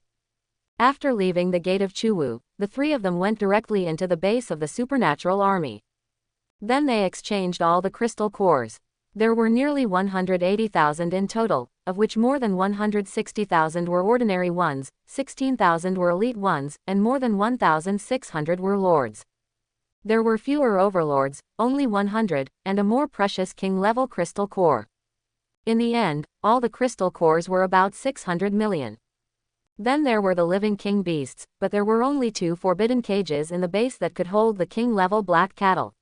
After leaving the gate of Chuwu, the three of them went directly into the base of the supernatural army. Then they exchanged all the crystal cores. There were nearly 180,000 in total, of which more than 160,000 were ordinary ones, 16,000 were elite ones, and more than 1,600 were lords. There were fewer overlords, only 100, and a more precious king-level crystal core. In the end, all the crystal cores were about 600 million. Then there were the living king beasts, but there were only 2 forbidden cages in the base that could hold the king-level black cattle.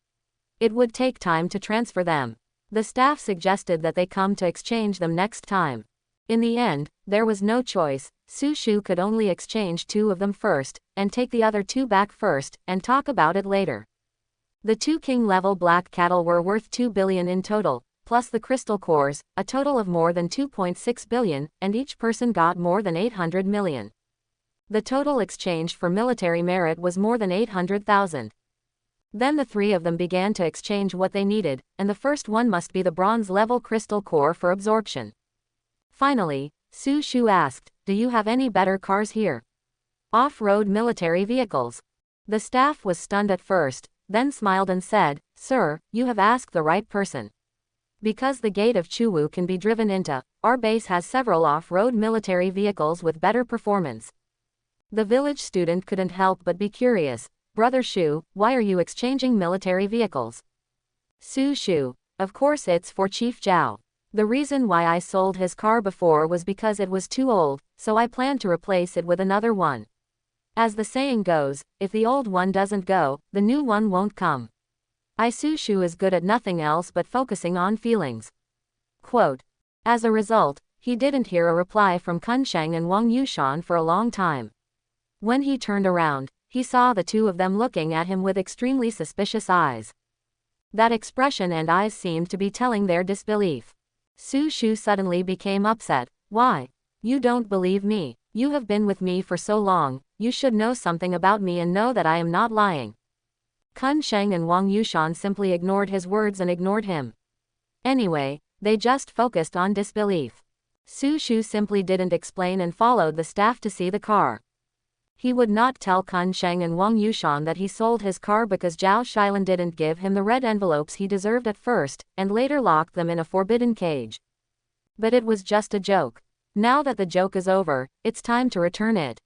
It would take time to transfer them. The staff suggested that they come to exchange them next time. In the end, there was no choice. Su Shu could only exchange 2 of them first, and take the other 2 back first, and talk about it later. The 2 king-level black cattle were worth 2 billion in total, plus the crystal cores, a total of more than 2.6 billion, and each person got more than 800 million. The total exchanged for military merit was more than 800,000. Then the 3 of them began to exchange what they needed, and the first one must be the bronze-level crystal core for absorption. Finally, Su Shu asked, do you have any better cars here? Off-road military vehicles. The staff was stunned at first, then smiled and said, sir, you have asked the right person. Because the gate of Chuwu can be driven into, our base has several off-road military vehicles with better performance. The village student couldn't help but be curious. Brother Xu, why are you exchanging military vehicles? Su Shu, of course it's for Chief Zhao. The reason why I sold his car before was because it was too old, so I plan to replace it with another one. As the saying goes, if the old one doesn't go, the new one won't come. Su Shu is good at nothing else but focusing on feelings. Quote. As a result, he didn't hear a reply from Kun Sheng and Wang Yushan for a long time. When he turned around, he saw the 2 of them looking at him with extremely suspicious eyes. That expression and eyes seemed to be telling their disbelief. Su Shu suddenly became upset. Why? You don't believe me. You have been with me for so long, you should know something about me and know that I am not lying. Kun Sheng and Wang Yushan simply ignored his words and ignored him. Anyway, they just focused on disbelief. Su Shu simply didn't explain and followed the staff to see the car. He would not tell Kun Sheng and Wang Yushan that he sold his car because Zhao Xilan didn't give him the red envelopes he deserved at first, and later locked them in a forbidden cage. But it was just a joke. Now that the joke is over, it's time to return it.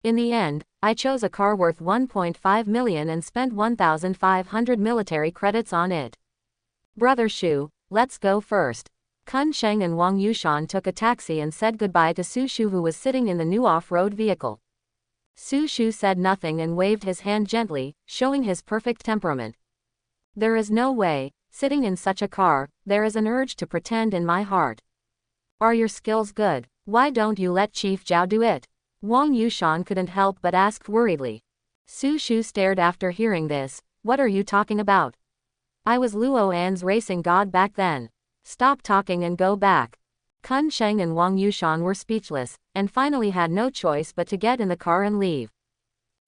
In the end, I chose a car worth 1.5 million and spent 1,500 military credits on it. Brother Xu, let's go first. Kun Sheng and Wang Yushan took a taxi and said goodbye to Su Shu, who was sitting in the new off-road vehicle. Su Shu said nothing and waved his hand gently, showing his perfect temperament. There is no way, sitting in such a car, there is an urge to pretend in my heart. Are your skills good? Why don't you let Chief Zhao do it? Wang Yushan couldn't help but ask worriedly. Su Shu stared after hearing this. What are you talking about? I was Luo An's racing god back then. Stop talking and go back. Kun Sheng and Wang Yushan were speechless, and finally had no choice but to get in the car and leave.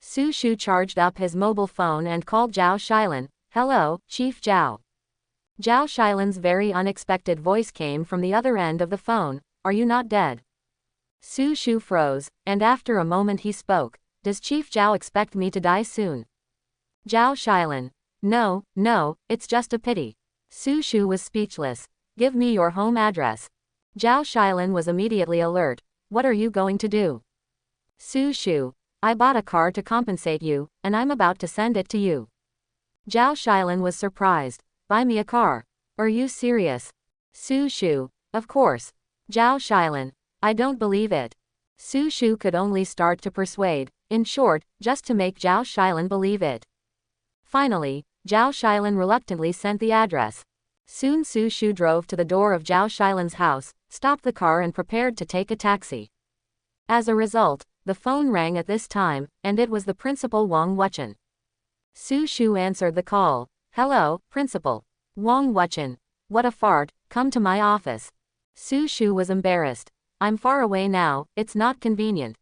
Su Shu charged up his mobile phone and called Zhao Xilan. Hello, Chief Zhao. Zhao Xilan's very unexpected voice came from the other end of the phone. Are you not dead? Su Shu froze, and after a moment he spoke. Does Chief Zhao expect me to die soon? Zhao Xilan. No, it's just a pity. Su Shu was speechless. Give me your home address. Zhao Xilan was immediately alert. What are you going to do? Su Shu. I bought a car to compensate you, and I'm about to send it to you. Zhao Xilan was surprised. Buy me a car. Are you serious? Su Shu. Of course. Zhao Xilan. I don't believe it. Su Shu could only start to persuade, in short, just to make Zhao Xilan believe it. Finally, Zhao Xilan reluctantly sent the address. Soon Su Shu drove to the door of Zhao Xilan's house, stopped the car and prepared to take a taxi. As a result, the phone rang at this time, and it was the principal Wang Wuchen. Su Shu answered the call. Hello, Principal. Wang Wuchen. What a fart, come to my office. Su Shu was embarrassed. I'm far away now, it's not convenient.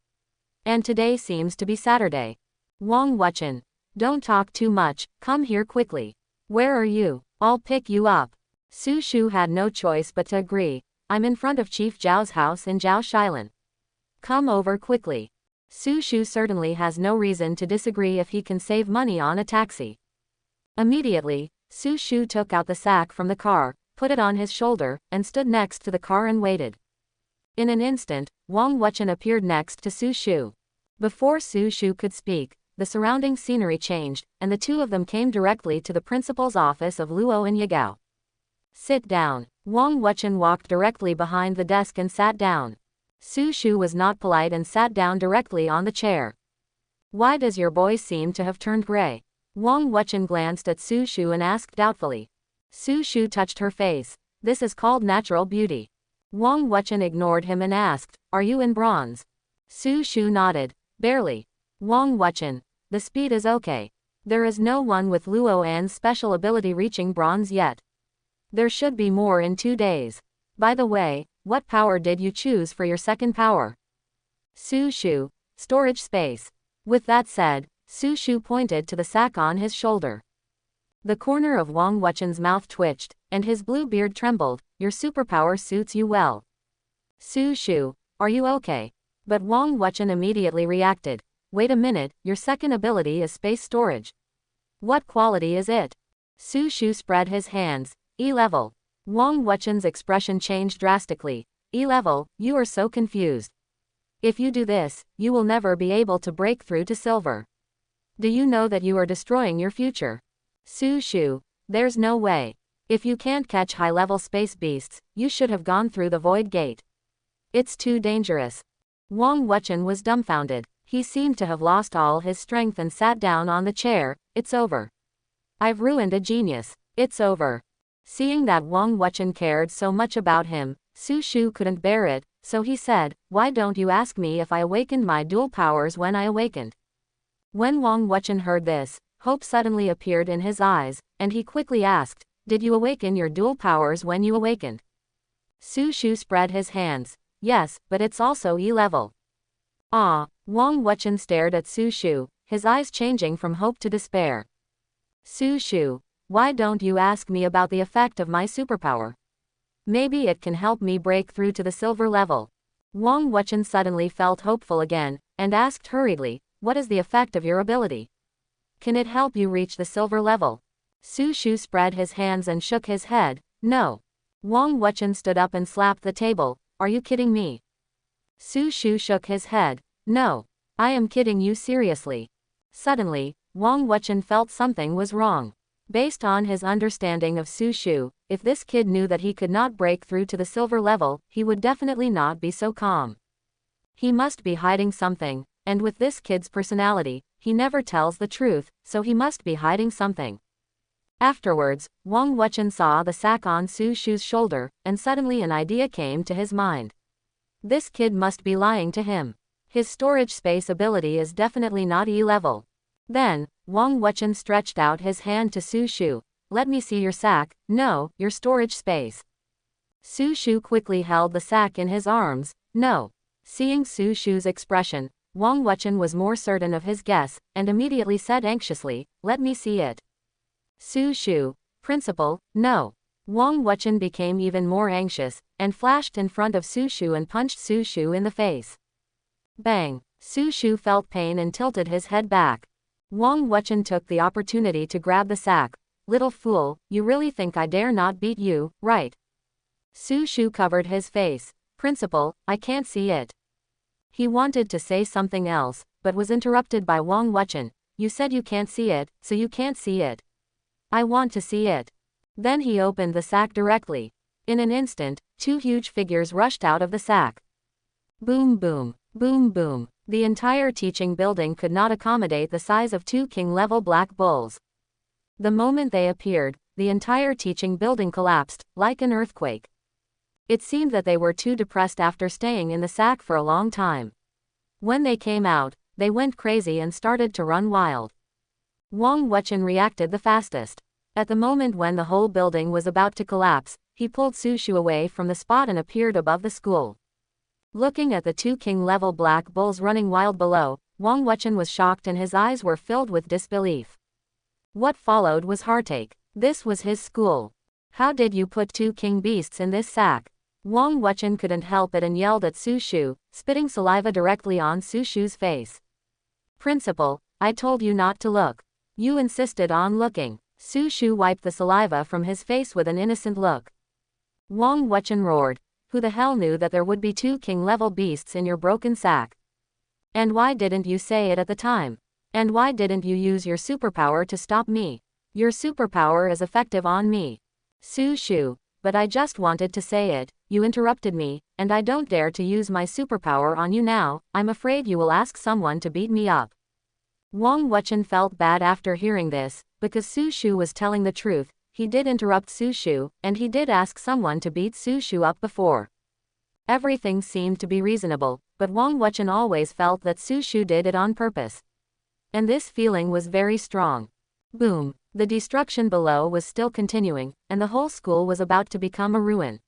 And today seems to be Saturday. Wang Wuchen. Don't talk too much, come here quickly. Where are you? I'll pick you up. Su Shu had no choice but to agree. I'm in front of Chief Zhao's house in Zhao Xilan. Come over quickly. Su Shu certainly has no reason to disagree if he can save money on a taxi. Immediately, Su Shu took out the sack from the car, put it on his shoulder, and stood next to the car and waited. In an instant, Wang Wuchen appeared next to Su Shu. Before Su Shu could speak, the surrounding scenery changed, and the two of them came directly to the principal's office of Luo and Yagao. Sit down. Wang Wuchen walked directly behind the desk and sat down. Su Shu was not polite and sat down directly on the chair. Why does your boy seem to have turned gray? Wang Wuchen glanced at Su Shu and asked doubtfully. Su Shu touched her face. This is called natural beauty. Wang Wuchen ignored him and asked, are you in bronze? Su Shu nodded. Barely. Wang Wuchen. The speed is okay. There is no one with Luo An's special ability reaching bronze yet. There should be more in 2 days. By the way, what power did you choose for your second power? Su Shu. Storage space. With that said, Su Shu pointed to the sack on his shoulder. The corner of Wang Wuchen's mouth twitched, and his blue beard trembled. Your superpower suits you well. Su Shu. Are you okay? But Wang Wuchen immediately reacted. Wait a minute, your second ability is space storage. What quality is it? Su Shu spread his hands. E-level. Wang Wuchen's expression changed drastically. E-level, you are so confused. If you do this, you will never be able to break through to silver. Do you know that you are destroying your future? Su Shu. There's no way. If you can't catch high-level space beasts, you should have gone through the void gate. It's too dangerous. Wang Wuchen was dumbfounded. He seemed to have lost all his strength and sat down on the chair. It's over. I've ruined a genius. It's over. Seeing that Wang Wuchen cared so much about him, Su Shu couldn't bear it, so he said, why don't you ask me if I awakened my dual powers when I awakened? When Wang Wuchen heard this, hope suddenly appeared in his eyes, and he quickly asked, did you awaken your dual powers when you awakened? Su Shu spread his hands. Yes, but it's also E-level. Ah, Wang Wuchen stared at Su Shu, his eyes changing from hope to despair. Su Shu. Why don't you ask me about the effect of my superpower? Maybe it can help me break through to the silver level. Wang Wuchen suddenly felt hopeful again, and asked hurriedly, what is the effect of your ability? Can it help you reach the silver level? Su Shu spread his hands and shook his head. No. Wang Wuchen stood up and slapped the table. Are you kidding me? Su Shu shook his head. No. I am kidding you seriously. Suddenly, Wang Wuchen felt something was wrong. Based on his understanding of Su Shu, if this kid knew that he could not break through to the silver level, he would definitely not be so calm. He must be hiding something. and with this kid's personality, he never tells the truth, so he must be hiding something. Afterwards, Wang Wuchen saw the sack on Su Shu's shoulder, and suddenly an idea came to his mind. This kid must be lying to him. His storage space ability is definitely not E-level. Then, Wang Wuchen stretched out his hand to Su Shu. Let me see your sack, no, your storage space. Su Shu quickly held the sack in his arms, no. Seeing Su Shu's expression, Wang Wuchen was more certain of his guess, and immediately said anxiously, let me see it. Su Shu, principal, no. Wang Wuchen became even more anxious, and flashed in front of Su Shu and punched Su Shu in the face. Bang! Su Shu felt pain and tilted his head back. Wang Wuchen took the opportunity to grab the sack. Little fool, you really think I dare not beat you, right? Su Shu covered his face. Principal, I can't see it. He wanted to say something else, but was interrupted by Wang Wuchen. You said you can't see it, so you can't see it. I want to see it. Then he opened the sack directly. In an instant, two huge figures rushed out of the sack. Boom boom, boom boom. The entire teaching building could not accommodate the size of two king-level black bulls. The moment they appeared, the entire teaching building collapsed, like an earthquake. It seemed that they were too depressed after staying in the sack for a long time. When they came out, they went crazy and started to run wild. Wang Wuchen reacted the fastest. At the moment when the whole building was about to collapse, he pulled Su Shu away from the spot and appeared above the school. Looking at the two king-level black bulls running wild below, Wang Wuchen was shocked and his eyes were filled with disbelief. What followed was heartache. This was his school. How did you put two king beasts in this sack? Wang Wuchen couldn't help it and yelled at Su Shu, spitting saliva directly on Su Shu's face. Principal, I told you not to look. You insisted on looking. Su Shu wiped the saliva from his face with an innocent look. Wang Wuchen roared. Who the hell knew that there would be two king-level beasts in your broken sack? And why didn't you say it at the time? And why didn't you use your superpower to stop me? Your superpower is effective on me. Su Shu, but I just wanted to say it, you interrupted me, and I don't dare to use my superpower on you now, I'm afraid you will ask someone to beat me up. Wang Wuchen felt bad after hearing this, because Su Shu was telling the truth. He did interrupt Su Shu, and he did ask someone to beat Su Shu up before. Everything seemed to be reasonable, but Wang Wuchen always felt that Su Shu did it on purpose. And this feeling was very strong. Boom! The destruction below was still continuing, and the whole school was about to become a ruin.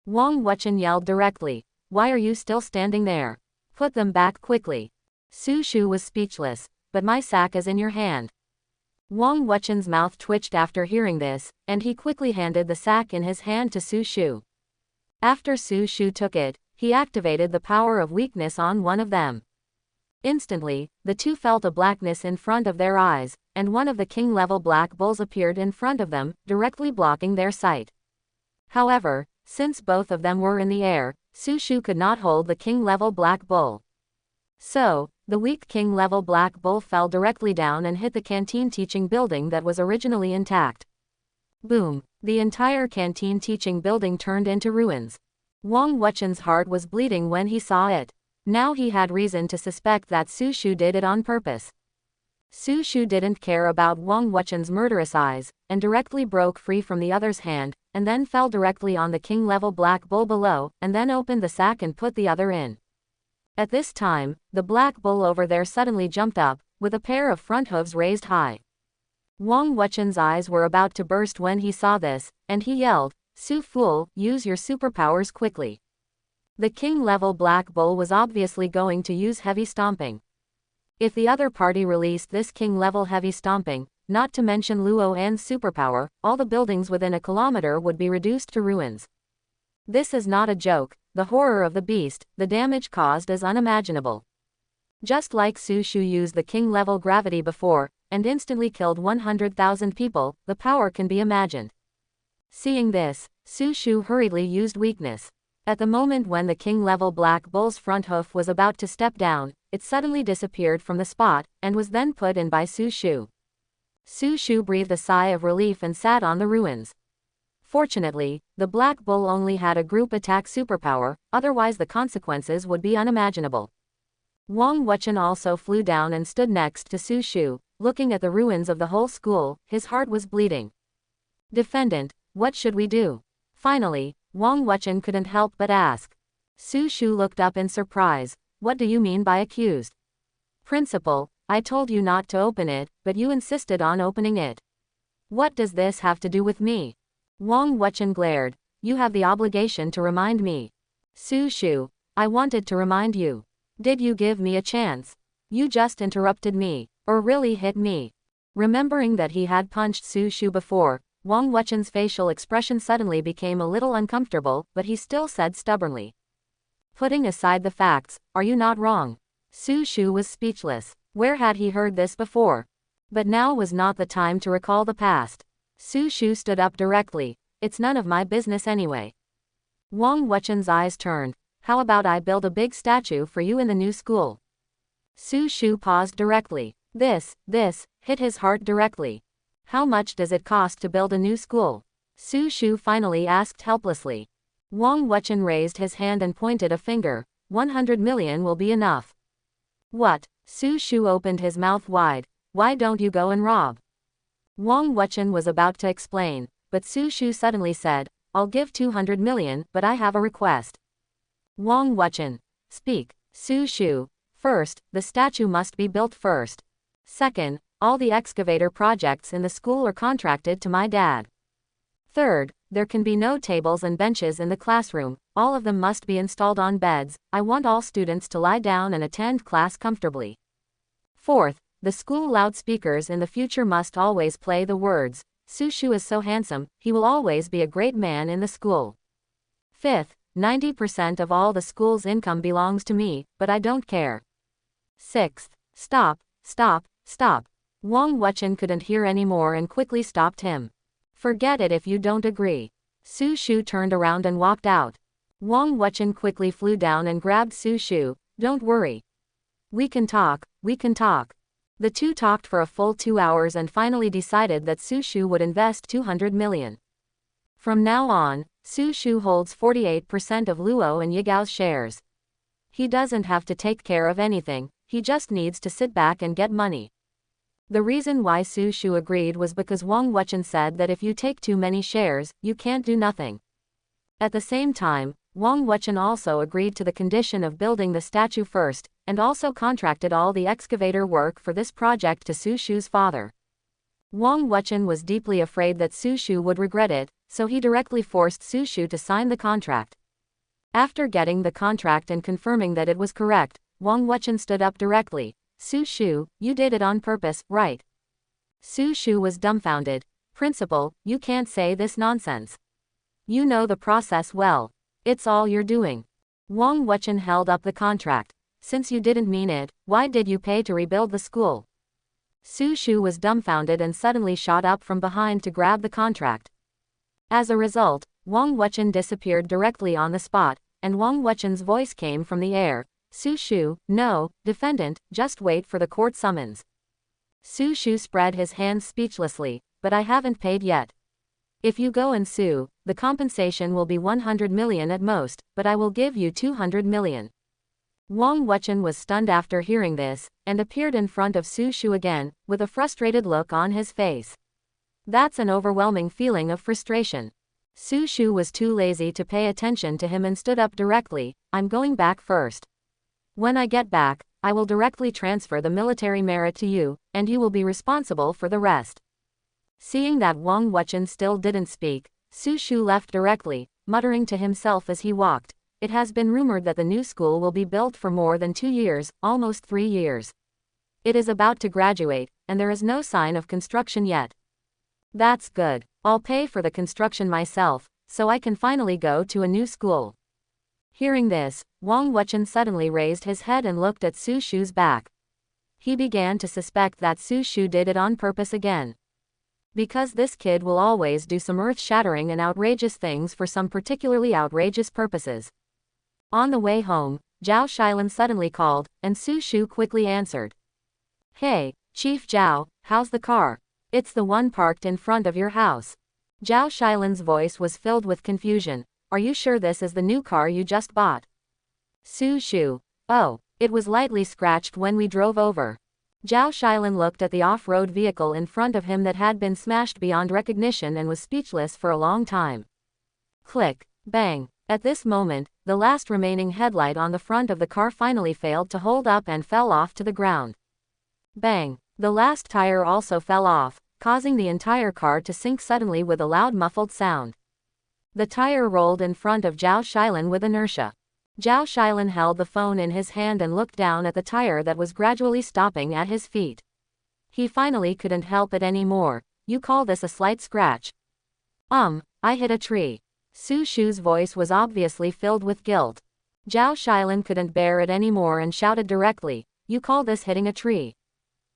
Wang Wuchen yelled directly, why are you still standing there? Put them back quickly. Su Shu was speechless, but my sack is in your hand. Wang Wuchen's mouth twitched after hearing this, and he quickly handed the sack in his hand to Su Shu. After Su Shu took it, he activated the power of weakness on one of them. Instantly, the two felt a blackness in front of their eyes, and one of the king-level black bulls appeared in front of them, directly blocking their sight. However, since both of them were in the air, Su Shu could not hold the king-level black bull. So, the weak king-level black bull fell directly down and hit the canteen teaching building that was originally intact. Boom! The entire canteen teaching building turned into ruins. Wang Wuchen's heart was bleeding when he saw it. Now he had reason to suspect that Su Shu did it on purpose. Su Shu didn't care about Wang Wuchen's murderous eyes, and directly broke free from the other's hand, and then fell directly on the king-level black bull below, and then opened the sack and put the other in. At this time, the black bull over there suddenly jumped up, with a pair of front hooves raised high. Wang Wuchen's eyes were about to burst when he saw this, and he yelled, Su fool, use your superpowers quickly. The king-level black bull was obviously going to use heavy stomping. If the other party released this king-level heavy stomping, not to mention Luo An's superpower, all the buildings within a kilometer would be reduced to ruins. This is not a joke, the horror of the beast, the damage caused is unimaginable. Just like Su Shu used the king-level gravity before, and instantly killed 100,000 people, the power can be imagined. Seeing this, Su Shu hurriedly used weakness. At the moment when the king-level black bull's front hoof was about to step down, it suddenly disappeared from the spot, and was then put in by Su Shu. Su Shu breathed a sigh of relief and sat on the ruins. Fortunately, the black bull only had a group attack superpower, otherwise the consequences would be unimaginable. Wang Wuchen also flew down and stood next to Su Shu, looking at the ruins of the whole school. His heart was bleeding. Defendant, what should we do? Finally, Wang Wuchen couldn't help but ask. Su Shu looked up in surprise. What do you mean by accused? Principal, I told you not to open it, but you insisted on opening it. What does this have to do with me? Wang Wuchen glared. You have the obligation to remind me. Su Shu, I wanted to remind you. Did you give me a chance? You just interrupted me, or really hit me. Remembering that he had punched Su Shu before, Wang Wuchen's facial expression suddenly became a little uncomfortable, but he still said stubbornly. Putting aside the facts, are you not wrong? Su Shu was speechless. Where had he heard this before? But now was not the time to recall the past. Su Shu stood up directly. It's none of my business anyway. Wang Wuchen's eyes turned. How about I build a big statue for you in the new school? Su Shu paused directly. This hit his heart directly. How much does it cost to build a new school? Su Shu finally asked helplessly. Wang Wuchen raised his hand and pointed a finger. 100 million will be enough. What? Su Shu opened his mouth wide. Why don't you go and rob? Wang Wuchen was about to explain, but Su Shu suddenly said, I'll give 200 million, but I have a request. Wang Wuchen. Speak. Su Shu. First, the statue must be built first. Second, all the excavator projects in the school are contracted to my dad. Third, there can be no tables and benches in the classroom, all of them must be installed on beds. I want all students to lie down and attend class comfortably. Fourth, the school loudspeakers in the future must always play the words, Su Shu is so handsome, he will always be a great man in the school. Fifth, 90% of all the school's income belongs to me, but I don't care. Sixth, stop. Wang Wuchen couldn't hear anymore and quickly stopped him. Forget it if you don't agree. Su Shu turned around and walked out. Wang Wuchen quickly flew down and grabbed Su Shu. Don't worry. We can talk. The two talked for a full 2 hours and finally decided that Su Shu would invest 200 million. From now on, Su Shu holds 48% of Luo and Yigao's shares. He doesn't have to take care of anything, he just needs to sit back and get money. The reason why Su Shu agreed was because Wang Wuchen said that if you take too many shares, you can't do nothing. At the same time, Wang Wuchen also agreed to the condition of building the statue first, and also contracted all the excavator work for this project to Su Shu's father. Wang Wuchen was deeply afraid that Su Shu would regret it, so he directly forced Su Shu to sign the contract. After getting the contract and confirming that it was correct, Wang Wuchen stood up directly. Su Shu, you did it on purpose, right? Su Shu was dumbfounded. Principal, you can't say this nonsense. You know the process well. It's all you're doing. Wang Wuchen held up the contract. Since you didn't mean it, why did you pay to rebuild the school? Su Shu was dumbfounded and suddenly shot up from behind to grab the contract. As a result, Wang Wuchen disappeared directly on the spot, and Wang Wuchen's voice came from the air. Su Shu, no, defendant, just wait for the court summons. Su Shu spread his hands speechlessly, but I haven't paid yet. If you go and sue, the compensation will be 100 million at most, but I will give you 200 million. Wang Wuchen was stunned after hearing this, and appeared in front of Su Shu again, with a frustrated look on his face. That's an overwhelming feeling of frustration. Su Shu was too lazy to pay attention to him and stood up directly. I'm going back first. When I get back, I will directly transfer the military merit to you, and you will be responsible for the rest. Seeing that Wang Wuchen still didn't speak, Su Shu left directly, muttering to himself as he walked. It has been rumored that the new school will be built for more than 2 years, almost 3 years. It is about to graduate, and there is no sign of construction yet. That's good. I'll pay for the construction myself, so I can finally go to a new school. Hearing this, Wang Wuchen suddenly raised his head and looked at Su Shu's back. He began to suspect that Su Shu did it on purpose again. Because this kid will always do some earth-shattering and outrageous things for some particularly outrageous purposes. On the way home, Zhao Xilan suddenly called, and Su Shu quickly answered. Hey, Chief Zhao, how's the car? It's the one parked in front of your house. Zhao Xilan's voice was filled with confusion. Are you sure this is the new car you just bought? Su Shu. Oh, It was lightly scratched when we drove over. Zhao Shilin looked at the off-road vehicle in front of him that had been smashed beyond recognition and was speechless for a long time. Click. Bang. At this moment, the last remaining headlight on the front of the car finally failed to hold up and fell off to the ground. Bang. The last tire also fell off, causing the entire car to sink suddenly with a loud muffled sound. The tire rolled in front of Zhao Shilin with inertia. Zhao Shilin held the phone in his hand and looked down at the tire that was gradually stopping at his feet. He finally couldn't help it anymore. You call this a slight scratch? I hit a tree. Su Shu's voice was obviously filled with guilt. Zhao Shilin couldn't bear it anymore and shouted directly, you call this hitting a tree?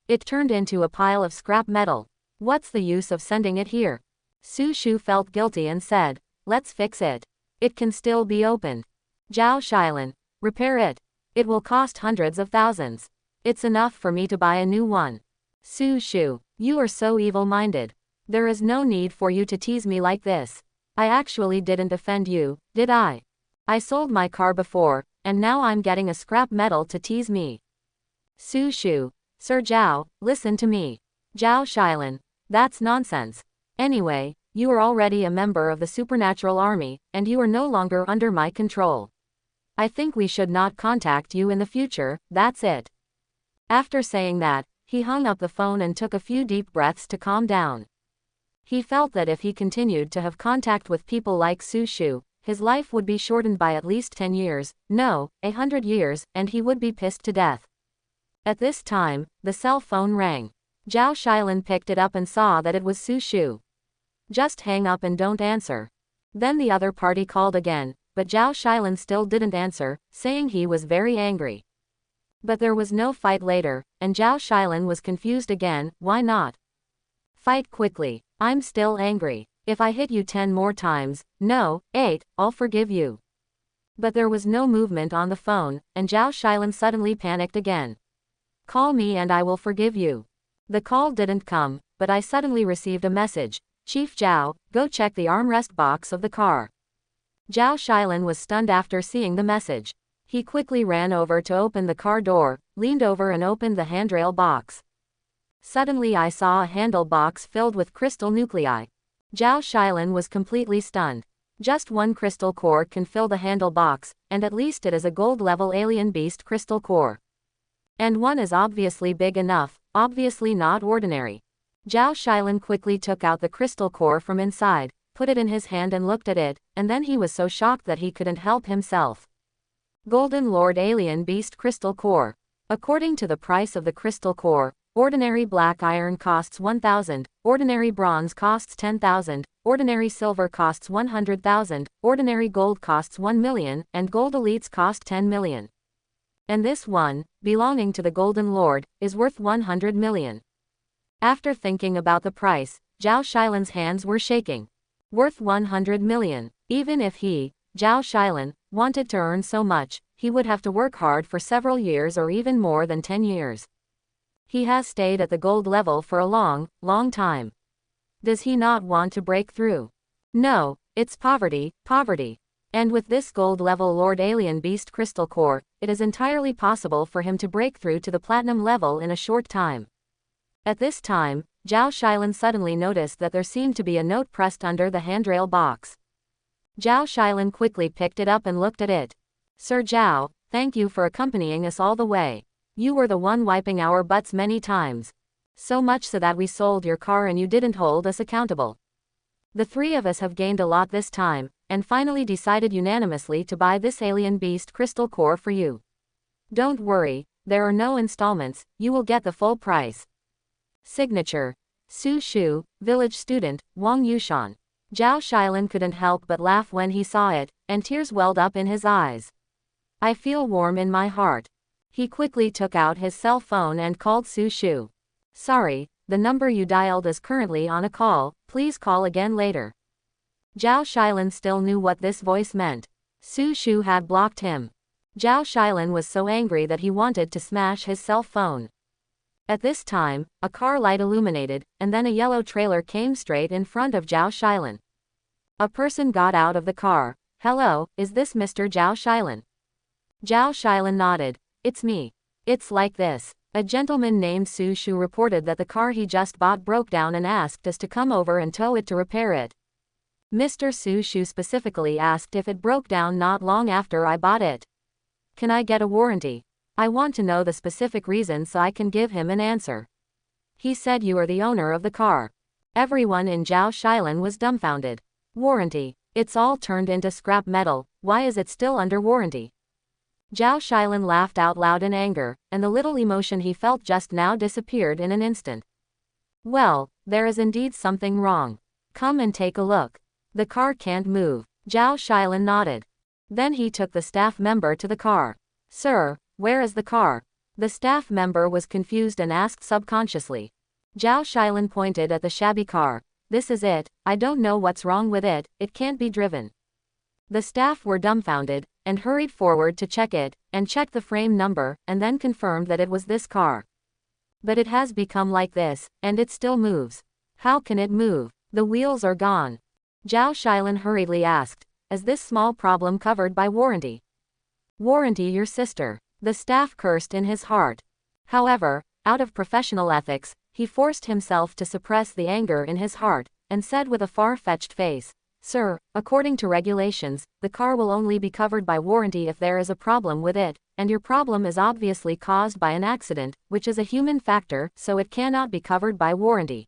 It turned into a pile of scrap metal. What's the use of sending it here? Su Shu felt guilty and said, let's fix it. It can still be opened. Zhao Shilin, repair it. It will cost hundreds of thousands. It's enough for me to buy a new one. Su Shu, you are so evil-minded. There is no need for you to tease me like this. I actually didn't offend you, did I? I sold my car before, and now I'm getting a scrap metal to tease me. Su Shu, Sir Zhao, listen to me. Zhao Shilin, that's nonsense. Anyway, you are already a member of the supernatural army, and you are no longer under my control. I think we should not contact you in the future, that's it. After saying that, he hung up the phone and took a few deep breaths to calm down. He felt that if he continued to have contact with people like Su Shu, his life would be shortened by at least 10 years, no, 100 years, and he would be pissed to death. At this time, the cell phone rang. Zhao Shilin picked it up and saw that it was Su Shu. Just hang up and don't answer. Then the other party called again, but Zhao Shilin still didn't answer, saying he was very angry. But there was no fight later, and Zhao Shilin was confused again, why not? Fight quickly. I'm still angry. If I hit you 10 more times, no, 8, I'll forgive you. But there was no movement on the phone, and Zhao Shilin suddenly panicked again. Call me and I will forgive you. The call didn't come, but I suddenly received a message. Chief Zhao, go check the armrest box of the car. Zhao Shilin was stunned after seeing the message. He quickly ran over to open the car door, leaned over and opened the handrail box. Suddenly I saw a handle box filled with crystal nuclei. Zhao Shilin was completely stunned. Just one crystal core can fill the handle box, and at least it is a gold-level alien beast crystal core. And one is obviously big enough, obviously not ordinary. Zhao Shilin quickly took out the crystal core from inside, put it in his hand and looked at it, and then he was so shocked that he couldn't help himself. Golden Lord Alien Beast Crystal Core. According to the price of the crystal core, ordinary black iron costs 1,000, ordinary bronze costs 10,000, ordinary silver costs 100,000, ordinary gold costs 1 million, and gold elites cost 10 million. And this one, belonging to the Golden Lord, is worth 100 million. After thinking about the price, Zhao Shilin's hands were shaking. Worth 100 million. Even if he, Zhao Shilin, wanted to earn so much, he would have to work hard for several years or even more than 10 years. He has stayed at the gold level for a long, long time. Does he not want to break through? No, it's poverty, poverty. And with this gold level Lord Alien Beast Crystal Core, it is entirely possible for him to break through to the platinum level in a short time. At this time, Zhao Shilin suddenly noticed that there seemed to be a note pressed under the handrail box. Zhao Shilin quickly picked it up and looked at it. Sir Zhao, thank you for accompanying us all the way. You were the one wiping our butts many times. So much so that we sold your car and you didn't hold us accountable. The three of us have gained a lot this time, and finally decided unanimously to buy this alien beast crystal core for you. Don't worry, there are no installments, you will get the full price. Signature. Su Shu, village student, Wang Yushan. Zhao Shilin couldn't help but laugh when he saw it, and tears welled up in his eyes. I feel warm in my heart. He quickly took out his cell phone and called Su Shu. Sorry, the number you dialed is currently on a call, please call again later. Zhao Shilin still knew what this voice meant. Su Shu had blocked him. Zhao Shilin was so angry that he wanted to smash his cell phone. At this time, a car light illuminated, and then a yellow trailer came straight in front of Zhao Shilin. A person got out of the car. Hello, is this Mr. Zhao Shilin? Zhao Shilin nodded. It's me. It's like this. A gentleman named Su Shu reported that the car he just bought broke down and asked us to come over and tow it to repair it. Mr. Su Shu specifically asked if it broke down not long after I bought it. Can I get a warranty? I want to know the specific reason so I can give him an answer. He said you are the owner of the car. Everyone in Zhao Shilan was dumbfounded. Warranty. It's all turned into scrap metal, why is it still under warranty? Zhao Shilan laughed out loud in anger, and the little emotion he felt just now disappeared in an instant. Well, there is indeed something wrong. Come and take a look. The car can't move. Zhao Shilan nodded. Then he took the staff member to the car. Sir, where is the car? The staff member was confused and asked subconsciously. Zhao Shilan pointed at the shabby car. This is it, I don't know what's wrong with it, it can't be driven. The staff were dumbfounded, and hurried forward to check it, and checked the frame number, and then confirmed that it was this car. But it has become like this, and it still moves. How can it move? The wheels are gone. Zhao Shilan hurriedly asked, is this small problem covered by warranty? Warranty your sister. The staff cursed in his heart. However, out of professional ethics, he forced himself to suppress the anger in his heart, and said with a far-fetched face, Sir, according to regulations, the car will only be covered by warranty if there is a problem with it, and your problem is obviously caused by an accident, which is a human factor, so it cannot be covered by warranty.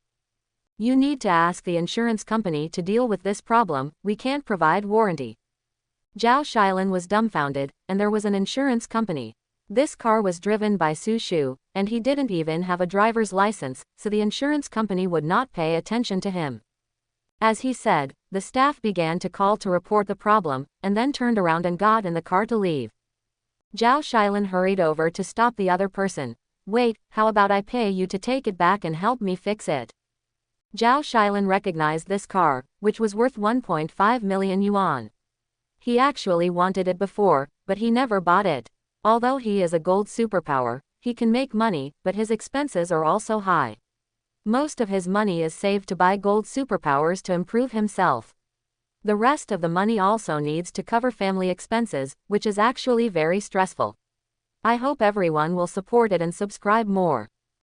You need to ask the insurance company to deal with this problem, we can't provide warranty. Zhao Shilan was dumbfounded, and there was an insurance company. This car was driven by Su Shu, and he didn't even have a driver's license, so the insurance company would not pay attention to him. As he said, the staff began to call to report the problem, and then turned around and got in the car to leave. Zhao Shilan hurried over to stop the other person. Wait, how about I pay you to take it back and help me fix it? Zhao Shilan recognized this car, which was worth 1.5 million yuan. He actually wanted it before, but he never bought it. Although he is a gold superpower, he can make money, but his expenses are also high. Most of his money is saved to buy gold superpowers to improve himself. The rest of the money also needs to cover family expenses, which is actually very stressful. I hope everyone will support it and subscribe more.